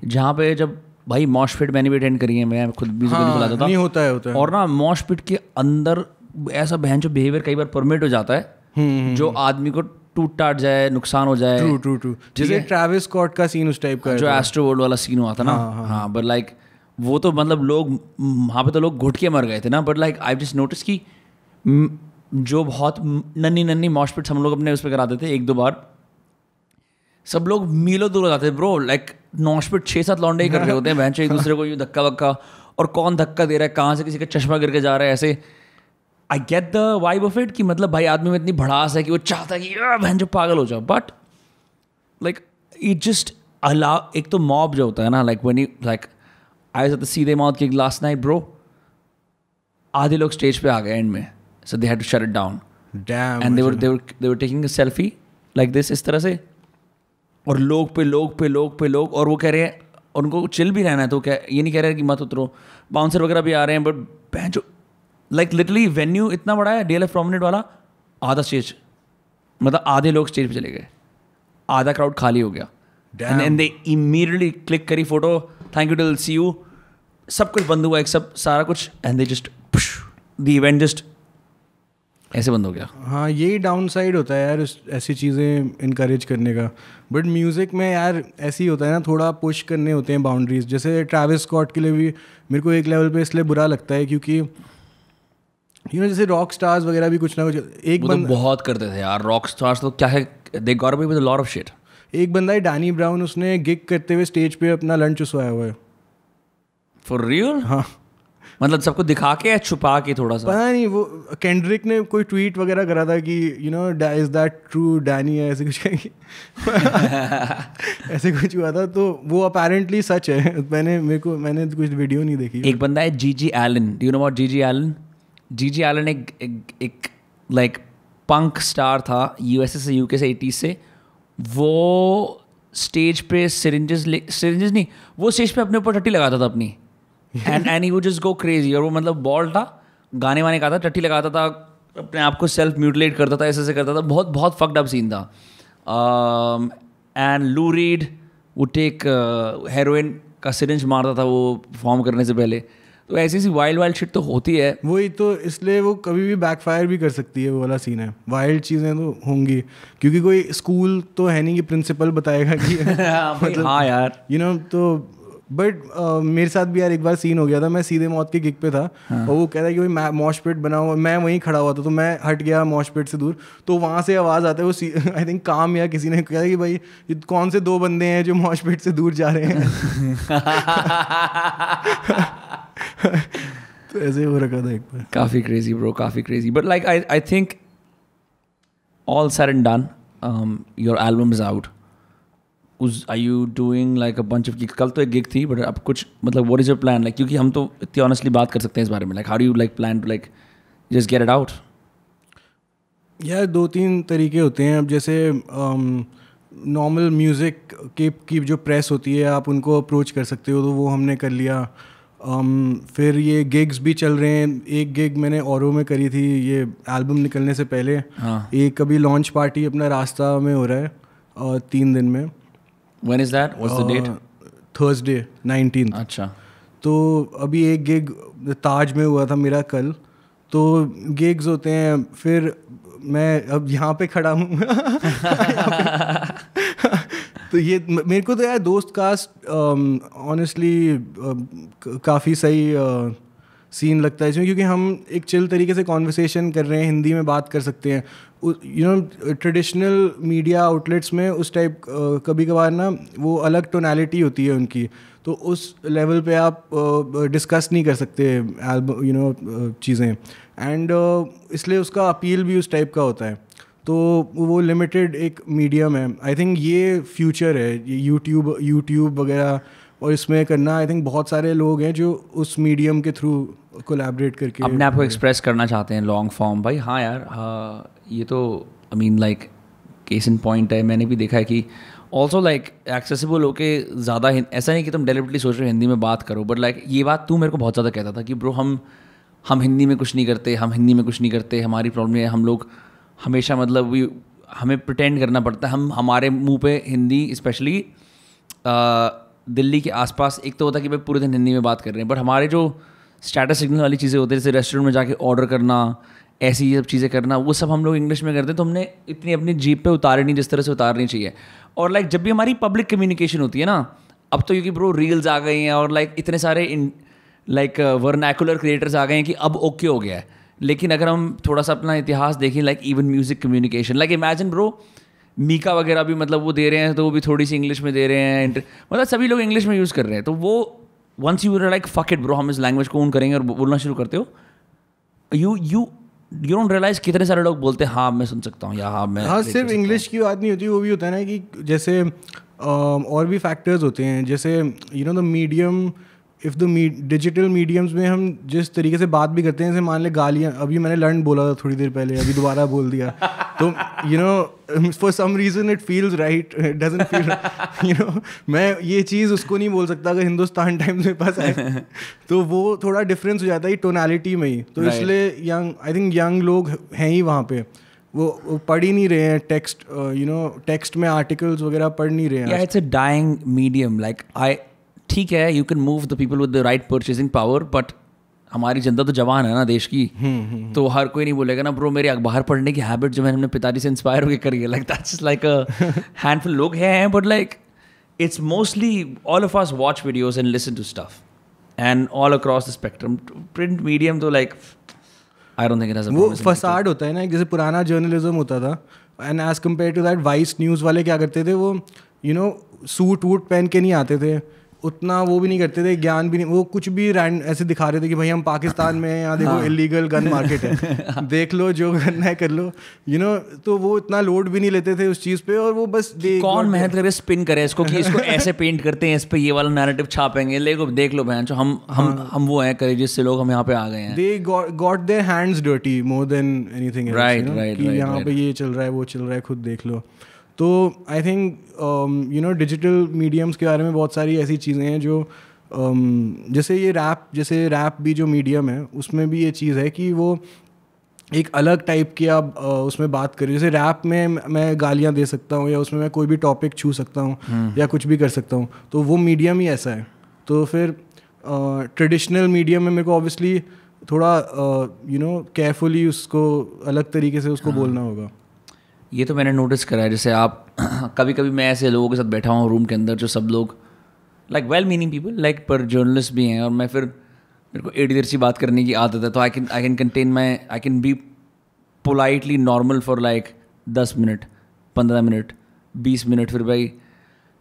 जहाँ पे जब भाई मॉश पिट मैंने भी अटेंड करी है, मैं खुद भी चलाता था। नहीं होता है और ना मॉश पिट के अंदर ऐसा बहन जो बिहेवियर कई बार परमिट हो जाता है जो आदमी को टूट टाट जाए, नुकसान हो जाए। ट्रू जैसे ट्रैविस स्कॉट का सीन उस टाइप का जो एस्ट्रो वर्ल्ड वाला सीन हुआ था ना, हाँ बट लाइक वो तो मतलब लोग वहाँ पे तो लोग घुट के मर गए थे ना, but like I just notice कि जो बहुत नन्ही मॉश पिट्स हम लोग अपने उस पर कराते थे 1-2 बार, सब लोग मीलों दूर हो जाते थे ब्रो। लाइक मॉश पिट 6-7 लौंडे ही कर रहे होते हैं बहन, एक दूसरे को यूँ धक्का वक्का, और कौन धक्का दे रहा है, कहाँ से किसी का चश्मा गिर के जा रहा है, ऐसे I get the vibe of it कि मतलब भाई आदमी में इतनी भड़ास है कि वो चाहता है कि बहन जो पागल हो जाओ, but like it just allow. एक तो मॉब जो होता है ना, like when you like I was at the Seedhe Maut gig last night bro, आधे लोग स्टेज पे आ गए एंड में, so they had to shut it down and they were taking a selfie like this, इस तरह से, और लोग पे लोग, और वो कह रहे हैं उनको चिल भी रहना है, तो क्या ये नहीं कह रहे कि मत उतरो, बाउंसर वगैरह भी आ रहे हैं, बट बहन जो लाइक लिटरली वेन्यू इतना बड़ा है DLF प्रोमिनेंट वाला, आधा स्टेज मतलब आधे लोग स्टेज पे चले गए, आधा क्राउड खाली हो गया, एंड दे इमीडिएटली क्लिक करी photo, thank you till see you, सब कुछ बंद हुआ, एक सब सारा कुछ, and they just the event just ऐसे बंद हो गया। हाँ यही डाउन साइड होता है यार ऐसी चीज़ें इनकरेज करने का, बट म्यूज़िक में यार ऐसे ही होता है ना, थोड़ा पुश करने होते हैं बाउंड्रीज। जैसे ट्रैविस स्कॉट के लिए भी मेरे को एक लेवल पे इसलिए बुरा लगता है क्योंकि जैसे रॉक स्टार्स वगैरह भी कुछ ना कुछ एक बंदा तो बहुत करते थे यार, रॉक स्टार्स तो क्या है, they got away with a lot of shit. एक बंदा है डैनी ब्राउन, उसने गिग करते हुए स्टेज पे अपना लंच चुसवाया हुआ है। For real? हाँ मतलब सबको दिखा के या छुपा के थोड़ा सा? पता नहीं, वो केंड्रिक ने कोई ट्वीट वगैरह करा था कि इज दैट ट्रू डैनी है, ऐसे कुछ ऐसे कुछ हुआ था, तो वो अपेरेंटली सच है। मैंने कुछ वीडियो नहीं देखी। एक बंदा है GG Allin, do you know about GG Allin? GG Allin एक लाइक पंक स्टार था, USA से UK से 80s से। वो स्टेज पे सिरिंजेस नहीं, वो स्टेज पे अपने ऊपर टट्टी लगाता था अपनी, and he would just go crazy. और वो मतलब बॉल था, गाने वाने गाता, टट्टी लगाता था, अपने आप को सेल्फ म्यूटिलेट करता था, ऐसे करता था, बहुत फक्ड अप सीन था। एंड लू रीड वुड टेक हेरोइन का सिरिंज मारता था वो परफॉर्म करने से पहले। तो ऐसी वाइल्ड शिट तो होती है। वही तो, इसलिए वो कभी भी बैकफायर भी कर सकती है, वो वाला सीन है। वाइल्ड चीज़ें तो होंगी, क्योंकि कोई स्कूल तो है नहीं कि प्रिंसिपल बताएगा कि मतलब हाँ यार तो बट मेरे साथ भी यार एक बार सीन हो गया था। मैं सीधे मौत के गिग पे था, और वो कह रहा है कि भाई मॉश पिट बना हुआ, मैं वहीं खड़ा हुआ था, तो मैं हट गया मॉश पिट से दूर, तो वहाँ से आवाज़ आता है, वो आई थिंक काम या किसी ने कहा कि भाई ये कौन से 2 बंदे हैं जो मॉश पिट से दूर जा रहे हैं। तो ऐसे हो रखा था एक बार। काफ़ी क्रेजी ब्रो, काफ़ी crazy, but like I think all said and done, your album is out. Are you doing like a bunch of gigs? कल तो एक गिग थी, बट अब कुछ मतलब what is your plan? Like, क्योंकि हम तो इतनी ऑनेस्टली बात कर सकते हैं इस बारे में, like how do you like plan to like just get it out? यार 2-3 तरीके होते हैं। अब जैसे नॉर्मल म्यूज़िक की जो प्रेस होती है, आप उनको अप्रोच कर सकते हो, तो वो हमने कर लिया। फिर ये गिग्स भी चल रहे हैं। एक गिग मैंने औरों में करी थी ये एल्बम निकलने से पहले। हाँ। एक अभी लॉन्च पार्टी अपना रास्ता में हो रहा है और 3 दिन में। When is that? What's the date? Thursday 19th। अच्छा। तो अभी एक गिग ताज में हुआ था मेरा कल। तो गिग्स होते हैं, फिर मैं अब यहाँ पे खड़ा हूँ। तो ये मेरे को तो यार दोस्त कास्ट ऑनेस्टली काफ़ी सही सीन लगता है इसमें, क्योंकि हम एक चिल तरीके से कॉन्वर्सेशन कर रहे हैं, हिंदी में बात कर सकते हैं. ट्रेडिशनल मीडिया आउटलेट्स में उस टाइप कभी कभार ना वो अलग टोनैलिटी होती है उनकी, तो उस लेवल पे आप डिस्कस नहीं कर सकते चीज़ें, एंड इसलिए उसका अपील भी उस टाइप का होता है. तो वो लिमिटेड एक मीडियम है. आई थिंक ये फ्यूचर है, ये यूट्यूब वगैरह, और इसमें करना आई थिंक बहुत सारे लोग हैं जो उस मीडियम के थ्रू कोलैबोरेट करके अपने आप को एक्सप्रेस करना चाहते हैं लॉन्ग फॉर्म. भाई हाँ यार, ये तो I mean like case in point है. मैंने भी देखा है कि ऑल्सो लाइक एक्सेसिबल होके ज़्यादा ऐसा नहीं कि तुम डेलिबरेटली सोच रहे हो हिंदी में बात करो, बट लाइक ये बात तू मेरे को बहुत ज़्यादा कहता था कि ब्रो हम हिंदी में कुछ नहीं करते, हम हिंदी में कुछ नहीं करते, हमारी प्रॉब्लम है हम लोग हमेशा मतलब हमें प्रिटेंड करना पड़ता है. हम हमारे मुंह पे हिंदी, स्पेशली दिल्ली के आसपास, एक तो होता है कि भाई पूरे दिन हिंदी में बात कर रहे हैं, बट हमारे जो स्टेटस सिग्नल वाली चीज़ें होती है, जैसे रेस्टोरेंट में जाके ऑर्डर करना, ऐसी सब चीज़ें करना, वो सब हम लोग इंग्लिश में करते हैं. तो हमने इतनी अपनी जीप पे उतारे नहीं जिस तरह से उतारनी चाहिए. और लाइक जब भी हमारी पब्लिक कम्युनिकेशन होती है ना, अब तो क्योंकि ब्रो रील्स आ गई हैं और लाइक इतने सारे लाइक वर्नैकुलर क्रिएटर्स आ गए हैं कि अब ओके हो गया है. लेकिन अगर हम थोड़ा सा अपना इतिहास देखें, like even music communication, like imagine bro Mika वगैरह भी मतलब वो दे रहे हैं तो वो भी थोड़ी सी इंग्लिश में दे रहे हैं, मतलब सभी लोग इंग्लिश में यूज़ कर रहे हैं. तो वो once you like fuck it bro, हम इस लैंग्वेज को ओन करेंगे और बोलना शुरू करते हो, यू डोंट रियलाइज कितने सारे लोग बोलते हैं हाँ मैं सुन सकता हूँ, या हाँ सिर्फ इंग्लिश की बात नहीं होती, वो भी होता है ना कि जैसे और भी फैक्टर्स होते हैं, जैसे the medium, if the digital mediums में हम जिस तरीके से बात भी करते हैं, जैसे मान ले गालियाँ, अभी मैंने लर्न बोला था थोड़ी देर पहले, अभी दोबारा बोल दिया, तो for some reason it feels right, it doesn't feel मैं ये चीज़ उसको नहीं बोल सकता अगर हिंदुस्तान टाइम्स मेरे पास आए तो वो थोड़ा डिफरेंस हो जाता है टोनैलिटी में ही. तो इसलिए आई थिंक यंग लोग हैं ही वहाँ पे, वो पढ़ ही नहीं रहे हैं टेक्स्ट, टेक्स्ट में आर्टिकल्स वगैरह पढ़ नहीं रहे हैं. It's a dying medium. Like ठीक है, you can move the people with the right purchasing power, but हमारी जनता तो जवान है ना देश की. तो हर कोई नहीं बोलेगा ना ब्रो मेरे अखबार पढ़ने की हैबिट जो मैंने अपने पिताजी से इंस्पायर होकर करी है, like that's like a handful लोग हैं, but like it's mostly all of us watch videos and listen to stuff and all across the spectrum. Print medium तो like I don't think it has a वो फसाड होता है ना, जैसे पुराना जर्नलिज्म होता था, and as compare to that Vice News वाले क्या करते थे, वो सूट वूट पहन के नहीं आते थे, उतना वो भी नहीं करते थे, ज्ञान भी नहीं, वो कुछ भी ऐसे दिखा रहे थे कि भाई हम पाकिस्तान में हैं, यहाँ देखो इलीगल गन मार्केट है, देख लो जो करना है कर लो, तो वो इतना लोड भी नहीं लेते थे उस चीज़ पे, और वो बस कौन मेहनत करे स्पिन करे इसको कि इसको ऐसे पेंट करते हैं, इस पे ये वाला नैरेटिव छापेंगे, देख लो बहन, हम वो हैं करेजियस से लोग, हम यहाँ पे आ गए हैं. They got their hands dirty more than anything else, right, यहाँ पे ये चल रहा है वो चल रहा है, खुद देख लो. तो आई थिंक डिजिटल मीडियम्स के बारे में बहुत सारी ऐसी चीज़ें हैं जो जैसे रैप भी जो मीडियम है उसमें भी ये चीज़ है कि वो एक अलग टाइप की आप उसमें बात करें. जैसे रैप में मैं गालियाँ दे सकता हूँ, या उसमें मैं कोई भी टॉपिक छू सकता हूँ, या कुछ भी कर सकता हूँ, तो वो मीडियम ही ऐसा है. तो फिर ट्रेडिशनल मीडियम में मेरे को ऑब्वियसली थोड़ा केयरफुली उसको अलग तरीके से उसको बोलना होगा. ये तो मैंने नोटिस करा है. जैसे आप कभी कभी मैं ऐसे लोगों के साथ बैठा हूँ रूम के अंदर जो सब लोग like well meaning people, like पर जर्नलिस्ट भी हैं, और मेरे को एड़ी देर सी बात करने की आदत है, तो I can contain I can be politely normal for like 10 minute 15 minute 20 minute. फिर भाई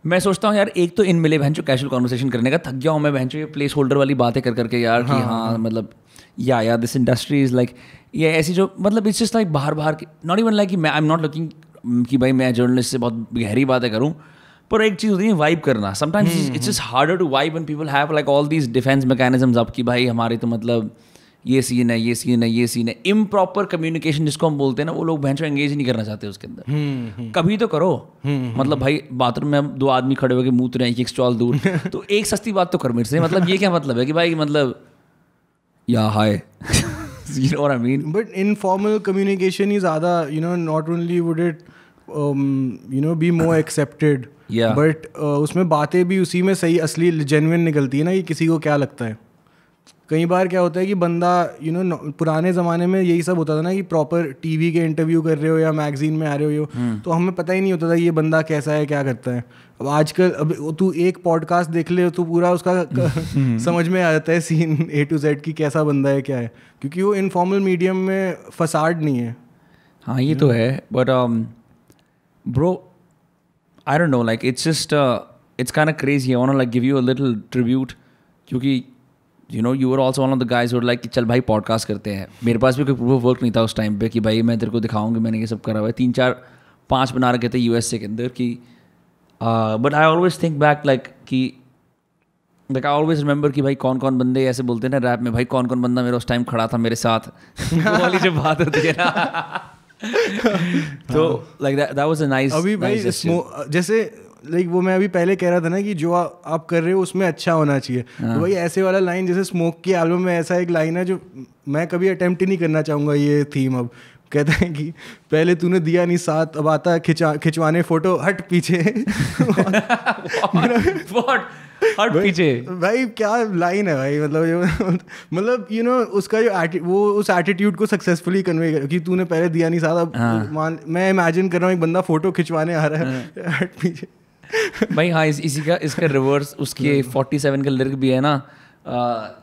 मैं सोचता हूँ यार, एक तो इन मिले बहन जो कैजुअल कॉन्वर्सेशन करने का, थक गया हूँ मैं बहन जो ये प्लेस होल्डर वाली बातें कर करके यार, कि हाँ मतलब या दिस इंडस्ट्री इज़ लाइक, ये ऐसी जो मतलब इट्स जस्ट लाइक बाहर की, नॉट इवन लाइक कि मैं आई एम नॉट लुकिंग कि भाई मैं जर्नलिस्ट से बहुत गहरी बातें करूँ, पर एक चीज़ होती है वाइब करना. Sometimes it's just harder to vibe when people have like all these defence mechanisms up कि भाई हमारे तो मतलब ये सीन है. इम्प्रॉपर कम्युनिकेशन जिसको हम बोलते हैं ना, वो लोग भैंसो एंगेज नहीं करना चाहते उसके अंदर. कभी तो करो, मतलब भाई बाथरूम में 2 आदमी खड़े होकर मूत रहे हैं एक स्टॉल दूर, तो एक सस्ती बात तो कर मेरे से. मतलब ये क्या मतलब है कि भाई मतलब या हाय you know what I mean? But informal communication is ज़्यादा not only would it be more accepted, yeah, but उसमें बातें भी उसी में सही असली जेन्युइन निकलती है ना, कि किसी को क्या लगता है. कई बार क्या होता है कि बंदा पुराने ज़माने में यही सब होता था ना कि प्रॉपर टीवी के इंटरव्यू कर रहे हो या मैगजीन में आ रहे हो, तो हमें पता ही नहीं होता था ये बंदा कैसा है, क्या करता है। अब आजकल अब तू एक पॉडकास्ट देख ले तो पूरा उसका समझ में आ जाता है सीन A to Z की कैसा बंदा है, क्या है, क्योंकि वो इनफॉर्मल मीडियम में फसाड नहीं है। हाँ ये तो है, but bro I don't no, like it's just it's kind of crazy. I want to like give you a little tribute, क्योंकि you know you were also one of the guys who were like कि चल भाई पॉडकास्ट करते हैं। मेरे पास भी कोई प्रूफ ऑफ वर्क नहीं था उस टाइम पे कि भाई मैं तेरे को दिखाऊंगी मैंने ये सब करा हुआ है। 3 4 5 बना रखे थे USA के अंदर कि but I always think back like कि लाइक आई ऑलवेज रिमेंबर कि भाई कौन कौन बंदे ऐसे बोलते हैं ना रैप में, भाई कौन कौन बंदा मेरा उस टाइम खड़ा था मेरे साथ वो वाली जो बात होती है ना तो like that was a nice. अभी भाई जैसे लाइक वो मैं अभी पहले कह रहा था ना कि जो आप कर रहे हो उसमें अच्छा होना चाहिए, तो भाई ऐसे वाला लाइन जैसे स्मोक की एल्बम में ऐसा एक लाइन है जो मैं कभी अटेम्प्ट ही नहीं करना चाहूँगा ये थीम। अब कहता है कि पहले तूने दिया नहीं साथ, अब आता है खिंचवाने फोटो, हट पीछे हट पीछे। भाई क्या लाइन है भाई, मतलब उसका जो वो उस एटीट्यूड को सक्सेसफुली कन्वे कर कि तूने पहले दिया नहीं साथ, अब मैं इमेजिन कर रहा हूँ एक बंदा फोटो खिंचवाने आ रहा है हट पीछे। भाई हाँ इसी का इसका रिवर्स उसके 47 का लिरिक भी है ना,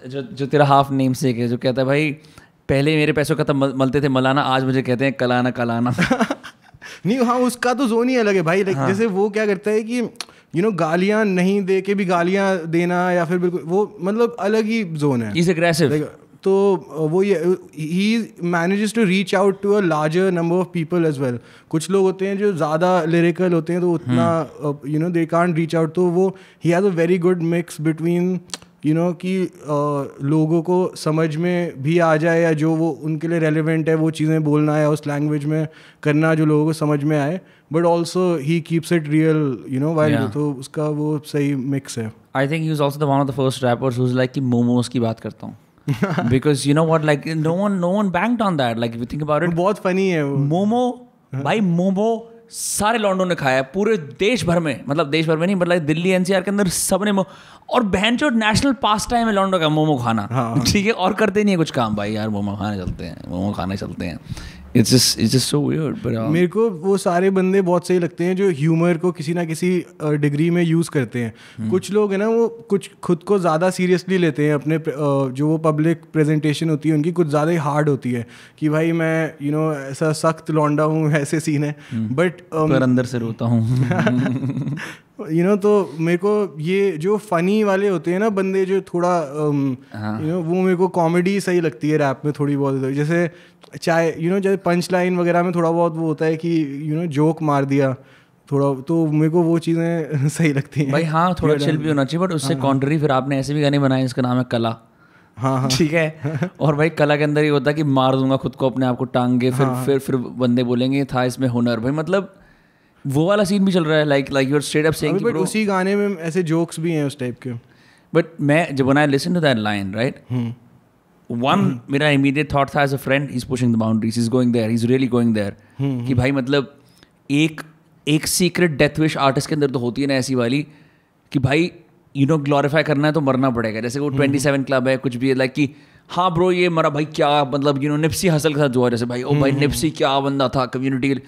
जो तेरा हाफ नेम से है, जो कहता है भाई पहले मेरे पैसों का तो मलते थे मलाना, आज मुझे कहते हैं कलाना कलाना। नहीं हाँ उसका तो जोन ही अलग है भाई। लाइक जैसे वो क्या करता है कि गालियाँ नहीं दे के भी गालियाँ देना, या फिर बिल्कुल वो मतलब अलग ही जोन है। He's aggressive. तो वो ये he manages to reach out to a larger number of people as well. कुछ लोग होते हैं जो ज़्यादा लिरिकल होते हैं तो उतना दे कांट रीच आउट, तो वो he has a very good mix between कि लोगों को समझ में भी आ जाए या जो वो उनके लिए रेलिवेंट है वो चीज़ें बोलना है उस लैंग्वेज में करना जो लोगों को समझ में आए, but also he keeps it real while. तो उसका वो सही मिक्स है। I think he was also the one of the first rappers who like कि मोमोज की बात करता हूँ because you know what, like no one banked on that, like if you think about it, बहुत फनी है वो मोमो। भाई मोमो सारे लॉन्डो ने खाया है पूरे देश भर में, मतलब देश भर में नहीं मतलब दिल्ली NCR के अंदर सबने और बहन चोट नेशनल पास टाइम है लॉन्डो का मोमो खाना। ठीक है, और करते नहीं है कुछ काम, भाई यार मोमो खाने चलते हैं, मोमो खाने चलते हैं। It's just so weird, but मेरे को वो सारे बंदे बहुत सही लगते हैं जो ह्यूमर को किसी ना किसी डिग्री में यूज़ करते हैं। कुछ लोग हैं ना वो कुछ खुद को ज़्यादा सीरियसली लेते हैं, अपने जो वो पब्लिक प्रेजेंटेशन होती है उनकी कुछ ज़्यादा ही हार्ड होती है कि भाई मैं ऐसा सख्त लौंडा हूँ, ऐसे सीन है, बट पर अंदर से रोता हूँ। तो मेरे को ये जो फनी वाले होते हैं ना बंदे जो थोड़ा वो मेरे को कॉमेडी सही लगती है रैप में थोड़ी बहुत। जैसे चाहे जैसे पंच लाइन वगैरह में थोड़ा बहुत वो होता है कि जोक मार दिया थोड़ा, तो मेरे को वो चीज़ें सही लगती हैं। भाई हाँ थोड़ा चिल भी होना चाहिए, बट उससे कॉन्ट्री फिर आपने ऐसे भी गाने बनाए जिसका नाम है कला। हाँ ठीक है, और भाई कला के अंदर ये होता है कि मार दूंगा खुद को अपने आप को टांग के, फिर बंदे बोलेंगे था इसमें हुनर। भाई मतलब वो वाला सीन भी चल रहा है, like you are straight up saying, but उसी गाने में ऐसे जोक्स भी हैं उस टाइप के। बट मैं जब I listen to that line right, one मेरा इमीडिएट थॉट था as a friend, he is pushing the boundaries, he is going there, he is really going there. कि भाई मतलब एक सीक्रेट डेथ विश आर्टिस्ट के अंदर तो होती है ना ऐसी वाली कि भाई ग्लोरीफाई करना है तो मरना पड़ेगा। जैसे वो 27 क्लब है कुछ भी है, लाइक कि हाँ ब्रो ये मरा भाई क्या मतलब निप्सी हसल के साथ जो है, जैसे भाई ओ भाई निप्सी क्या बंदा था कम्युनिटी,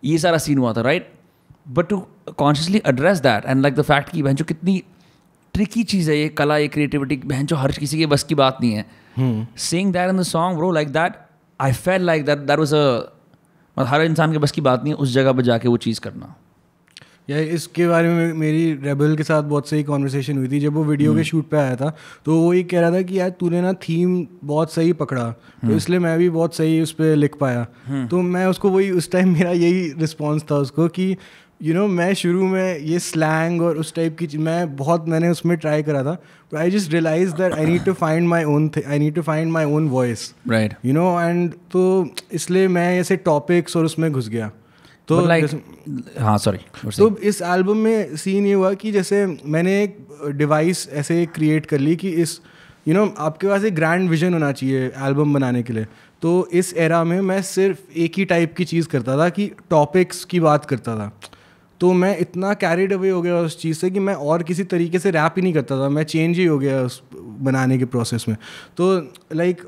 ये सारा सीन हुआ था right. But to consciously address that and like the fact कि बहन जो कितनी ट्रिकी चीज़ है ये कला, ये क्रिएटिविटी, बहन जो हर किसी के बस की बात नहीं है। Saying that in the song bro, like that I felt like that was a हर इंसान के बस की बात नहीं है उस जगह पर जाके वो चीज़ करना। या इसके बारे में मेरी रेबल के साथ बहुत सही कॉन्वर्सेशन हुई थी जब वो वीडियो के शूट पे आया था, तो वो ये कह रहा था कि यार तूने ना थीम बहुत सही पकड़ा, तो इसलिए मैं भी बहुत सही उस पर लिख पाया। तो मैं उसको वही उस टाइम मेरा यही रिस्पॉन्स था उसको कि मैं शुरू में ये स्लैंग और उस टाइप की मैंने उसमें ट्राई करा था, तो I just realise that I need to find my own voice right and तो इसलिए मैं ऐसे टॉपिक्स और उसमें घुस गया। तो हाँ सॉरी, तो इस एल्बम में सीन ये हुआ कि जैसे मैंने एक डिवाइस ऐसे क्रिएट कर ली कि इस आपके पास एक ग्रैंड विजन होना चाहिए एल्बम बनाने के लिए। तो इस एरा में मैं सिर्फ एक ही टाइप की चीज़ करता था कि टॉपिक्स की बात करता था, तो मैं इतना कैरिड अवे हो गया उस चीज़ से कि मैं और किसी तरीके से रैप ही नहीं करता था, मैं चेंज ही हो गया बनाने के प्रोसेस में. तो like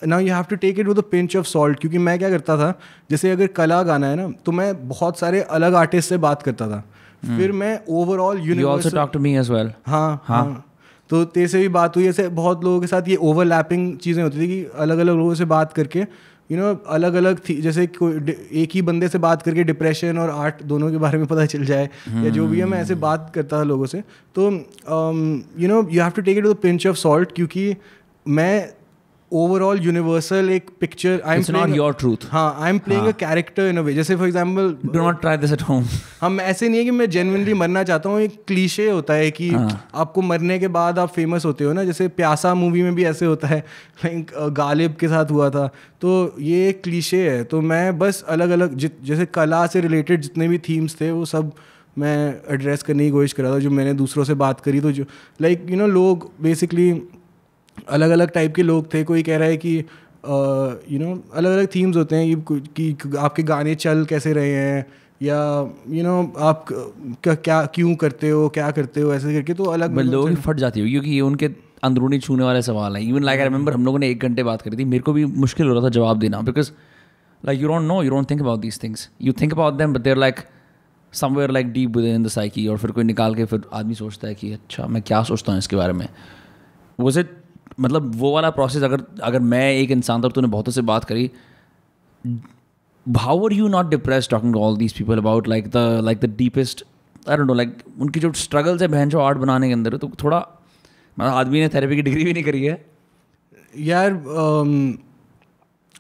now you have to take it with a pinch of salt, क्योंकि मैं क्या करता था, जैसे अगर कला गाना है ना, तो मैं बहुत सारे अलग आर्टिस्ट से बात करता था. फिर मैं ओवरऑल यूनिवर्सल. हाँ. तो तेरे से भी बात हुई, ऐसे बहुत लोगों के साथ ये ओवरलैपिंग चीज़ें होती थी कि अलग अलग लोगों से बात करके अलग अलग थी, जैसे कोई एक ही बंदे से बात करके डिप्रेशन और आर्ट दोनों के बारे में पता चल जाए या जो भी है. मैं ऐसे बात करता था लोगों से. तो you have to take it with a pinch of salt, क्योंकि मैं ओवरऑल यूनिवर्सल एक picture, I am not your truth. हाँ, I am playing a character in a way. जैसे for example, do not try this at home. हम ऐसे नहीं है कि मैं जेन्युइनली मरना चाहता हूँ. एक क्लीशे होता है कि आपको मरने के बाद आप फेमस होते हो ना, जैसे प्यासा मूवी में भी ऐसे होता है, गालिब के साथ हुआ था. तो ये एक क्लीशे है. तो मैं बस अलग अलग जैसे कला से रिलेटेड जितने भी थीम्स थे वो सब मैं एड्रेस करने की कोशिश कर रहा था, जो मैंने दूसरों से बात करी. तो जो लाइक लोग बेसिकली अलग अलग टाइप के लोग थे. कोई कह रहा है कि अलग अलग थीम्स होते हैं कि आपके गाने चल कैसे रहे हैं, या आप क्या क्यों करते हो, क्या करते हो, ऐसे करके. तो अलग लोगों की फट जाती हो, क्योंकि ये उनके अंदरूनी छूने वाले सवाल हैं. इवन लाइक आई रिमेंबर हम लोगों ने 1 घंटे बात करी थी, मेरे को भी मुश्किल हो रहा था जवाब देना, because like you don't know, you don't think about these things, you think about them but there like somewhere like deep within the psyche. और फिर कोई निकाल के फिर आदमी सोचता है कि अच्छा मैं क्या सोचता हूँ इसके बारे में. वाज इट, मतलब वो वाला प्रोसेस, अगर मैं एक इंसान था, तूने बहुतों से बात करी, how were you not depressed talking to all these people about like the deepest, I don't know, like उनकी जो struggles है बहन जो आर्ट बनाने के अंदर है. तो थोड़ा मतलब आदमी ने थेरेपी की डिग्री भी नहीं करी है यार.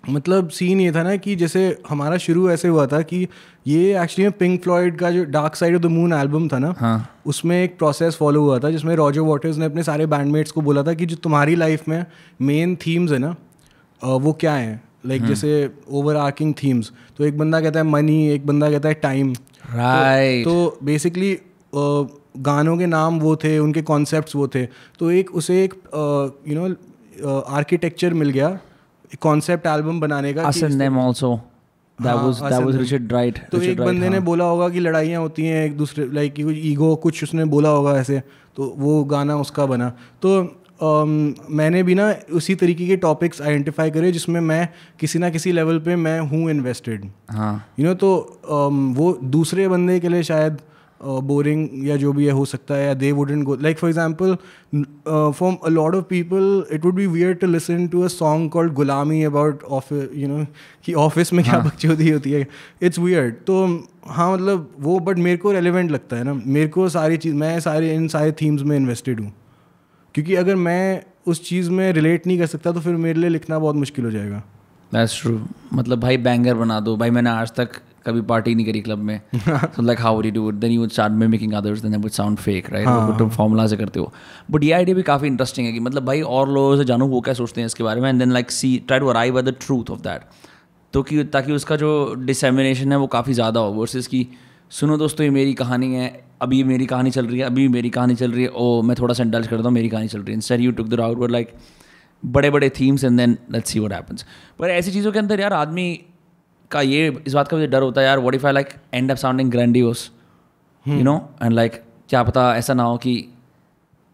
मतलब सीन ये था ना कि जैसे हमारा शुरू ऐसे हुआ था कि ये एक्चुअली में पिंक फ्लॉयड का जो dark side of the moon album था ना, हाँ. उसमें एक प्रोसेस फॉलो हुआ था जिसमें रॉजर वॉटर्स ने अपने सारे बैंडमेट्स को बोला था कि जो तुम्हारी लाइफ में मेन थीम्स है ना, वो क्या हैं. लाइक जैसे ओवर आर्किंग थीम्स. तो एक बंदा कहता है मनी, एक बंदा कहता है टाइम. राइट. तो बेसिकली गानों के नाम वो थे, उनके कॉन्सेप्ट्स वो थे. तो उसे एक आर्किटेक्चर मिल गया कॉन्सेप्ट एल्बम बनाने का. तो एक बंदे ने बोला होगा कि लड़ाइयाँ होती हैं एक दूसरे, लाइक कुछ ईगो, कुछ उसने बोला होगा ऐसे, तो वो गाना उसका बना. तो मैंने भी ना उसी तरीके के टॉपिक्स आइडेंटिफाई करे जिसमें मैं किसी ना किसी लेवल पे मैं हूँ इन्वेस्टेड. हाँ. तो वो दूसरे बंदे के लिए शायद बोरिंग या जो भी है हो सकता है, या they wouldn't go. Like for example for a lot of people it would be weird to listen to a song called Gulaami about office, कि ऑफिस में क्या बकचोदी होती है. It's weird. तो हाँ, मतलब वो, बट मेरे को रेलिवेंट लगता है ना. मेरे को सारी चीज़, मैं इन सारे थीम्स में इन्वेस्टेड हूँ, क्योंकि अगर मैं उस चीज़ में रिलेट नहीं कर सकता तो फिर मेरे लिए लिखना बहुत मुश्किल हो जाएगा. That's true. मतलब भाई बैंगर बना दो भाई, मैंने आज तक कभी पार्टी नहीं करी क्लब में. So like how would you do it? Then you would start mimicking others, then that would sound fake, right? वो तुम फॉर्मूला से करते हो. बट ये आइडिया भी काफ़ी इंटरेस्टिंग है कि मतलब भाई और लोगों से जानूँ वो क्या सोचते हैं इसके बारे में, and then like see try to arrive at the truth of that. तो कि ताकि उसका जो डिसेमिनेशन है वो काफ़ी ज़्यादा हो, वर्सेस कि सुनो दोस्तों ये मेरी कहानी है, अभी मेरी कहानी चल रही है, अभी मेरी कहानी चल रही है, ओ मैं थोड़ा सा इंडल्ज करता हूँ, मेरी कहानी चल रही है. Instead you took the route like बड़े बड़े themes and then let's see what happens. पर ऐसी चीज़ों के अंदर यार आदमी का ये इस बात का मुझे डर होता है यार, what if I like and up sounding grandiose, you know, and like क्या पता ऐसा ना हो कि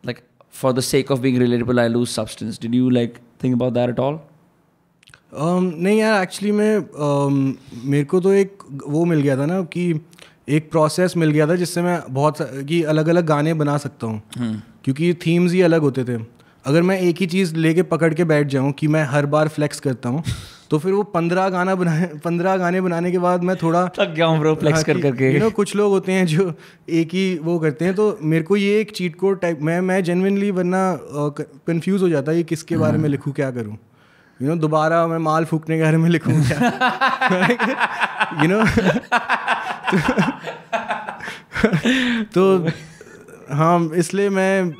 like for the sake of being relatable I lose substance. Did you like think about that at all? नहीं यार, एक्चुअली में मेरे को तो एक वो मिल गया था ना, कि एक प्रोसेस मिल गया था जिससे मैं बहुत कि अलग अलग गाने बना सकता हूँ, क्योंकि थीम्स ही अलग होते थे. अगर मैं एक ही चीज़ लेके पकड़ के बैठ जाऊँ कि मैं हर बार फ्लेक्स करता हूँ, तो फिर वो 15 गाने बनाने के बाद मैं थोड़ा थक गया हूँ ब्रो फ्लेक्स कर करके. कुछ लोग होते हैं जो एक ही वो करते हैं. तो मेरे को ये एक चीट कोड टाइप, मैं जेन्युइनली वरना कंफ्यूज हो जाता है कि किसके बारे में लिखूँ, क्या करूँ. दोबारा मैं माल फूकने के बारे में लिखूँ क्या, तो हाँ, इसलिए मैं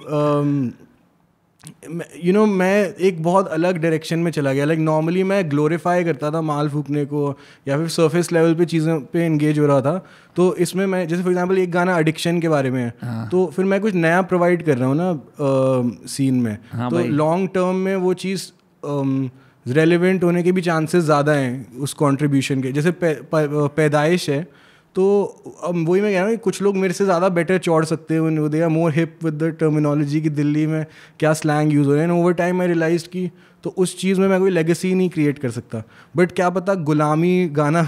एक बहुत अलग डायरेक्शन में चला गया. लाइक नॉर्मली मैं ग्लोरीफाई करता था माल फूकने को, या फिर सरफेस लेवल पे चीज़ों पे एंगेज हो रहा था. तो इसमें मैं जैसे फॉर एग्जांपल एक गाना एडिक्शन के बारे में है, तो फिर मैं कुछ नया प्रोवाइड कर रहा हूँ ना सीन में. तो लॉन्ग टर्म में वो चीज़ रेलिवेंट होने के भी चांसेस ज़्यादा हैं उस कंट्रीब्यूशन के. जैसे पैदाइश है, तो अब वही मैं कह रहा हूँ, कुछ लोग मेरे से ज़्यादा बेटर चौड़ सकते हैं, they are more hip with the terminology कि दिल्ली में क्या स्लैंग यूज़ हो रहे हैं। ओवर टाइम आई रियलाइज कि तो उस चीज़ में मैं कोई लेगेसी नहीं क्रिएट कर सकता, बट क्या पता गुलामी गाना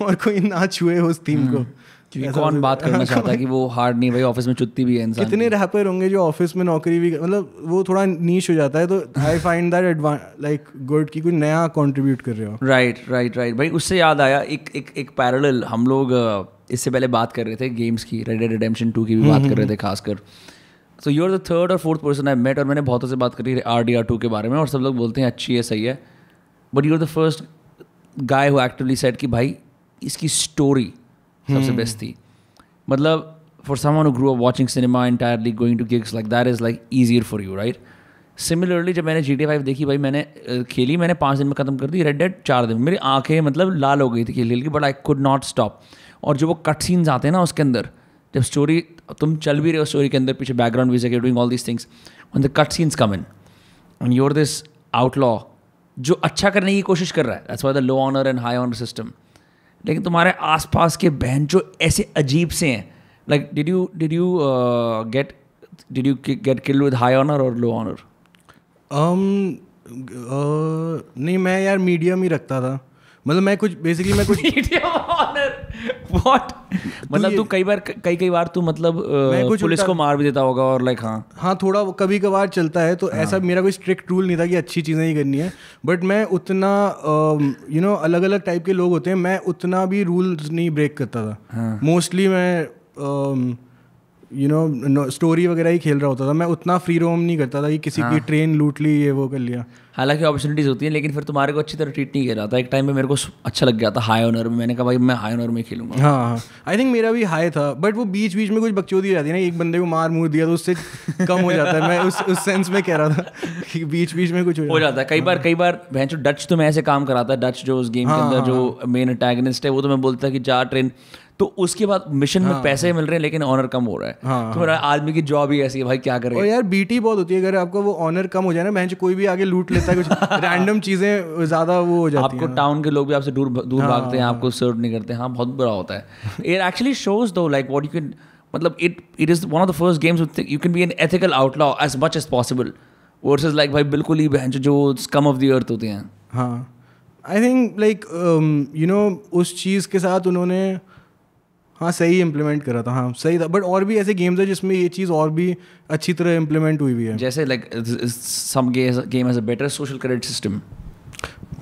और कोई ना छुए उस थीम को। क्योंकि कौन बात करना चाहता है कि वो हार्ड नहीं भाई, ऑफिस में चुत्ती भी है इंसान। कितने रैपर होंगे जो ऑफिस में नौकरी भी, मतलब वो थोड़ा नीश हो जाता है, तो I find that like good कि कोई नया कंट्रीब्यूट कर रहे हो। राइट भाई। उससे याद आया एक पैरेलल, हम लोग इससे पहले बात कर रहे थे गेम्स की, रेड डेड रिडेम्पशन 2 की भी बात कर रहे थे खासकर। So you are the third और फोर्थ पर्सन आई मेट, और मैंने बहुतों से बात करी RDR2 के बारे में, और सब लोग बोलते हैं अच्छी है, सही है, but you are the first guy who actively said कि भाई इसकी स्टोरी सबसे बेस्ट थी। मतलब for someone who grew up watching cinema entirely, going to gigs like that is like easier for you, right? Similarly जब मैंने GTA 5 देखी भाई, मैंने खेली, मैंने 5 दिन में ख़त्म कर दी। रेड डेड 4 दिन, मेरी आंखें मतलब लाल हो गई थी खेल की, but I could not stop. और जो वो कट सीन्स आते हैं ना उसके अंदर, जब स्टोरी तुम चल भी रहे हो स्टोरी के अंदर, पीछे बैकग्राउंड म्यूजिक है, doing all these things, when the cut scenes come in and you are this outlaw जो अच्छा करने की कोशिश कर रहा है, that's why the low honour and high honour system, लेकिन तुम्हारे आसपास के बहन जो ऐसे अजीब से हैं, like did you get killed with high honour और लो ऑनर? नहीं, मैं यार मीडियम ही रखता था, मतलब मैं कुछ मीडियम ऑनर व्हाट, मतलब तू कई बार तू मतलब पुलिस को मार भी देता होगा, और लाइक हाँ थोड़ा कभी कभार चलता है, तो ऐसा मेरा कोई स्ट्रिक्ट रूल नहीं था कि अच्छी चीज़ें ही करनी है, बट मैं उतना अलग अलग टाइप के लोग होते हैं, मैं उतना भी रूल्स नहीं ब्रेक करता था। मोस्टली मैं स्टोरी वगैरह ही खेल रहा होता था, मैं उतना फ्री रोम नहीं करता था कि किसी की ट्रेन लूट ली, ये वो कर लिया। हालांकि अपॉर्चुनिटीज़ होती हैं, लेकिन फिर तुम्हारे को अच्छी तरह ट्रीट नहीं किया जाता। एक टाइम पे मेरे को अच्छा लग गया था हाई ऑनर में, मैंने कहा भाई मैं हाई ऑनर में खेलूंगा। हाँ, आई थिंक मेरा भी हाई था, बट वो बीच बीच में कुछ बकचोदी हो जाती है ना, एक बंदे को मार मुँह दिया तो उससे कम हो जाता है। मैं उस सेंस में कह रहा था कि बीच बीच में कुछ हो जाता है। कई बार बहन जो डच तो मैं ऐसे काम कराता है, डच जो उस गेम के अंदर जो मेन एंटागनिस्ट है, वो तो मैं बोलता है कि जा ट्रेन, तो उसके बाद मिशन में पैसे मिल रहे हैं लेकिन ऑनर कम हो रहा है। तो मेरा आदमी की जॉब ही ऐसी है भाई, क्या करें। और यार बीटी बहुत होती है, अगर आपका वो ऑनर कम हो जाए ना, बहन कोई भी आगे लूट लेता है, कुछ रैंडम चीजें ज्यादा वो हो जाती हैं। आपको टाउन के लोग भी आपसे दूर भागते हैं, आपको सर्व नहीं करते। हाँ, बहुत बुरा होता है। It actually shows though like what you can, मतलब it is one of the first games you can be an ethical outlaw as much as possible, versus like भाई बिल्कुल ही बहन जो स्कम ऑफ द अर्थ होते हैं। हाँ, आई थिंक लाइक उस चीज़ के साथ उन्होंने सही इम्प्लीमेंट करा था। हाँ, सही था, बट और भी ऐसे गेम्स है जिसमें ये चीज़ और भी अच्छी तरह इम्प्लीमेंट हुई हुई है। जैसे like some game has a better social credit system.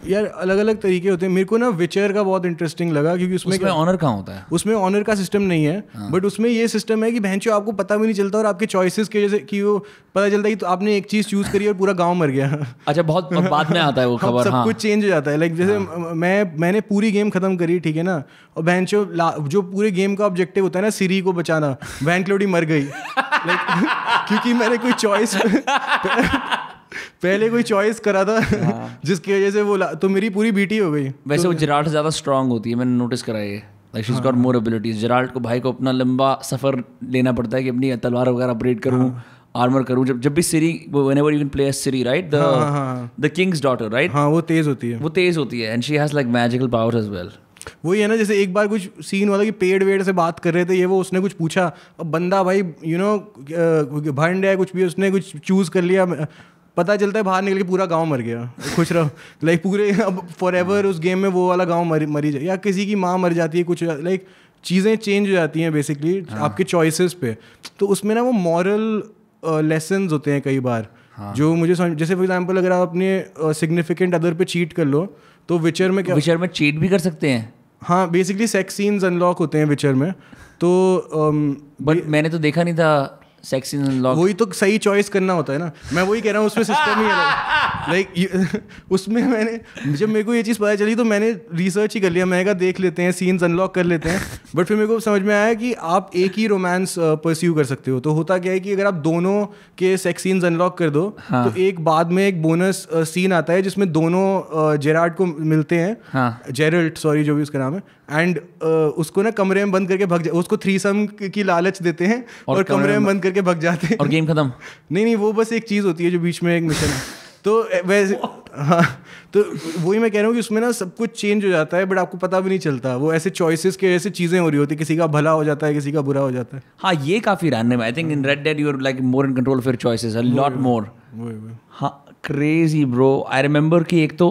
यार अलग अलग तरीके होते हैं। मेरे को ना विचर का बहुत इंटरेस्टिंग लगा, क्योंकि उसमें ऑनर कहाँ होता है? उसमें ऑनर का सिस्टम नहीं है, बट उसमें ये सिस्टम है कि भैंचो आपको पता भी नहीं चलता, और आपके चॉइसेस के जैसे कि वो पता चलता है कि तो आपने एक चीज़ चूज़ करी और पूरा गांव मर गया। अच्छा, बहुत बाद में आता है वो खबर। सब कुछ चेंज हो जाता है। लाइक जैसे मैंने पूरी गेम खत्म करी, ठीक है ना, और भैंचो जो पूरे गेम का ऑब्जेक्टिव होता है ना, सिरी को बचाना, वैन क्लोडी मर गई। लाइक क्योंकि मैंने कोई चॉइस पहले कोई चॉइस करा था, जिसकी वजह से वो तो मेरी पूरी बीटी हो गई। वैसे वो जेराल्ड ज़्यादा स्ट्रांग होती है, मैंने नोटिस करा है। Like she is got more abilities. Gerald को भाई को अपना लंबा सफ़र लेना पड़ता है कि अपनी तलवार वगैरह अपग्रेड करूँ, आर्मर करूँ। जब भी Ciri, whenever you can play as Ciri, right, the king's daughter, right, हाँ, वो तेज़ होती है, and she has like magical power as well. वही है ना, जैसे एक बार कुछ सीन हुआ था कि पेड़ वेड़ से बात कर रहे थे, ये वो, उसने कुछ पूछा, अब बंदा भाई भंड है कुछ भी, उसने कुछ चूज़ कर लिया, पता चलता है बाहर निकल के पूरा गांव मर गया। खुश रहो, लाइक पूरे अब फॉर एवर उस गेम में वो वाला गांव मरी जाए, या किसी की माँ मर जाती है, कुछ लाइक चीज़ें चेंज हो जाती हैं बेसिकली आपके चॉइसेस पे। तो उसमें ना वो मॉरल लेसन्स होते हैं कई बार, जो मुझे जैसे फॉर एग्जांपल अगर आप अपने सिग्निफिकेंट अदर पे चीट कर लो, तो विचर में चीट भी कर सकते हैं। हाँ, बेसिकली सेक्स सीन्स अनलॉक होते हैं विचर में। तो बट मैंने तो देखा नहीं था सेक्स सीन अनलॉक। वही तो सही चॉइस करना होता है ना, मैं वही कह रहा हूँ, उसमें सिस्टम ही है। लाइक उसमें जब मेरे को ये चीज़ पता चली तो मैंने रिसर्च ही कर लिया, मैंने कहा देख लेते हैं, सीन्स अनलॉक कर लेते हैं। बट फिर मेरे को समझ में आया कि आप एक ही रोमांस परस्यू कर सकते हो। तो होता क्या है कि अगर आप दोनों के सेक्स सीन्स अनलॉक कर दो, तो एक बाद में एक बोनस सीन आता है जिसमें दोनों जेराल्ड को मिलते हैं, जेरल्ड सॉरी जो भी उसका नाम है, एंड उसको ना कमरे में बंद करके उसको थ्रीसम की लालच देते हैं और कमरे में बंद करके भग जाते हैं, और गेम खत्म। नहीं, वो बस एक चीज़ होती है जो बीच में एक मिशन है। तो वैसे हाँ, तो वही मैं कह रहा हूँ कि उसमें ना सब कुछ चेंज हो जाता है बट आपको पता भी नहीं चलता, वो ऐसे चॉइसेस के ऐसे चीज़ें हो रही होती है, किसी का भला हो जाता है किसी का बुरा हो जाता है। हाँ ये काफ़ी रैंडम है। I think in Red Dead you are like more in control of your choices, a lot more. हाँ क्रेजी ब्रो। आई रिमेंबर कि एक तो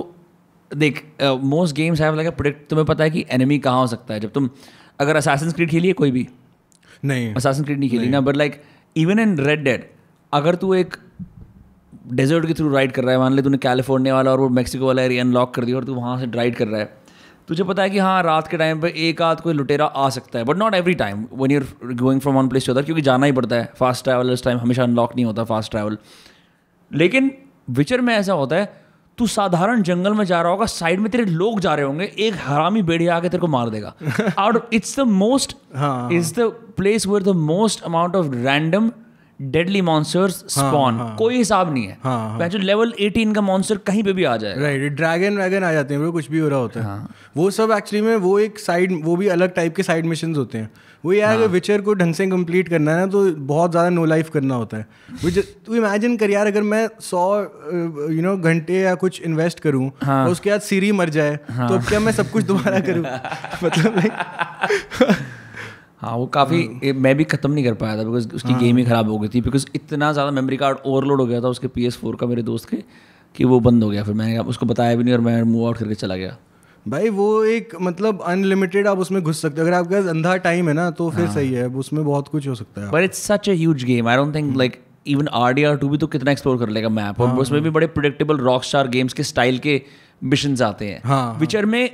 देख most games have like a predict, तुम्हें पता है कि एनिमी कहाँ हो सकता है। जब तुम अगर असासिन्स क्रीड खेली है कोई भी? नहीं, असासिन्स क्रीड नहीं खेली ना, but like even in Red dead अगर तू एक डेजर्ट के थ्रू राइड कर रहा है, मान ले तूने कैलिफोर्निया वाला और वो मैक्सिको वाला एरिया अनलॉक कर दिया और तू वहाँ से राइड कर रहा है, तुझे पता है कि हाँ रात के टाइम पे एक आध कोई लुटेरा आ सकता है, but not every time when you are going from one place to other, क्योंकि जाना ही पड़ता है। फास्ट ट्रैवल इस टाइम हमेशा अनलॉक नहीं होता फास्ट ट्रैवल। लेकिन विचर में ऐसा होता है, तू साधारण जंगल में जा रहा होगा, साइड में तेरे लोग जा रहे होंगे, एक हरामी भेड़िया आके तेरे को मार देगा। और it's the most, it's the place where the most amount of random deadly monsters spawn. कोई हिसाब नहीं है। जो लेवल 18 का मॉन्स्टर कहीं पे भी आ जाए, राइट, ड्रैगन वैगन आ जाते हैं ब्रो, कुछ भी हो रहा होता है। वो सब एक्चुअली में वो एक साइड, वो भी अलग टाइप के साइड मिशंस होते हैं। वो यार अगर विचर को ढंग से कंप्लीट करना है ना तो बहुत ज़्यादा नो लाइफ करना होता है। तू इमेजिन कर यार, अगर मैं 100 घंटे या कुछ इन्वेस्ट करूँ और उसके बाद सीरी मर जाए तो अब क्या मैं सब कुछ दोबारा करूँ? मतलब हाँ वो काफ़ी मैं भी ख़त्म नहीं कर पाया था बिकॉज उसकी गेम ही ख़राब हो गई थी, बिकॉज इतना ज़्यादा मेमोरी कार्ड ओवरलोड हो गया था उसके PS4 का मेरे दोस्त के कि वो बंद हो गया। फिर मैंने उसको बताया भी नहीं और मैं मूव आउट करके चला गया। भाई वो एक मतलब अनलिमिटेड आप उसमें घुस सकते हो, अगर आपके पास अंधा टाइम है ना तो फिर सही है, उसमें बहुत कुछ हो सकता है। But it's such a huge game, I don't think like even RDR2 भी तो कितना एक्सप्लोर कर लेगा मैप, और उसमें भी बड़े प्रेडिक्टेबल रॉकस्टार गेम्स के स्टाइल के मिशंस आते हैं। विचर में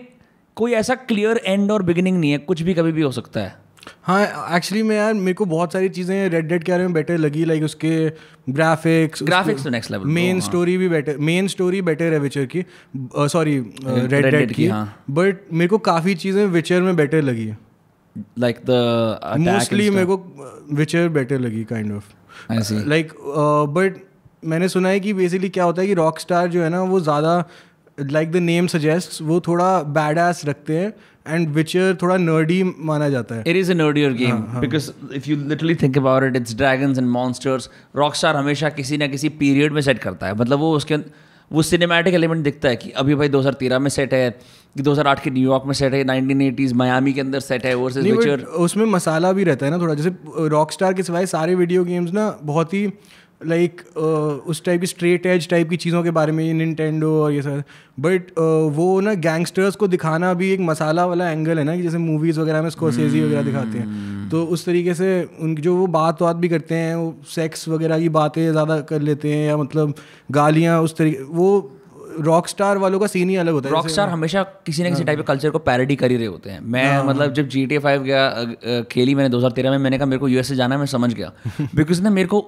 कोई ऐसा क्लियर एंड और बिगिनिंग नहीं है, कुछ भी कभी भी हो सकता है। हाँ एक्चुअली मैं यार मेरे को बहुत सारी चीज़ें रेड डेड के बारे में बेटर लगी, लाइक उसके ग्राफिक्स तो नेक्स्ट लेवल, मेन स्टोरी भी बेटर, मेन स्टोरी बेटर है विचर की, सॉरी रेड डेड की। बट मेरे को काफ़ी चीज़ें विचर में बेटर लगी, लाइक द मोस्टली मेरे को विचर बेटर लगी काइंड ऑफ, लाइक बट मैंने सुना है कि बेसिकली क्या होता है कि रॉकस्टार जो है ना वो ज़्यादा लाइक द नेम सजेस्ट वो थोड़ा बैडएस रखते हैं एंड विचर थोड़ा नर्डी माना जाता है। It is a nerdier game because if you literally think about it, it's dragons and monsters. Rockstar हमेशा किसी ना किसी पीरियड में सेट करता है, मतलब वो उसके वो सिनेमैटिक एलिमेंट दिखता है कि अभी भाई 2013 में सेट है, कि 2008 के न्यूयॉर्क में सेट है, 1980s मायामी के अंदर सेट है वर्सेस विचर। उसमें मसाला भी रहता है ना थोड़ा, जैसे रॉकस्टार के सिवाय सारे वीडियो गेम्स ना बहुत ही लाइक उस टाइप की स्ट्रेट एज टाइप की चीज़ों के बारे में, निंटेंडो और ये सब, बट वो ना गैंगस्टर्स को दिखाना भी एक मसाला वाला एंगल है ना, कि जैसे मूवीज़ वगैरह में स्कॉर्सेज़ी वगैरह दिखाते हैं, तो उस तरीके से उनकी जो वो बात भी करते हैं, वो सेक्स वगैरह की बातें ज़्यादा कर लेते हैं, या मतलब गालियाँ उस तरीके, वो रॉकस्टार वालों का सीन ही अलग होता है। रॉकस्टार हमेशा किसी ना किसी टाइप के कल्चर को पैरोडी कर ही रहे होते हैं। मैं मतलब जब GTA 5 गया खेली मैंने 2013 में, मैंने कहा मेरे को US से जाना है, मैं समझ गया बिकॉज ना मेरे को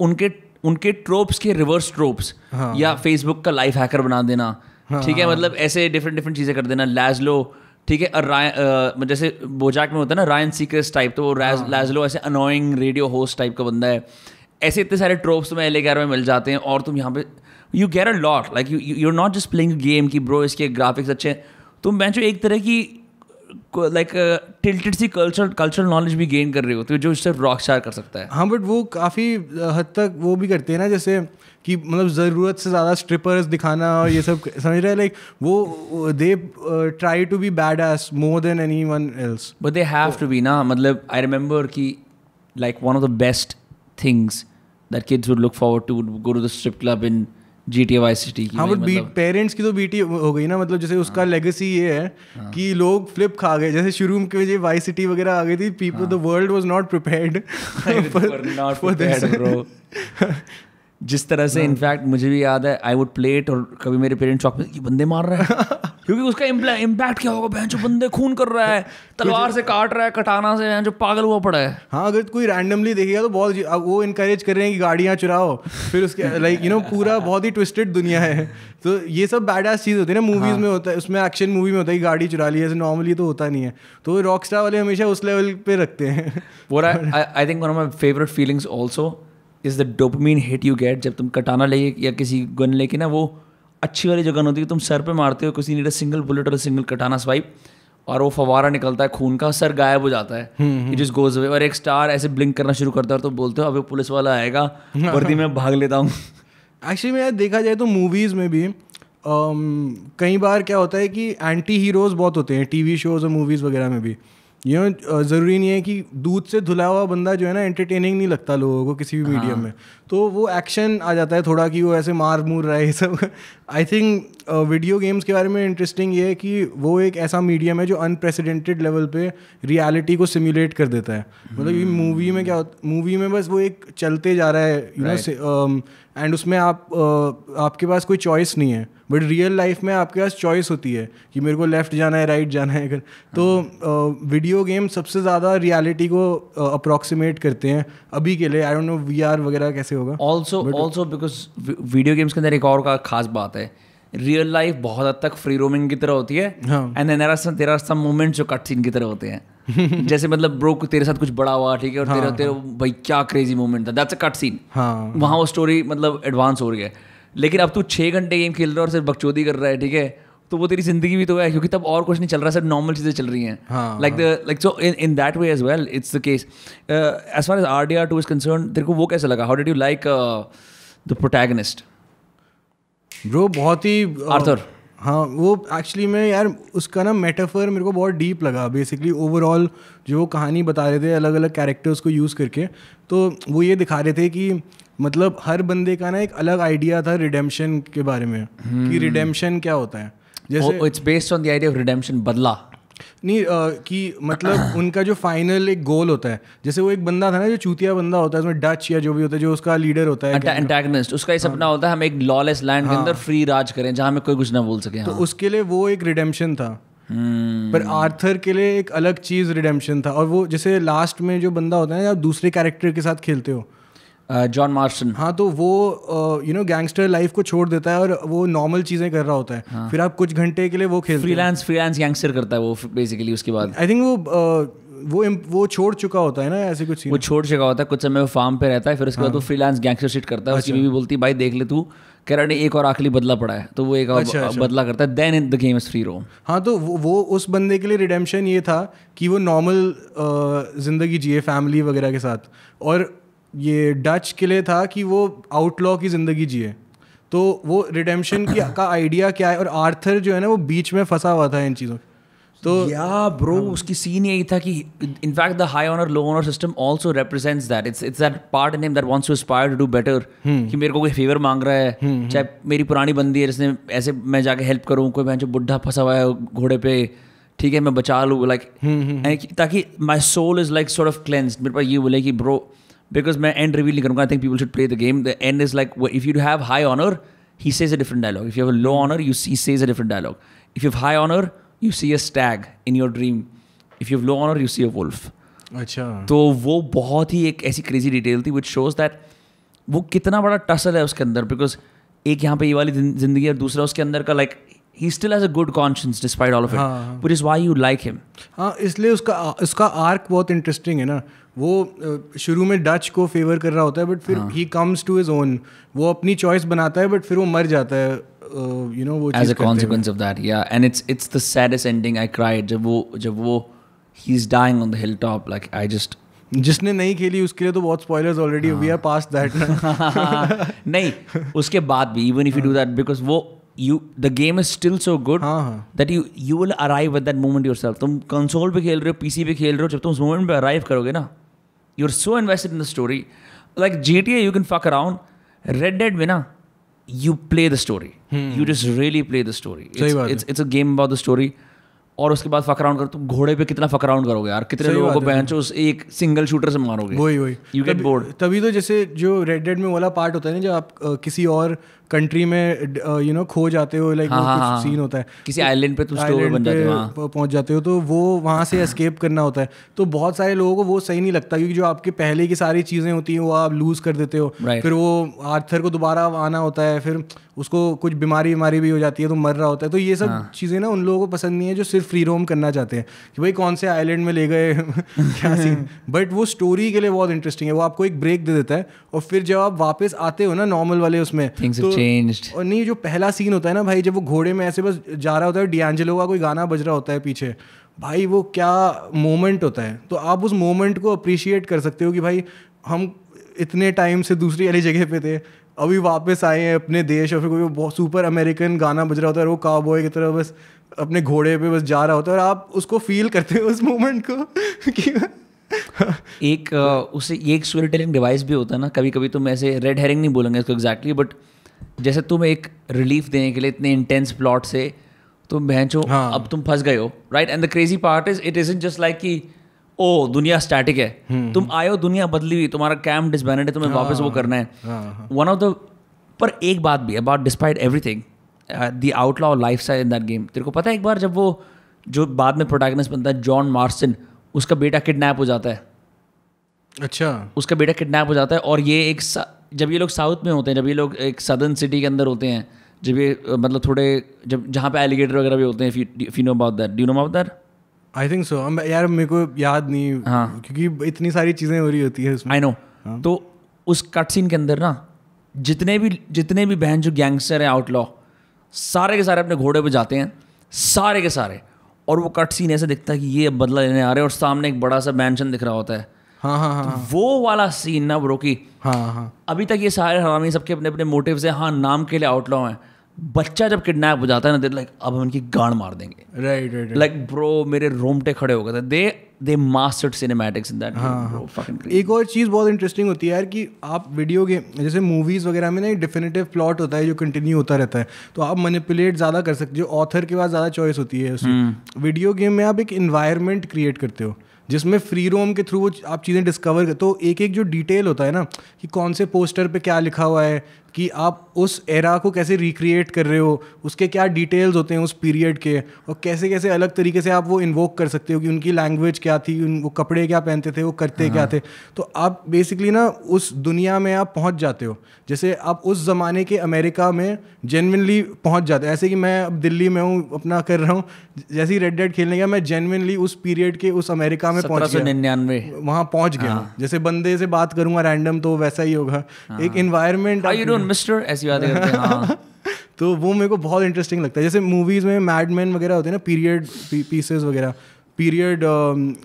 उनके ट्रोप्स के रिवर्स ट्रोप्स, या फेसबुक का लाइफ हैकर बना देना, ठीक है, मतलब ऐसे डिफरेंट चीज़ें कर देना। लैज़लो, ठीक है, और जैसे बोजैक में होता है ना रायन सीक्रेट्स टाइप, तो वो लैज़लो ऐसे अनोइंग रेडियो होस्ट टाइप का बंदा है। ऐसे इतने सारे ट्रोप्स तुम्हें LA 11 में मिल जाते हैं, और तुम यहाँ पे you get a lot, like you're not just playing a game कि ब्रो इसके ग्राफिक्स अच्छे हैं, तुम बेंचो एक तरह की लाइक टिल्टेड सी कल्चरल नॉलेज भी गेन कर रहे होते हो जो सिर्फ रॉकस्टार कर सकता है। हाँ बट वो काफ़ी हद तक वो भी करते हैं ना, जैसे कि मतलब ज़रूरत से ज़्यादा स्ट्रिपर्स दिखाना और ये सब, समझ रहे हैं, लाइक वो they try to be badass more than anyone else, but they have to be ना। मतलब आई रिमेंबर कि like one of the best things that kids would look forward to go to the strip club in GTA Vice City की। हाँ बट पेरेंट्स की तो बीटी हो गई ना, मतलब जैसे उसका लेगेसी ये है कि लोग फ्लिप खा गए, जैसे शुरू में जो Vice City वगैरह आ गई थी, people the world was not prepared for this bro. जिस तरह से इनफैक्ट मुझे भी याद है, आई वुड प्ले इट और कभी मेरे पेरेंट्स चौक में ये बंदे मार रहे हैं क्योंकि उसका इम्पैक्ट क्या होगा, बहन जो बंदे खून कर रहा है, तलवार से काट रहा है, कटाना से जो पागल हुआ पड़ा है। हाँ अगर कोई रैंडमली देखेगा तो बहुत वो इनकरेज कर रहे हैं कि गाड़ियाँ चुराओ, फिर उसके लाइक पूरा बहुत ही ट्विस्टेड दुनिया है। तो ये सब बैडएस चीज़ होती है ना मूवीज़ में होता है, उसमें एक्शन मूवी में होता है कि गाड़ी चुरा ली, ऐसे नॉर्मली तो होता नहीं है, तो रॉकस्टार वाले हमेशा उस लेवल पे रखते हैं। I think one of my favourite feelings also is the dopamine hit you get जब तुम कटाना लेके या किसी गन लेके ना, वो अच्छी वाली जो गन होती है तुम सर पे मारते हो, किसी नीड अ सिंगल बुलेट और सिंगल कटाना स्वाइप, और वो फवारा निकलता है खून का, सर गायब हो जाता है, इट जस्ट गोज अवे, और एक स्टार ऐसे ब्लिंक करना शुरू करता है, और तो बोलते हो अभी पुलिस वाला आएगा, वर्दी में भाग लेता हूँ। एक्चुअली में यार देखा जाए तो मूवीज़ में भी कई बार क्या होता है कि एंटी हीरोज़ बहुत होते हैं टीवी शोज़ और मूवीज़ वगैरह में भी। ज़रूरी नहीं है कि दूध से धुला हुआ बंदा जो है ना एंटरटेनिंग नहीं लगता लोगों को किसी भी मीडियम में, तो वो एक्शन आ जाता है थोड़ा कि वो ऐसे मार मूर रहा है ये सब। आई थिंक वीडियो गेम्स के बारे में इंटरेस्टिंग ये है कि वो एक ऐसा मीडियम है जो अनप्रेसिडेंटेड लेवल पे रियलिटी को सिमुलेट कर देता है। मतलब ये मूवी में क्या होता, मूवी में बस वो एक चलते जा रहा है एंड उसमें आपके पास कोई चॉइस नहीं है, बट रियल लाइफ में आपके पास चॉइस होती है कि मेरे को लेफ्ट जाना है राइट जाना है। तो वीडियो गेम सबसे ज़्यादा रियलिटी को अप्रॉक्सीमेट करते हैं अभी के लिए। आई डोंट नो VR वगैरह कैसे होगा। ऑल्सो बिकॉज वीडियो गेम्स के अंदर एक और का खास बात है, रियल लाइफ बहुत हद तक फ्री रोमिंग की तरह होती है, and then there are some moments जो कट सीन की तरह होते हैं। जैसे मतलब ब्रो तेरे साथ कुछ बड़ा हुआ, ठीक है, और तेरा भाई क्या क्रेजी मोमेंट था, दैट्स अ कट सीन। वहाँ वो स्टोरी मतलब एडवांस हो रही है। लेकिन अब तू 6 घंटे गेम खेल रहा है और सिर्फ बकचोदी कर रहा है, ठीक है, तो वो तेरी जिंदगी भी तो है, क्योंकि तब और कुछ नहीं चल रहा, सब नॉर्मल चीज़ें चल रही हैं। Like so in that way as well it's the case. As far as RDR2 is concerned, तेरे को वो कैसा लगा? How did you like the protagonist? Bro बहुत ही आर्थर। हाँ, वो एक्चुअली में यार उसका ना मेटाफर मेरे को बहुत डीप लगा। बेसिकली ओवरऑल जो वो कहानी बता रहे थे अलग अलग कैरेक्टर्स को यूज़ करके, तो वो ये दिखा रहे थे कि मतलब हर बंदे का ना एक अलग आइडिया था रिडेम्पशन के बारे में, कि रिडेम्पशन क्या होता है। जैसे it's based on the idea of redemption, बदला नहीं कि मतलब उनका जो फाइनल एक गोल होता है। जैसे वो एक बंदा था ना जो चूतिया बंदा होता है उसमें, डच या जो भी होता है, जो उसका लीडर होता है, एंटागनिस्ट, उसका ये सपना होता है हम एक लॉलेस लैंड के अंदर फ्री राज करें जहाँ में कोई कुछ ना बोल सके। तो उसके लिए वो एक रिडेम्पशन था। पर आर्थर के लिए एक अलग चीज़ रिडेम्पशन था। और वो जैसे लास्ट में जो बंदा होता है ना, आप दूसरे कैरेक्टर के साथ खेलते हो, जॉन मार्स्टन, हाँ, तो वो गैंगस्टर लाइफ को छोड़ देता है और वो नॉर्मल चीज़ें कर रहा होता है। फिर आप कुछ घंटे के लिए वो खेलते फ्रीलांस गैंगस्टर करता है वो बेसिकली। उसके बाद आई थिंक वो छोड़ चुका होता है ना, ऐसे कुछ वो छोड़ चुका होता है, कुछ समय वो फार्म पे रहता है, फिर उसके बाद वो फ्रीलांस गैंगस्टर शिट करता है। उसकी बीवी बोलती है भाई देख ले तू, कह रहा है एक और आखिरी बदला पड़ा है, तो वो एक और बदला करता है, then the game is free roam. हाँ, तो वो उस बंदे के लिए रिडेम्पशन ये था कि वो नॉर्मल जिंदगी जिए फैमिली वगैरह के साथ, और ये डच के लिए था कि वो आउटलॉ की ज़िंदगी जिए। तो वो रिडेम्पशन का आइडिया क्या है, और आर्थर जो है ना वो बीच में फंसा हुआ था इन चीज़ों। तो या ब्रो उसकी सीन यही था कि in fact the high honor low honor system also represents that. It's that part in him that wants to aspire to do better, कि मेरे को कोई फेवर मांग रहा है, चाहे मेरी पुरानी बंदी है जिसने ऐसे मैं जाके हेल्प करूँ, कोई मैं जो बुढ़ा फंसा हुआ है घोड़े पे, ठीक है, मैं बचा लूँ, लाइक ताकि my soul is like sort of cleansed. मेरे पास ये बोले कि ब्रो, बिकॉज मैं एंड रिवील नहीं करूँगा, I think people should play the game. The end is like if you have high honor he says a different dialogue. If you have a low honor, he says a different dialogue. If you have high honor, you see a stag in your dream. If you have low honor, you see a wolf. अच्छा, तो वो बहुत ही एक ऐसी क्रेजी डिटेल थी which shows that वो कितना बड़ा टसल है उसके अंदर, बिकॉज एक यहाँ पे ये वाली जिंदगी और दूसरा उसके अंदर का like he still has a good conscience despite all of it, which is why you like him. हाँ, इसलिए उसका आर्क बहुत इंटरेस्टिंग है ना। वो शुरू में डच को फेवर कर रहा होता है, बट फिर ही कम्स टू हिज ओन, वो अपनी चॉइस बनाता है, बट फिर वो मर जाता है, वो as a consequence of that. Yeah, and it's the saddest ending. I cried जब वो he's dying on the hilltop. Like I just, जिसने नहीं खेली उसके लिए तो बहुत spoilers already, we are past that ना। नहीं, उसके बाद भी even if you do that, because वो the game is still so good that you will arrive at that moment yourself. तुम कंसोल पे खेल रहे हो, पीसी पे खेल रहे हो, जब तुम उस मोमेंट पे अराइव करोगे ना, you're so invested in the story. Like GTA you can fuck around, Red Dead में ना you play the story. You just really play the story. It's a game about the story. और उसके बाद फक अराउंड करो, तुम घोड़े पे कितना फक अराउंड करोगे यार, कितने लोगों को बहनचो उस एक सिंगल शूटर से मारोगे, वही यू गेट बोर्ड। तभी तो जैसे जो रेड डेड में वाला पार्ट होता है ना, जब आप किसी और कंट्री में खो जाते हो, लाइक कुछ सीन होता है किसी आइलैंड पे तुम स्टोर बन जाते हो, पहुंच जाते हो, तो वो वहाँ से एस्केप करना होता है। तो बहुत सारे लोगों को वो सही नहीं लगता, क्योंकि जो आपके पहले की सारी चीज़ें होती हैं वो आप लूज कर देते हो, फिर वो आर्थर को दोबारा आना होता है, फिर उसको कुछ बीमारी भी हो जाती है तो मर रहा होता है। तो ये सब चीज़ें ना उन लोगों को पसंद नहीं है जो सिर्फ फ्री रोम करना चाहते हैं कि भाई कौन से आइलैंड में ले गए क्या सीन। बट वो स्टोरी के लिए बहुत इंटरेस्टिंग है, वो आपको एक ब्रेक दे देता है, और फिर जब आप वापस आते हो ना नॉर्मल वाले उसमें, तो और नहीं, जो पहला सीन होता है ना भाई, जब वो घोड़े में ऐसे बस जा रहा होता है, डिएंजेलो का कोई गाना बज रहा होता है पीछे, भाई वो क्या मोमेंट होता है। तो आप उस मोमेंट को अप्रिशिएट कर सकते हो कि भाई हम इतने टाइम से दूसरी वाली जगह पे थे, अभी वापस आए हैं अपने देश, और फिर कोई बहुत सुपर अमेरिकन गाना बज रहा होता है और वो काउबॉय की तरह बस अपने घोड़े पे बस जा रहा होता है, और आप उसको फील करते हो उस मोमेंट को कि एक उससे ये एक स्टोरी टेलिंग डिवाइस भी होता है ना, कभी कभी तुम ऐसे रेड हेरिंग नहीं बोलेंगे इसको एग्जैक्टली, बट जैसे तुम एक रिलीफ देने के लिए इतने इंटेंस प्लॉट से तुम बहनचो अब तुम फंस गए हो, right? And the crazy part is it isn't just like कि ओ दुनिया स्टैटिक है, तुम आए हो दुनिया बदली हुई, तुम्हारा कैम्प डिसबैंडेड है, तुम्हें वापस वो करना है। वन ऑफ द पर एक बात भी about despite everything the outlaw lifestyle in that game, तेरे को पता है एक बार जब वो जो बाद में प्रोटैगनिस्ट बनता है जॉन मार्स्टन, उसका बेटा किडनैप हो जाता है। अच्छा, उसका बेटा किडनैप हो जाता है, और ये एक जब ये लोग साउथ में होते हैं, जब ये लोग एक सदर्न सिटी के अंदर होते हैं, जब ये मतलब थोड़े जब जहाँ पे एलिगेटर वगैरह भी होते हैं, if you know about that, do you know about that? I think so यार, मेरे को याद नहीं, हाँ, क्योंकि इतनी सारी चीज़ें हो रही होती है उसमें। I know. तो उस कट सीन के अंदर ना जितने भी बहन जो गैंगस्टर हैं आउटलॉ, सारे के सारे अपने घोड़े पे जाते हैं, सारे के सारे, और वो कट सीन ऐसे दिखता है कि ये बदला लेने आ रहे हैं, और सामने एक बड़ा सा मैंशन दिख रहा होता है। हाँ हाँ हाँ, तो वो वाला सीन ना ब्रो की, हाँ हाँ, अभी तक ये सारे हरामी सबके अपने अपने मोटिव्स हैं, हाँ नाम के लिए आउटलॉ हैं, बच्चा जब किडनैप हो जाता है ना, देर लाइक अब हम इनकी गांड मार देंगे, राइट राइट, लाइक ब्रो मेरे रोमटे खड़े हो गए थे। They mastered cinematics in that bro, fucking crazy. एक और चीज़ बहुत इंटरेस्टिंग होती है यार कि आप वीडियो गेम जैसे मूवीज़ वगैरह में ना एक डिफिनेटिव प्लॉट होता है जो कंटिन्यू होता रहता है, तो आप मैनिपुलेट ज़्यादा कर सकते हो, ऑथर के पास ज़्यादा चॉइस होती है उसमें। वीडियो गेम में आप एक इन्वायरमेंट क्रिएट करते हो जिसमें फ्री रोम के थ्रू आप चीज़ें डिस्कवर करते हो। तो एक एक जो डिटेल होता है ना कि कौन से पोस्टर पे क्या लिखा हुआ है, कि आप उस एरा को कैसे रिक्रिएट कर रहे हो, उसके क्या डिटेल्स होते हैं उस पीरियड के, और कैसे कैसे अलग तरीके से आप वो इन्वोक कर सकते हो कि उनकी लैंग्वेज क्या थी, वो कपड़े क्या पहनते थे, वो करते क्या थे। तो आप बेसिकली ना उस दुनिया में आप पहुंच जाते हो, जैसे आप उस ज़माने के अमेरिका में जेन्युइनली पहुंच जाते हो। ऐसे कि मैं अब दिल्ली में हूँ अपना कर रहा हूँ, जैसे ही रेड डेड खेलने गया मैं जेन्युइनली उस पीरियड के उस अमेरिका में पहुंच गया, 1799 वहाँ पहुंच गया। जैसे बंदे से बात करूंगा रैंडम तो वैसा ही होगा, एक इन्वायरमेंट मिस्टर ऐसी बातें करते हैं। हाँ। तो वो मेरे को बहुत इंटरेस्टिंग लगता है। जैसे मूवीज़ में मैडमैन वगैरह होते हैं ना, पीरियड पीसेस वगैरह, पीरियड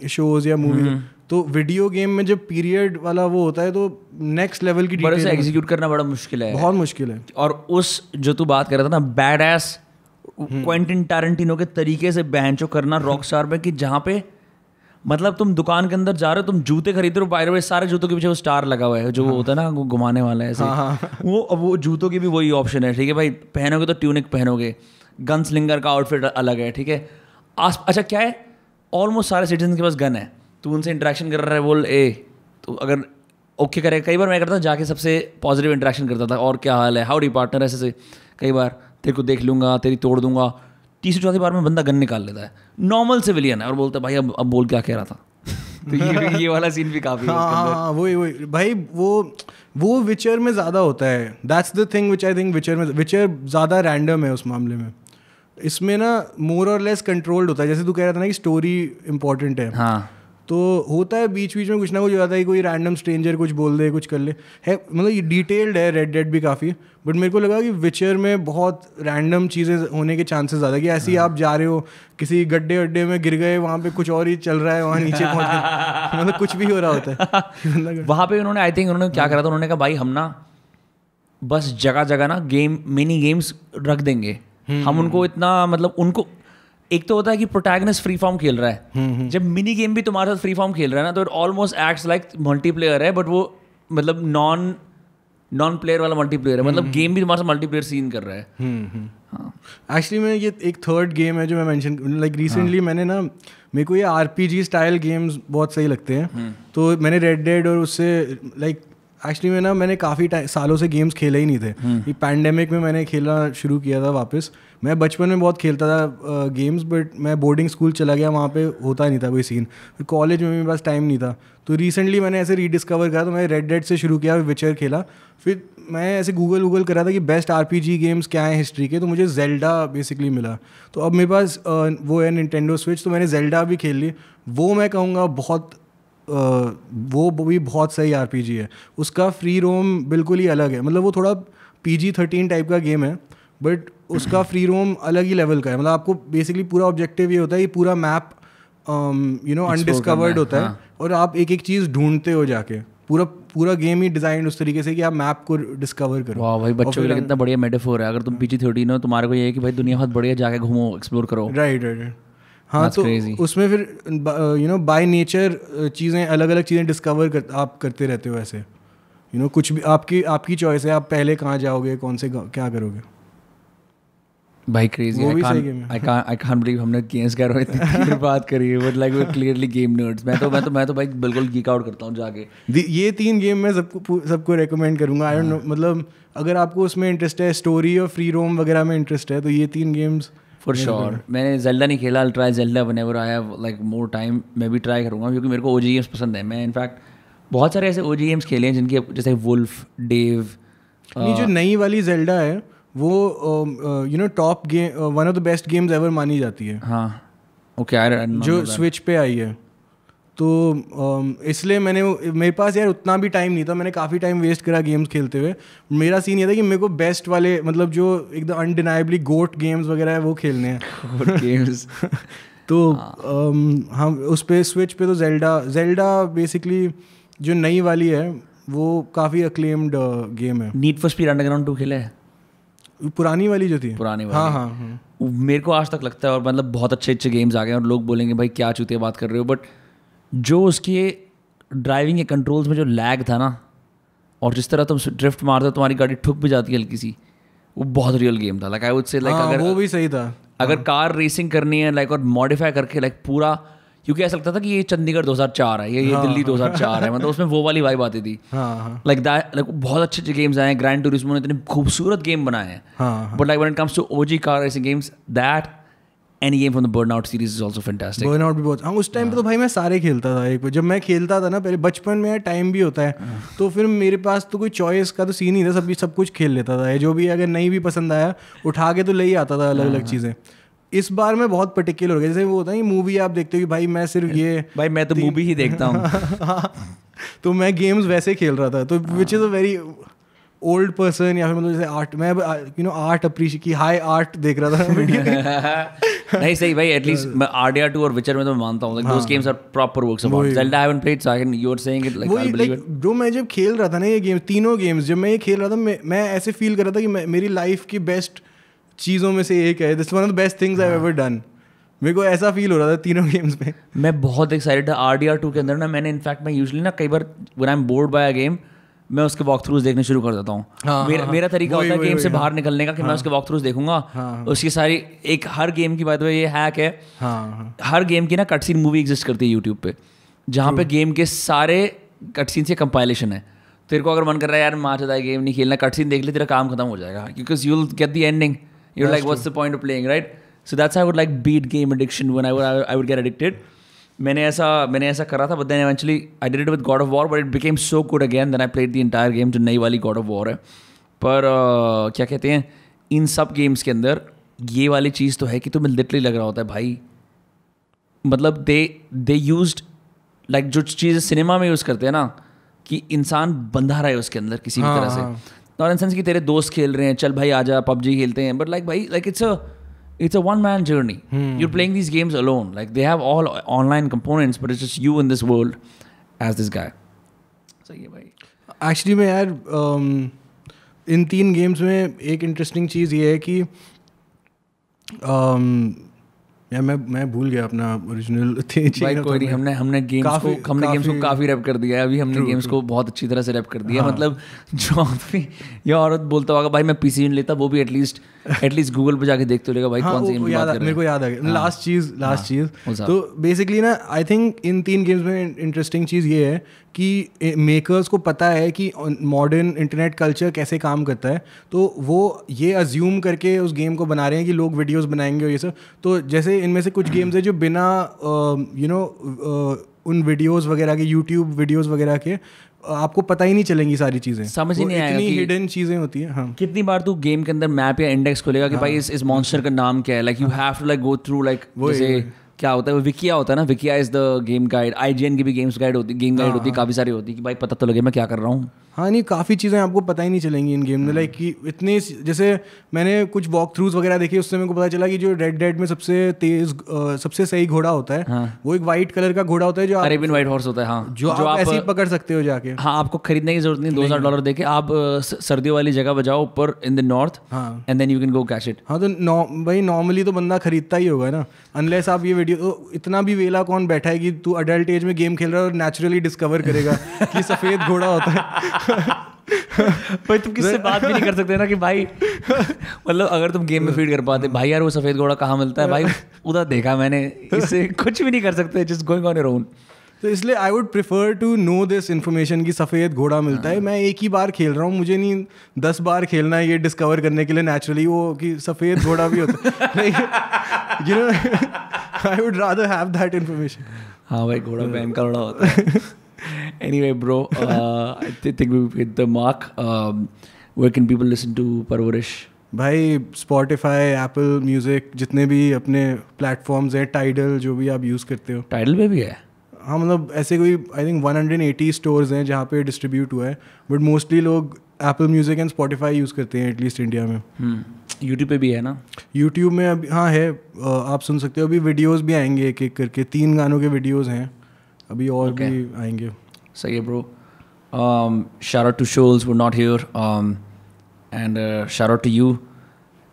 शोज या मूवी, तो वीडियो गेम में जब पीरियड वाला वो होता है तो नेक्स्ट लेवल की डिटेल एग्जीक्यूट करना बड़ा मुश्किल है, बहुत मुश्किल है। और उस जो तू बात कर रहा था ना बैड एस क्वेंटिन टैरेंटिनो के तरीके से बैंचो करना रॉकस्टार में, कि जहाँ पे मतलब तुम दुकान के अंदर जा रहे हो, तुम जूते खरीद रहे हो, बाय द वे सारे जूतों के पीछे वो स्टार लगा हुआ है जो वो होता है ना, वो घुमाने वाला है ऐसे। वो जूतों की भी वही ऑप्शन है, ठीक है भाई, पहनोगे तो ट्यूनिक पहनोगे, गन स्लिंगर का आउटफिट अलग है, ठीक है। अच्छा क्या है, ऑलमोस्ट सारे सिटीजन के पास गन है, तू उनसे इंटरेक्शन कर रहा है, बोल ए तो अगर ओके करे। कई बार मैं करता जाके सबसे पॉजिटिव इंटरेक्शन करता था, और क्या हाल है, हाउडी पार्टनर, ऐसे से कई बार तेरे को देख लूँगा, तेरी तोड़ दूंगा। तीसरी चौथी बार में बंदा गन निकाल लेता है, नॉर्मल सिविलियन है, और बोलता है भाई अब बोल क्या कह रहा था। तो ये वाला सीन भी काफ़ी हाँ, वही भाई, वो विचर में ज़्यादा होता है। That's the thing which I think विचर ज़्यादा रैंडम है उस मामले में। इसमें ना मोर और लेस कंट्रोल्ड होता है, जैसे तू कह रहा था ना कि स्टोरी इंपॉर्टेंट है। हाँ, तो होता है बीच बीच में कुछ ना कुछ हो जाता है, कोई रैंडम स्ट्रेंजर कुछ बोल दे, कुछ कर ले, है मतलब ये डिटेल्ड है रेड डेड भी काफ़ी। बट मेरे को लगा कि विचर में बहुत रैंडम चीज़ें होने के चांसेस ज़्यादा, कि ऐसे ही आप जा रहे हो किसी गड्ढे वड्ढे में गिर गए, वहाँ पे कुछ और ही चल रहा है, वहाँ नीचे पहुँच गए, मतलब कुछ भी हो रहा होता है। वहाँ पे उन्होंने आई थिंक उन्होंने क्या करा था, उन्होंने कहा भाई हम ना बस जगह जगह ना मिनी गेम्स रख देंगे, हम उनको इतना मतलब उनको एक तो होता है कि प्रोटैगनिस्ट फ्री फॉर्म खेल रहा है, जब मिनी गेम भी तुम्हारे साथ फ्री फॉर्म खेल रहा है ना, तो it almost acts like multiplayer है, बट वो मतलब नॉन प्लेयर वाला मल्टीप्लेयर है, मतलब गेम भी तुम्हारे साथ मल्टीप्लेयर सीन कर रहा है। एक्चुअली मैं ये एक थर्ड गेम है जो मैं मेंशन लाइक रिसेंटली मैंने ना, मेरे को ये RPG स्टाइल गेम्स बहुत सही लगते हैं, तो मैंने रेड डेड और उससे लाइक एक्चुअली मैंने काफ़ी सालों से गेम्स खेले ही नहीं थे। ये पैंडेमिक में मैंने खेलना शुरू किया था वापस। मैं बचपन में बहुत खेलता था गेम्स, बट मैं बोर्डिंग स्कूल चला गया, वहाँ पे होता नहीं था कोई सीन, फिर कॉलेज में मेरे पास टाइम नहीं था, तो रिसेंटली मैंने ऐसे रीडिस्कवर करा, तो मैं रेड डेड से शुरू किया, विचर खेला, फिर मैं ऐसे गूगल कर रहा था कि बेस्ट RPG गेम्स क्या हैं हिस्ट्री के, तो मुझे जेल्डा बेसिकली मिला। तो अब मेरे पास वो है निंटेंडो स्विच, तो मैंने जेल्डा भी खेल ली। वो मैं कहूँगा बहुत वो भी बहुत सही RPG है। उसका फ्री रोम बिल्कुल ही अलग है, मतलब वो थोड़ा PG-13 टाइप का गेम है, बट उसका फ्री रोम अलग ही लेवल का है। मतलब आपको बेसिकली पूरा ऑब्जेक्टिव ये होता है कि पूरा मैप अनडिस्कवर्ड होता है, और आप एक एक चीज़ ढूंढते हो जाके, पूरा गेम ही डिजाइन उस तरीके से कि आप मैप को डिस्कवर करो। वाह भाई, बच्चों के लिए कितना बढ़िया मेटाफोर है। अगर तुम PG-13 हो, तुम्हारे को ये है कि भाई दुनिया बहुत बढ़िया, जाके घूमो, एक्सप्लोर करो। राइट। हाँ, तो उसमें फिर बाय नेचर चीज़ें, अलग अलग चीज़ें डिस्कवर आप करते रहते हो ऐसे। कुछ भी आपकी चॉइस है, आप पहले कहाँ जाओगे, कौन से क्या करोगे। भाई क्रेजी, आई कांट बिलीव हमने गेम्स कर रहे थे बात करी है, but like we clearly game nerds. मैं तो भाई बिल्कुल गीक आउट करता हूँ जाके। ये 3 गेम मैं सबको रेकमेंड करूँगा। आई डोंट नो, मतलब अगर आपको उसमें इंटरेस्ट है, स्टोरी और फ्री रोम वगैरह में इंटरेस्ट है, तो ये 3 गेम्स फॉर श्योर। मैंने जेल्डा नहीं खेला, I'll try Zelda whenever I have like more time। मैं भी ट्राई करूँगा क्योंकि मेरे को OG गेम्स पसंद है। मैं इनफैक्ट बहुत सारे ऐसे OG गेम्स खेले हैं जिनके, जैसे वुल्फ, डेव। नहीं, जो नई वाली जेल्डा है वो top game, one of the best games ever मानी जाती है। हाँ, ओके, जो स्विच पे आई है। तो इसलिए मेरे पास यार उतना भी टाइम नहीं था, मैंने काफ़ी टाइम वेस्ट करा गेम्स खेलते हुए। मेरा सीन ये था कि मेरे को बेस्ट वाले, मतलब जो एकदम अनडिनाइबली गोट गेम्स वगैरह है वो खेलने हैं गेम्स। तो हम उस पे स्विच पे तो जेल्डा बेसिकली जो नई वाली है वो काफ़ी अक्लेम्ड गेम है। नीड फॉर स्पीड अंडरग्राउंड 2 खेला है? पुरानी वाली जो थी, पुरानी वाली। हाँ। मेरे को आज तक लगता है, और मतलब बहुत अच्छे गेम्स आ गए और लोग बोलेंगे भाई क्या चूतिया बात कर रहे हो, बट जो उसके ड्राइविंग के कंट्रोल्स में जो लैग था ना, और जिस तरह तुम ड्रिफ्ट मारते हो, तुम्हारी गाड़ी ठुक भी जाती है हल्की सी, वो बहुत रियल गेम था। Like I would say, like अगर वो भी सही था। अगर कार रेसिंग करनी है लाइक, और मॉडिफाई करके लाइक पूरा, क्योंकि ऐसा लगता था कि ये चंडीगढ़ 2004 है, ये दिल्ली 2004 है, मतलब उसमें वो वाली वाइब आती थी। लाइक दैट, लाइक बहुत अच्छे गेम्स आए हैं। ग्रैंड टूरिज्मो ने इतने खूबसूरत गेम बनाए हैं, but like when it comes to OG car racing games, that any game from the Burnout series is also fantastic. Burnout भी बहुत, हाँ उस टाइम पे तो भाई मैं सारे खेलता था। एक जब मैं खेलता था ना, पहले बचपन में टाइम भी होता है, तो फिर मेरे पास तो कोई चॉइस का तो सीन ही था, सब कुछ खेल लेता था। जो भी अगर नहीं भी पसंद आया, उठा के तो ले ही आता था अलग अलग चीज़ें। इस बार मैं बहुत पर्टिकुलर हो गया, जैसे वो होता है मूवी आप देखते हो कि भाई मैं सिर्फ ये, भाई मैं तो मूवी ही देखता हूँ। तो मैं गेम्स वैसे खेल रहा था, तो which is a very old person, या फिर मतलब जैसे आर्ट, मैं आर्ट अप्रिशिएट की हाई आर्ट देख रहा था वीडियो। नहीं सही भाई, एटलीस्ट मैं RDR2 और विचर में तो मैं मानता हूँ, like those games are proper works of art. Zelda I haven't played, so you are saying it like I believe it। जो मैं जब खेल रहा था ना ये गेम, तीनों गेम्स जब मैं ये खेल रहा था, मैं ऐसे फील कर रहा था कि मेरी लाइफ की बेस्ट चीज़ों में से एक है, this one of the best things I have ever done. मेरे को ऐसा फील हो रहा था तीनों गेम्स में। मैं बहुत एक्साइटेड था RDR2 के अंदर ना। मैंने इनफैक्ट मैं यूजुअली ना कई बार when I am bored by a game, मैं उसके वॉक थ्रूज देखने शुरू कर देता हूँ। मेरा तरीका होता है गेम से बाहर निकलने का कि मैं उसके वॉक थ्रूज देखूंगा। उसकी सारी हर गेम की बात है, ये हैक है, हर गेम की ना कटसीन मूवी एग्जिस्ट करती है यूट्यूब पे, जहाँ पे गेम के सारे कटसीन से कंपाइलेशन है। तेरे को अगर मन कर रहा है यार मार गेम नहीं खेलना, कटसीन देख ले, तेरा काम खत्म हो जाएगा, because you will get the ending. You're like, what's the point of playing, right? So that's how I would like beat game addiction when I would get addicted. मैंने ऐसा करा था, but then eventually I did it with God of War, but it became so good again. Then I played the entire game, जो नई वाली God of War है। पर क्या कहते हैं, इन सब गेम्स के अंदर ये वाली चीज़ तो है कि तुम्हें लिटरली लग रहा होता है भाई, मतलब they used like जो चीज़ सिनेमा में यूज़ करते हैं ना, कि इंसान बंधा रहा है उसके अंदर किसी भी तरह से। नॉट इन सेंस कि तेरे दोस्त खेल रहे हैं, चल भाई आजा PUBG खेलते हैं, बट लाइक भाई like it's a one man journey. You're playing these games alone. Like they have all online components, but it's just you in this world as this guy. सही है भाई। एक्चुअली में यार इन 3 गेम्स में एक इंटरेस्टिंग चीज़ ये है कि यार मैं भूल गया अपना ओरिजिनल। भाई कोई नहीं, हमने गेम्स को काफ़ी रैप कर दिया है अभी। हमने गेम्स को बहुत अच्छी तरह से रैप कर दिया। मतलब जो आदमी या औरत बोलता होगा भाई मैं PC नहीं लेता, वो भी एटलीस्ट गूगल पे जाके देखते लेगा भाई कौन सी गेम की बात कर रहे हैं। मेरे को याद आ गया लास्ट चीज़। तो बेसिकली ना आई थिंक इन 3 गेम्स में इंटरेस्टिंग चीज़ ये है कि मेकर्स को पता है कि मॉडर्न इंटरनेट कल्चर कैसे काम करता है, तो वो ये अज्यूम करके उस गेम को बना रहे हैं कि लोग वीडियोस बनाएंगे और ये सब। तो जैसे इनमें से कुछ गेम्स है जो बिना उन वीडियोस वगैरह के, यूट्यूब वीडियोस वगैरह के, आपको पता ही नहीं चलेंगी सारी चीज़ें, समझ ही नहीं आएगा, इतनी हिडन चीज़ें होती हैं। हाँ, कितनी बार तू गेम के अंदर मैप या इंडेक्स खोलेगा कि भाई इस मॉन्स्टर का नाम क्या है, like you have to like go through like जैसे क्या होता है वो विकिया होता है ना, wikia is the game guide, IGN की भी गेम्स गाइड होती, गेम गाइड होती है, काफ़ी सारी होती है कि भाई पता तो लगे मैं क्या कर रहा हूँ। हाँ नहीं, काफ़ी चीज़ें आपको पता ही नहीं चलेंगी इन गेम में, लाइक कि इतने, जैसे मैंने कुछ वॉक थ्रूज वगैरह देखे, उससे मेरे को पता चला कि जो रेड डेड में सबसे तेज सबसे सही घोड़ा होता है, हाँ। वो एक वाइट कलर का घोड़ा होता है जो अरेबियन वाइट हॉर्स होता है, हाँ, जो आप ऐसे ही पकड़ सकते हो जाके। हाँ, आपको खरीदने की जरूरत नहीं, $2000 देके आप सर्दियों वाली जगह बजाओ ऊपर in the north, and then you can go catch it. हाँ तो भाई नॉर्मली तो बंदा खरीदता ही होगा ना, अनलेस आप ये वीडियो, तो इतना भी वेला कौन बैठा है कि तू अडल्ट एज में गेम खेल रहा है और नेचुरली डिस्कवर करेगा कि सफ़ेद घोड़ा होता है। भाई तुम किससे बात भी नहीं कर सकते ना कि भाई मतलब अगर तुम गेम में फीड कर पाते भाई यार वो सफ़ेद घोड़ा कहाँ मिलता है, भाई उधर देखा मैंने, इससे कुछ भी नहीं कर सकते, just going on your own. तो इसलिए I would prefer to know this information कि सफ़ेद घोड़ा मिलता है। मैं एक ही बार खेल रहा हूँ, मुझे नहीं 10 बार खेलना है ये डिस्कवर करने के लिए नेचुरली वो कि सफ़ेद घोड़ा भी होता है। You know, I would rather have that information. हाँ भाई, घोड़ा पहन का बड़ा होता है। Anyway bro, I think we've hit the mark. Where can people listen to Parvarish? भाई स्पॉटिफाई, एप्पल म्यूज़िक, जितने भी अपने प्लेटफॉर्म्स हैं, टाइडल, जो भी आप यूज़ करते हो। टाइडल पे भी है? हाँ मतलब ऐसे कोई आई थिंक 180 स्टोर्स हैं जहाँ पे डिस्ट्रीब्यूट हुआ है, बट मोस्टली लोग Apple music and Spotify use करते हैं, एटलीस्ट इंडिया में। यूट्यूब पे भी है ना? यूट्यूब में अभी हाँ है, आप सुन सकते हो। अभी वीडियोज़ भी आएंगे एक एक करके, 3 गानों के वीडियोज़ हैं अभी, और भी आएंगे। सही है ब्रो। शाउट आउट टू शोल्स, वो not here, and shout out to you.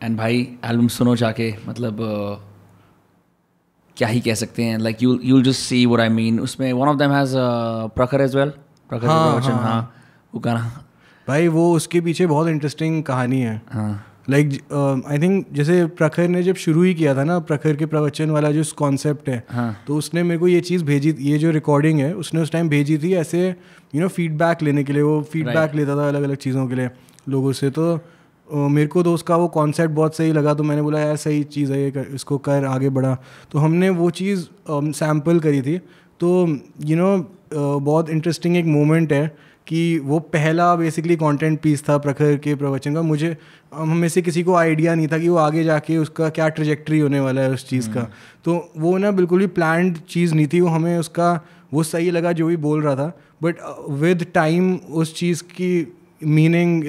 And भाई एल्बम सुनो जाके, मतलब क्या ही कह सकते हैं, लाइक you'll just see what I mean। उसमें one of them has प्रखर as well, प्रखर प्रवचन। हाँ वो गाना भाई, वो उसके पीछे बहुत इंटरेस्टिंग कहानी है। हाँ लाइक आई थिंक जैसे प्रखर ने जब शुरू ही किया था ना, प्रखर के प्रवचन वाला जो कॉन्सेप्ट है, तो उसने मेरे को ये चीज़ भेजी, ये जो रिकॉर्डिंग है उसने उस टाइम भेजी थी ऐसे फीडबैक लेने के लिए। वो फीडबैक लेता था अलग अलग चीज़ों के लिए लोगों से। तो मेरे को तो उसका वो कॉन्सेप्ट बहुत सही लगा, तो मैंने बोला यार सही चीज़ है ये, इसको कर, आगे बढ़ा। तो हमने वो चीज़ सैम्पल करी थी। तो बहुत इंटरेस्टिंग एक मोमेंट है कि वो पहला बेसिकली कंटेंट पीस था प्रखर के प्रवचन का। मुझे हम में से किसी को आइडिया नहीं था कि वो आगे जाके उसका क्या ट्रेजेक्ट्री होने वाला है उस चीज़ का। तो वो ना बिल्कुल भी प्लान्ड चीज़ नहीं थी, वो हमें उसका वो सही लगा जो भी बोल रहा था, बट विद टाइम उस चीज़ की मीनिंग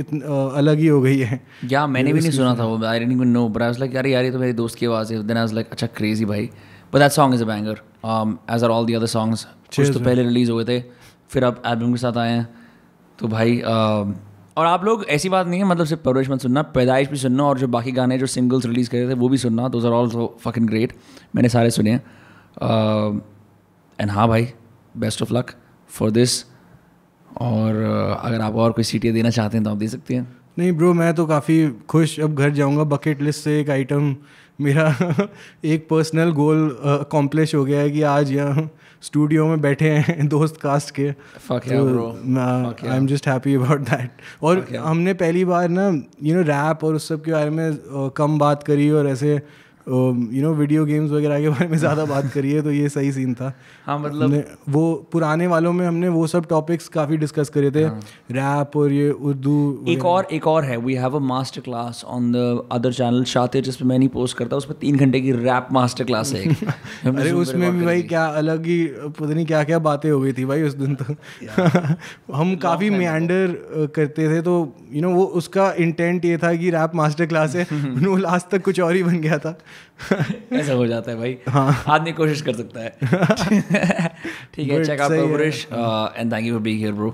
अलग ही हो गई है। या मैंने भी नहीं सुना था वो, I didn't even know, but I was like यार ये तो मेरे दोस्त की आवाज़ है। देन आई वाज लाइक अच्छा क्रेजी भाई, but that song is a banger, as are all the other songs. कुछ तो पहले रिलीज़ हुए थे, फिर अब एल्बम के साथ आए हैं। तो भाई और आप लोग, ऐसी बात नहीं है मतलब सिर्फ परवरिश मत सुनना, पैदाइश भी सुनना, और जो बाकी गाने जो सिंगल्स रिलीज़ करे थे वो भी सुनना। Those are also fucking great, मैंने सारे सुने हैं। एंड हाँ भाई, best of luck for this. और अगर आप और कोई सीटियाँ देना चाहते हैं तो आप दे सकते हैं। नहीं ब्रो, मैं तो काफ़ी खुश, अब घर जाऊंगा, बकेट लिस्ट से एक आइटम मेरा एक पर्सनल गोल अकॉम्प्लिश हो गया है कि आज यहाँ स्टूडियो में बैठे हैं दोस्त कास्ट के। आई am just happy about that. और हमने पहली बार ना रैप और उस सब के बारे में कम बात करी, और ऐसे वीडियो गेम्स वगैरह के बारे में ज़्यादा बात करी है, तो ये सही सीन था। हाँ मतलब वो पुराने वालों में हमने वो सब टॉपिक्स काफ़ी डिस्कस करे थे। हाँ। रैप और ये उर्दू। एक और है, we have a master class on the other channel Shatir, जिसमें मैं नहीं पोस्ट करता, उसमें 3 घंटे की रैप मास्टर क्लास है। अरे उसमें भी भाई क्या अलग ही पता नहीं क्या क्या बातें हो गई थी भाई उस दिन तो। हम काफ़ी मेंडर करते थे, तो वो उसका इंटेंट ये था कि रैप मास्टर क्लास है, वो लास्ट तक कुछ और ही बन गया था। ऐसा हो जाता है भाई। हाँ, आदमी कोशिश कर सकता है। ठीक है, चेक आउट परवरिश and thank you for being here bro.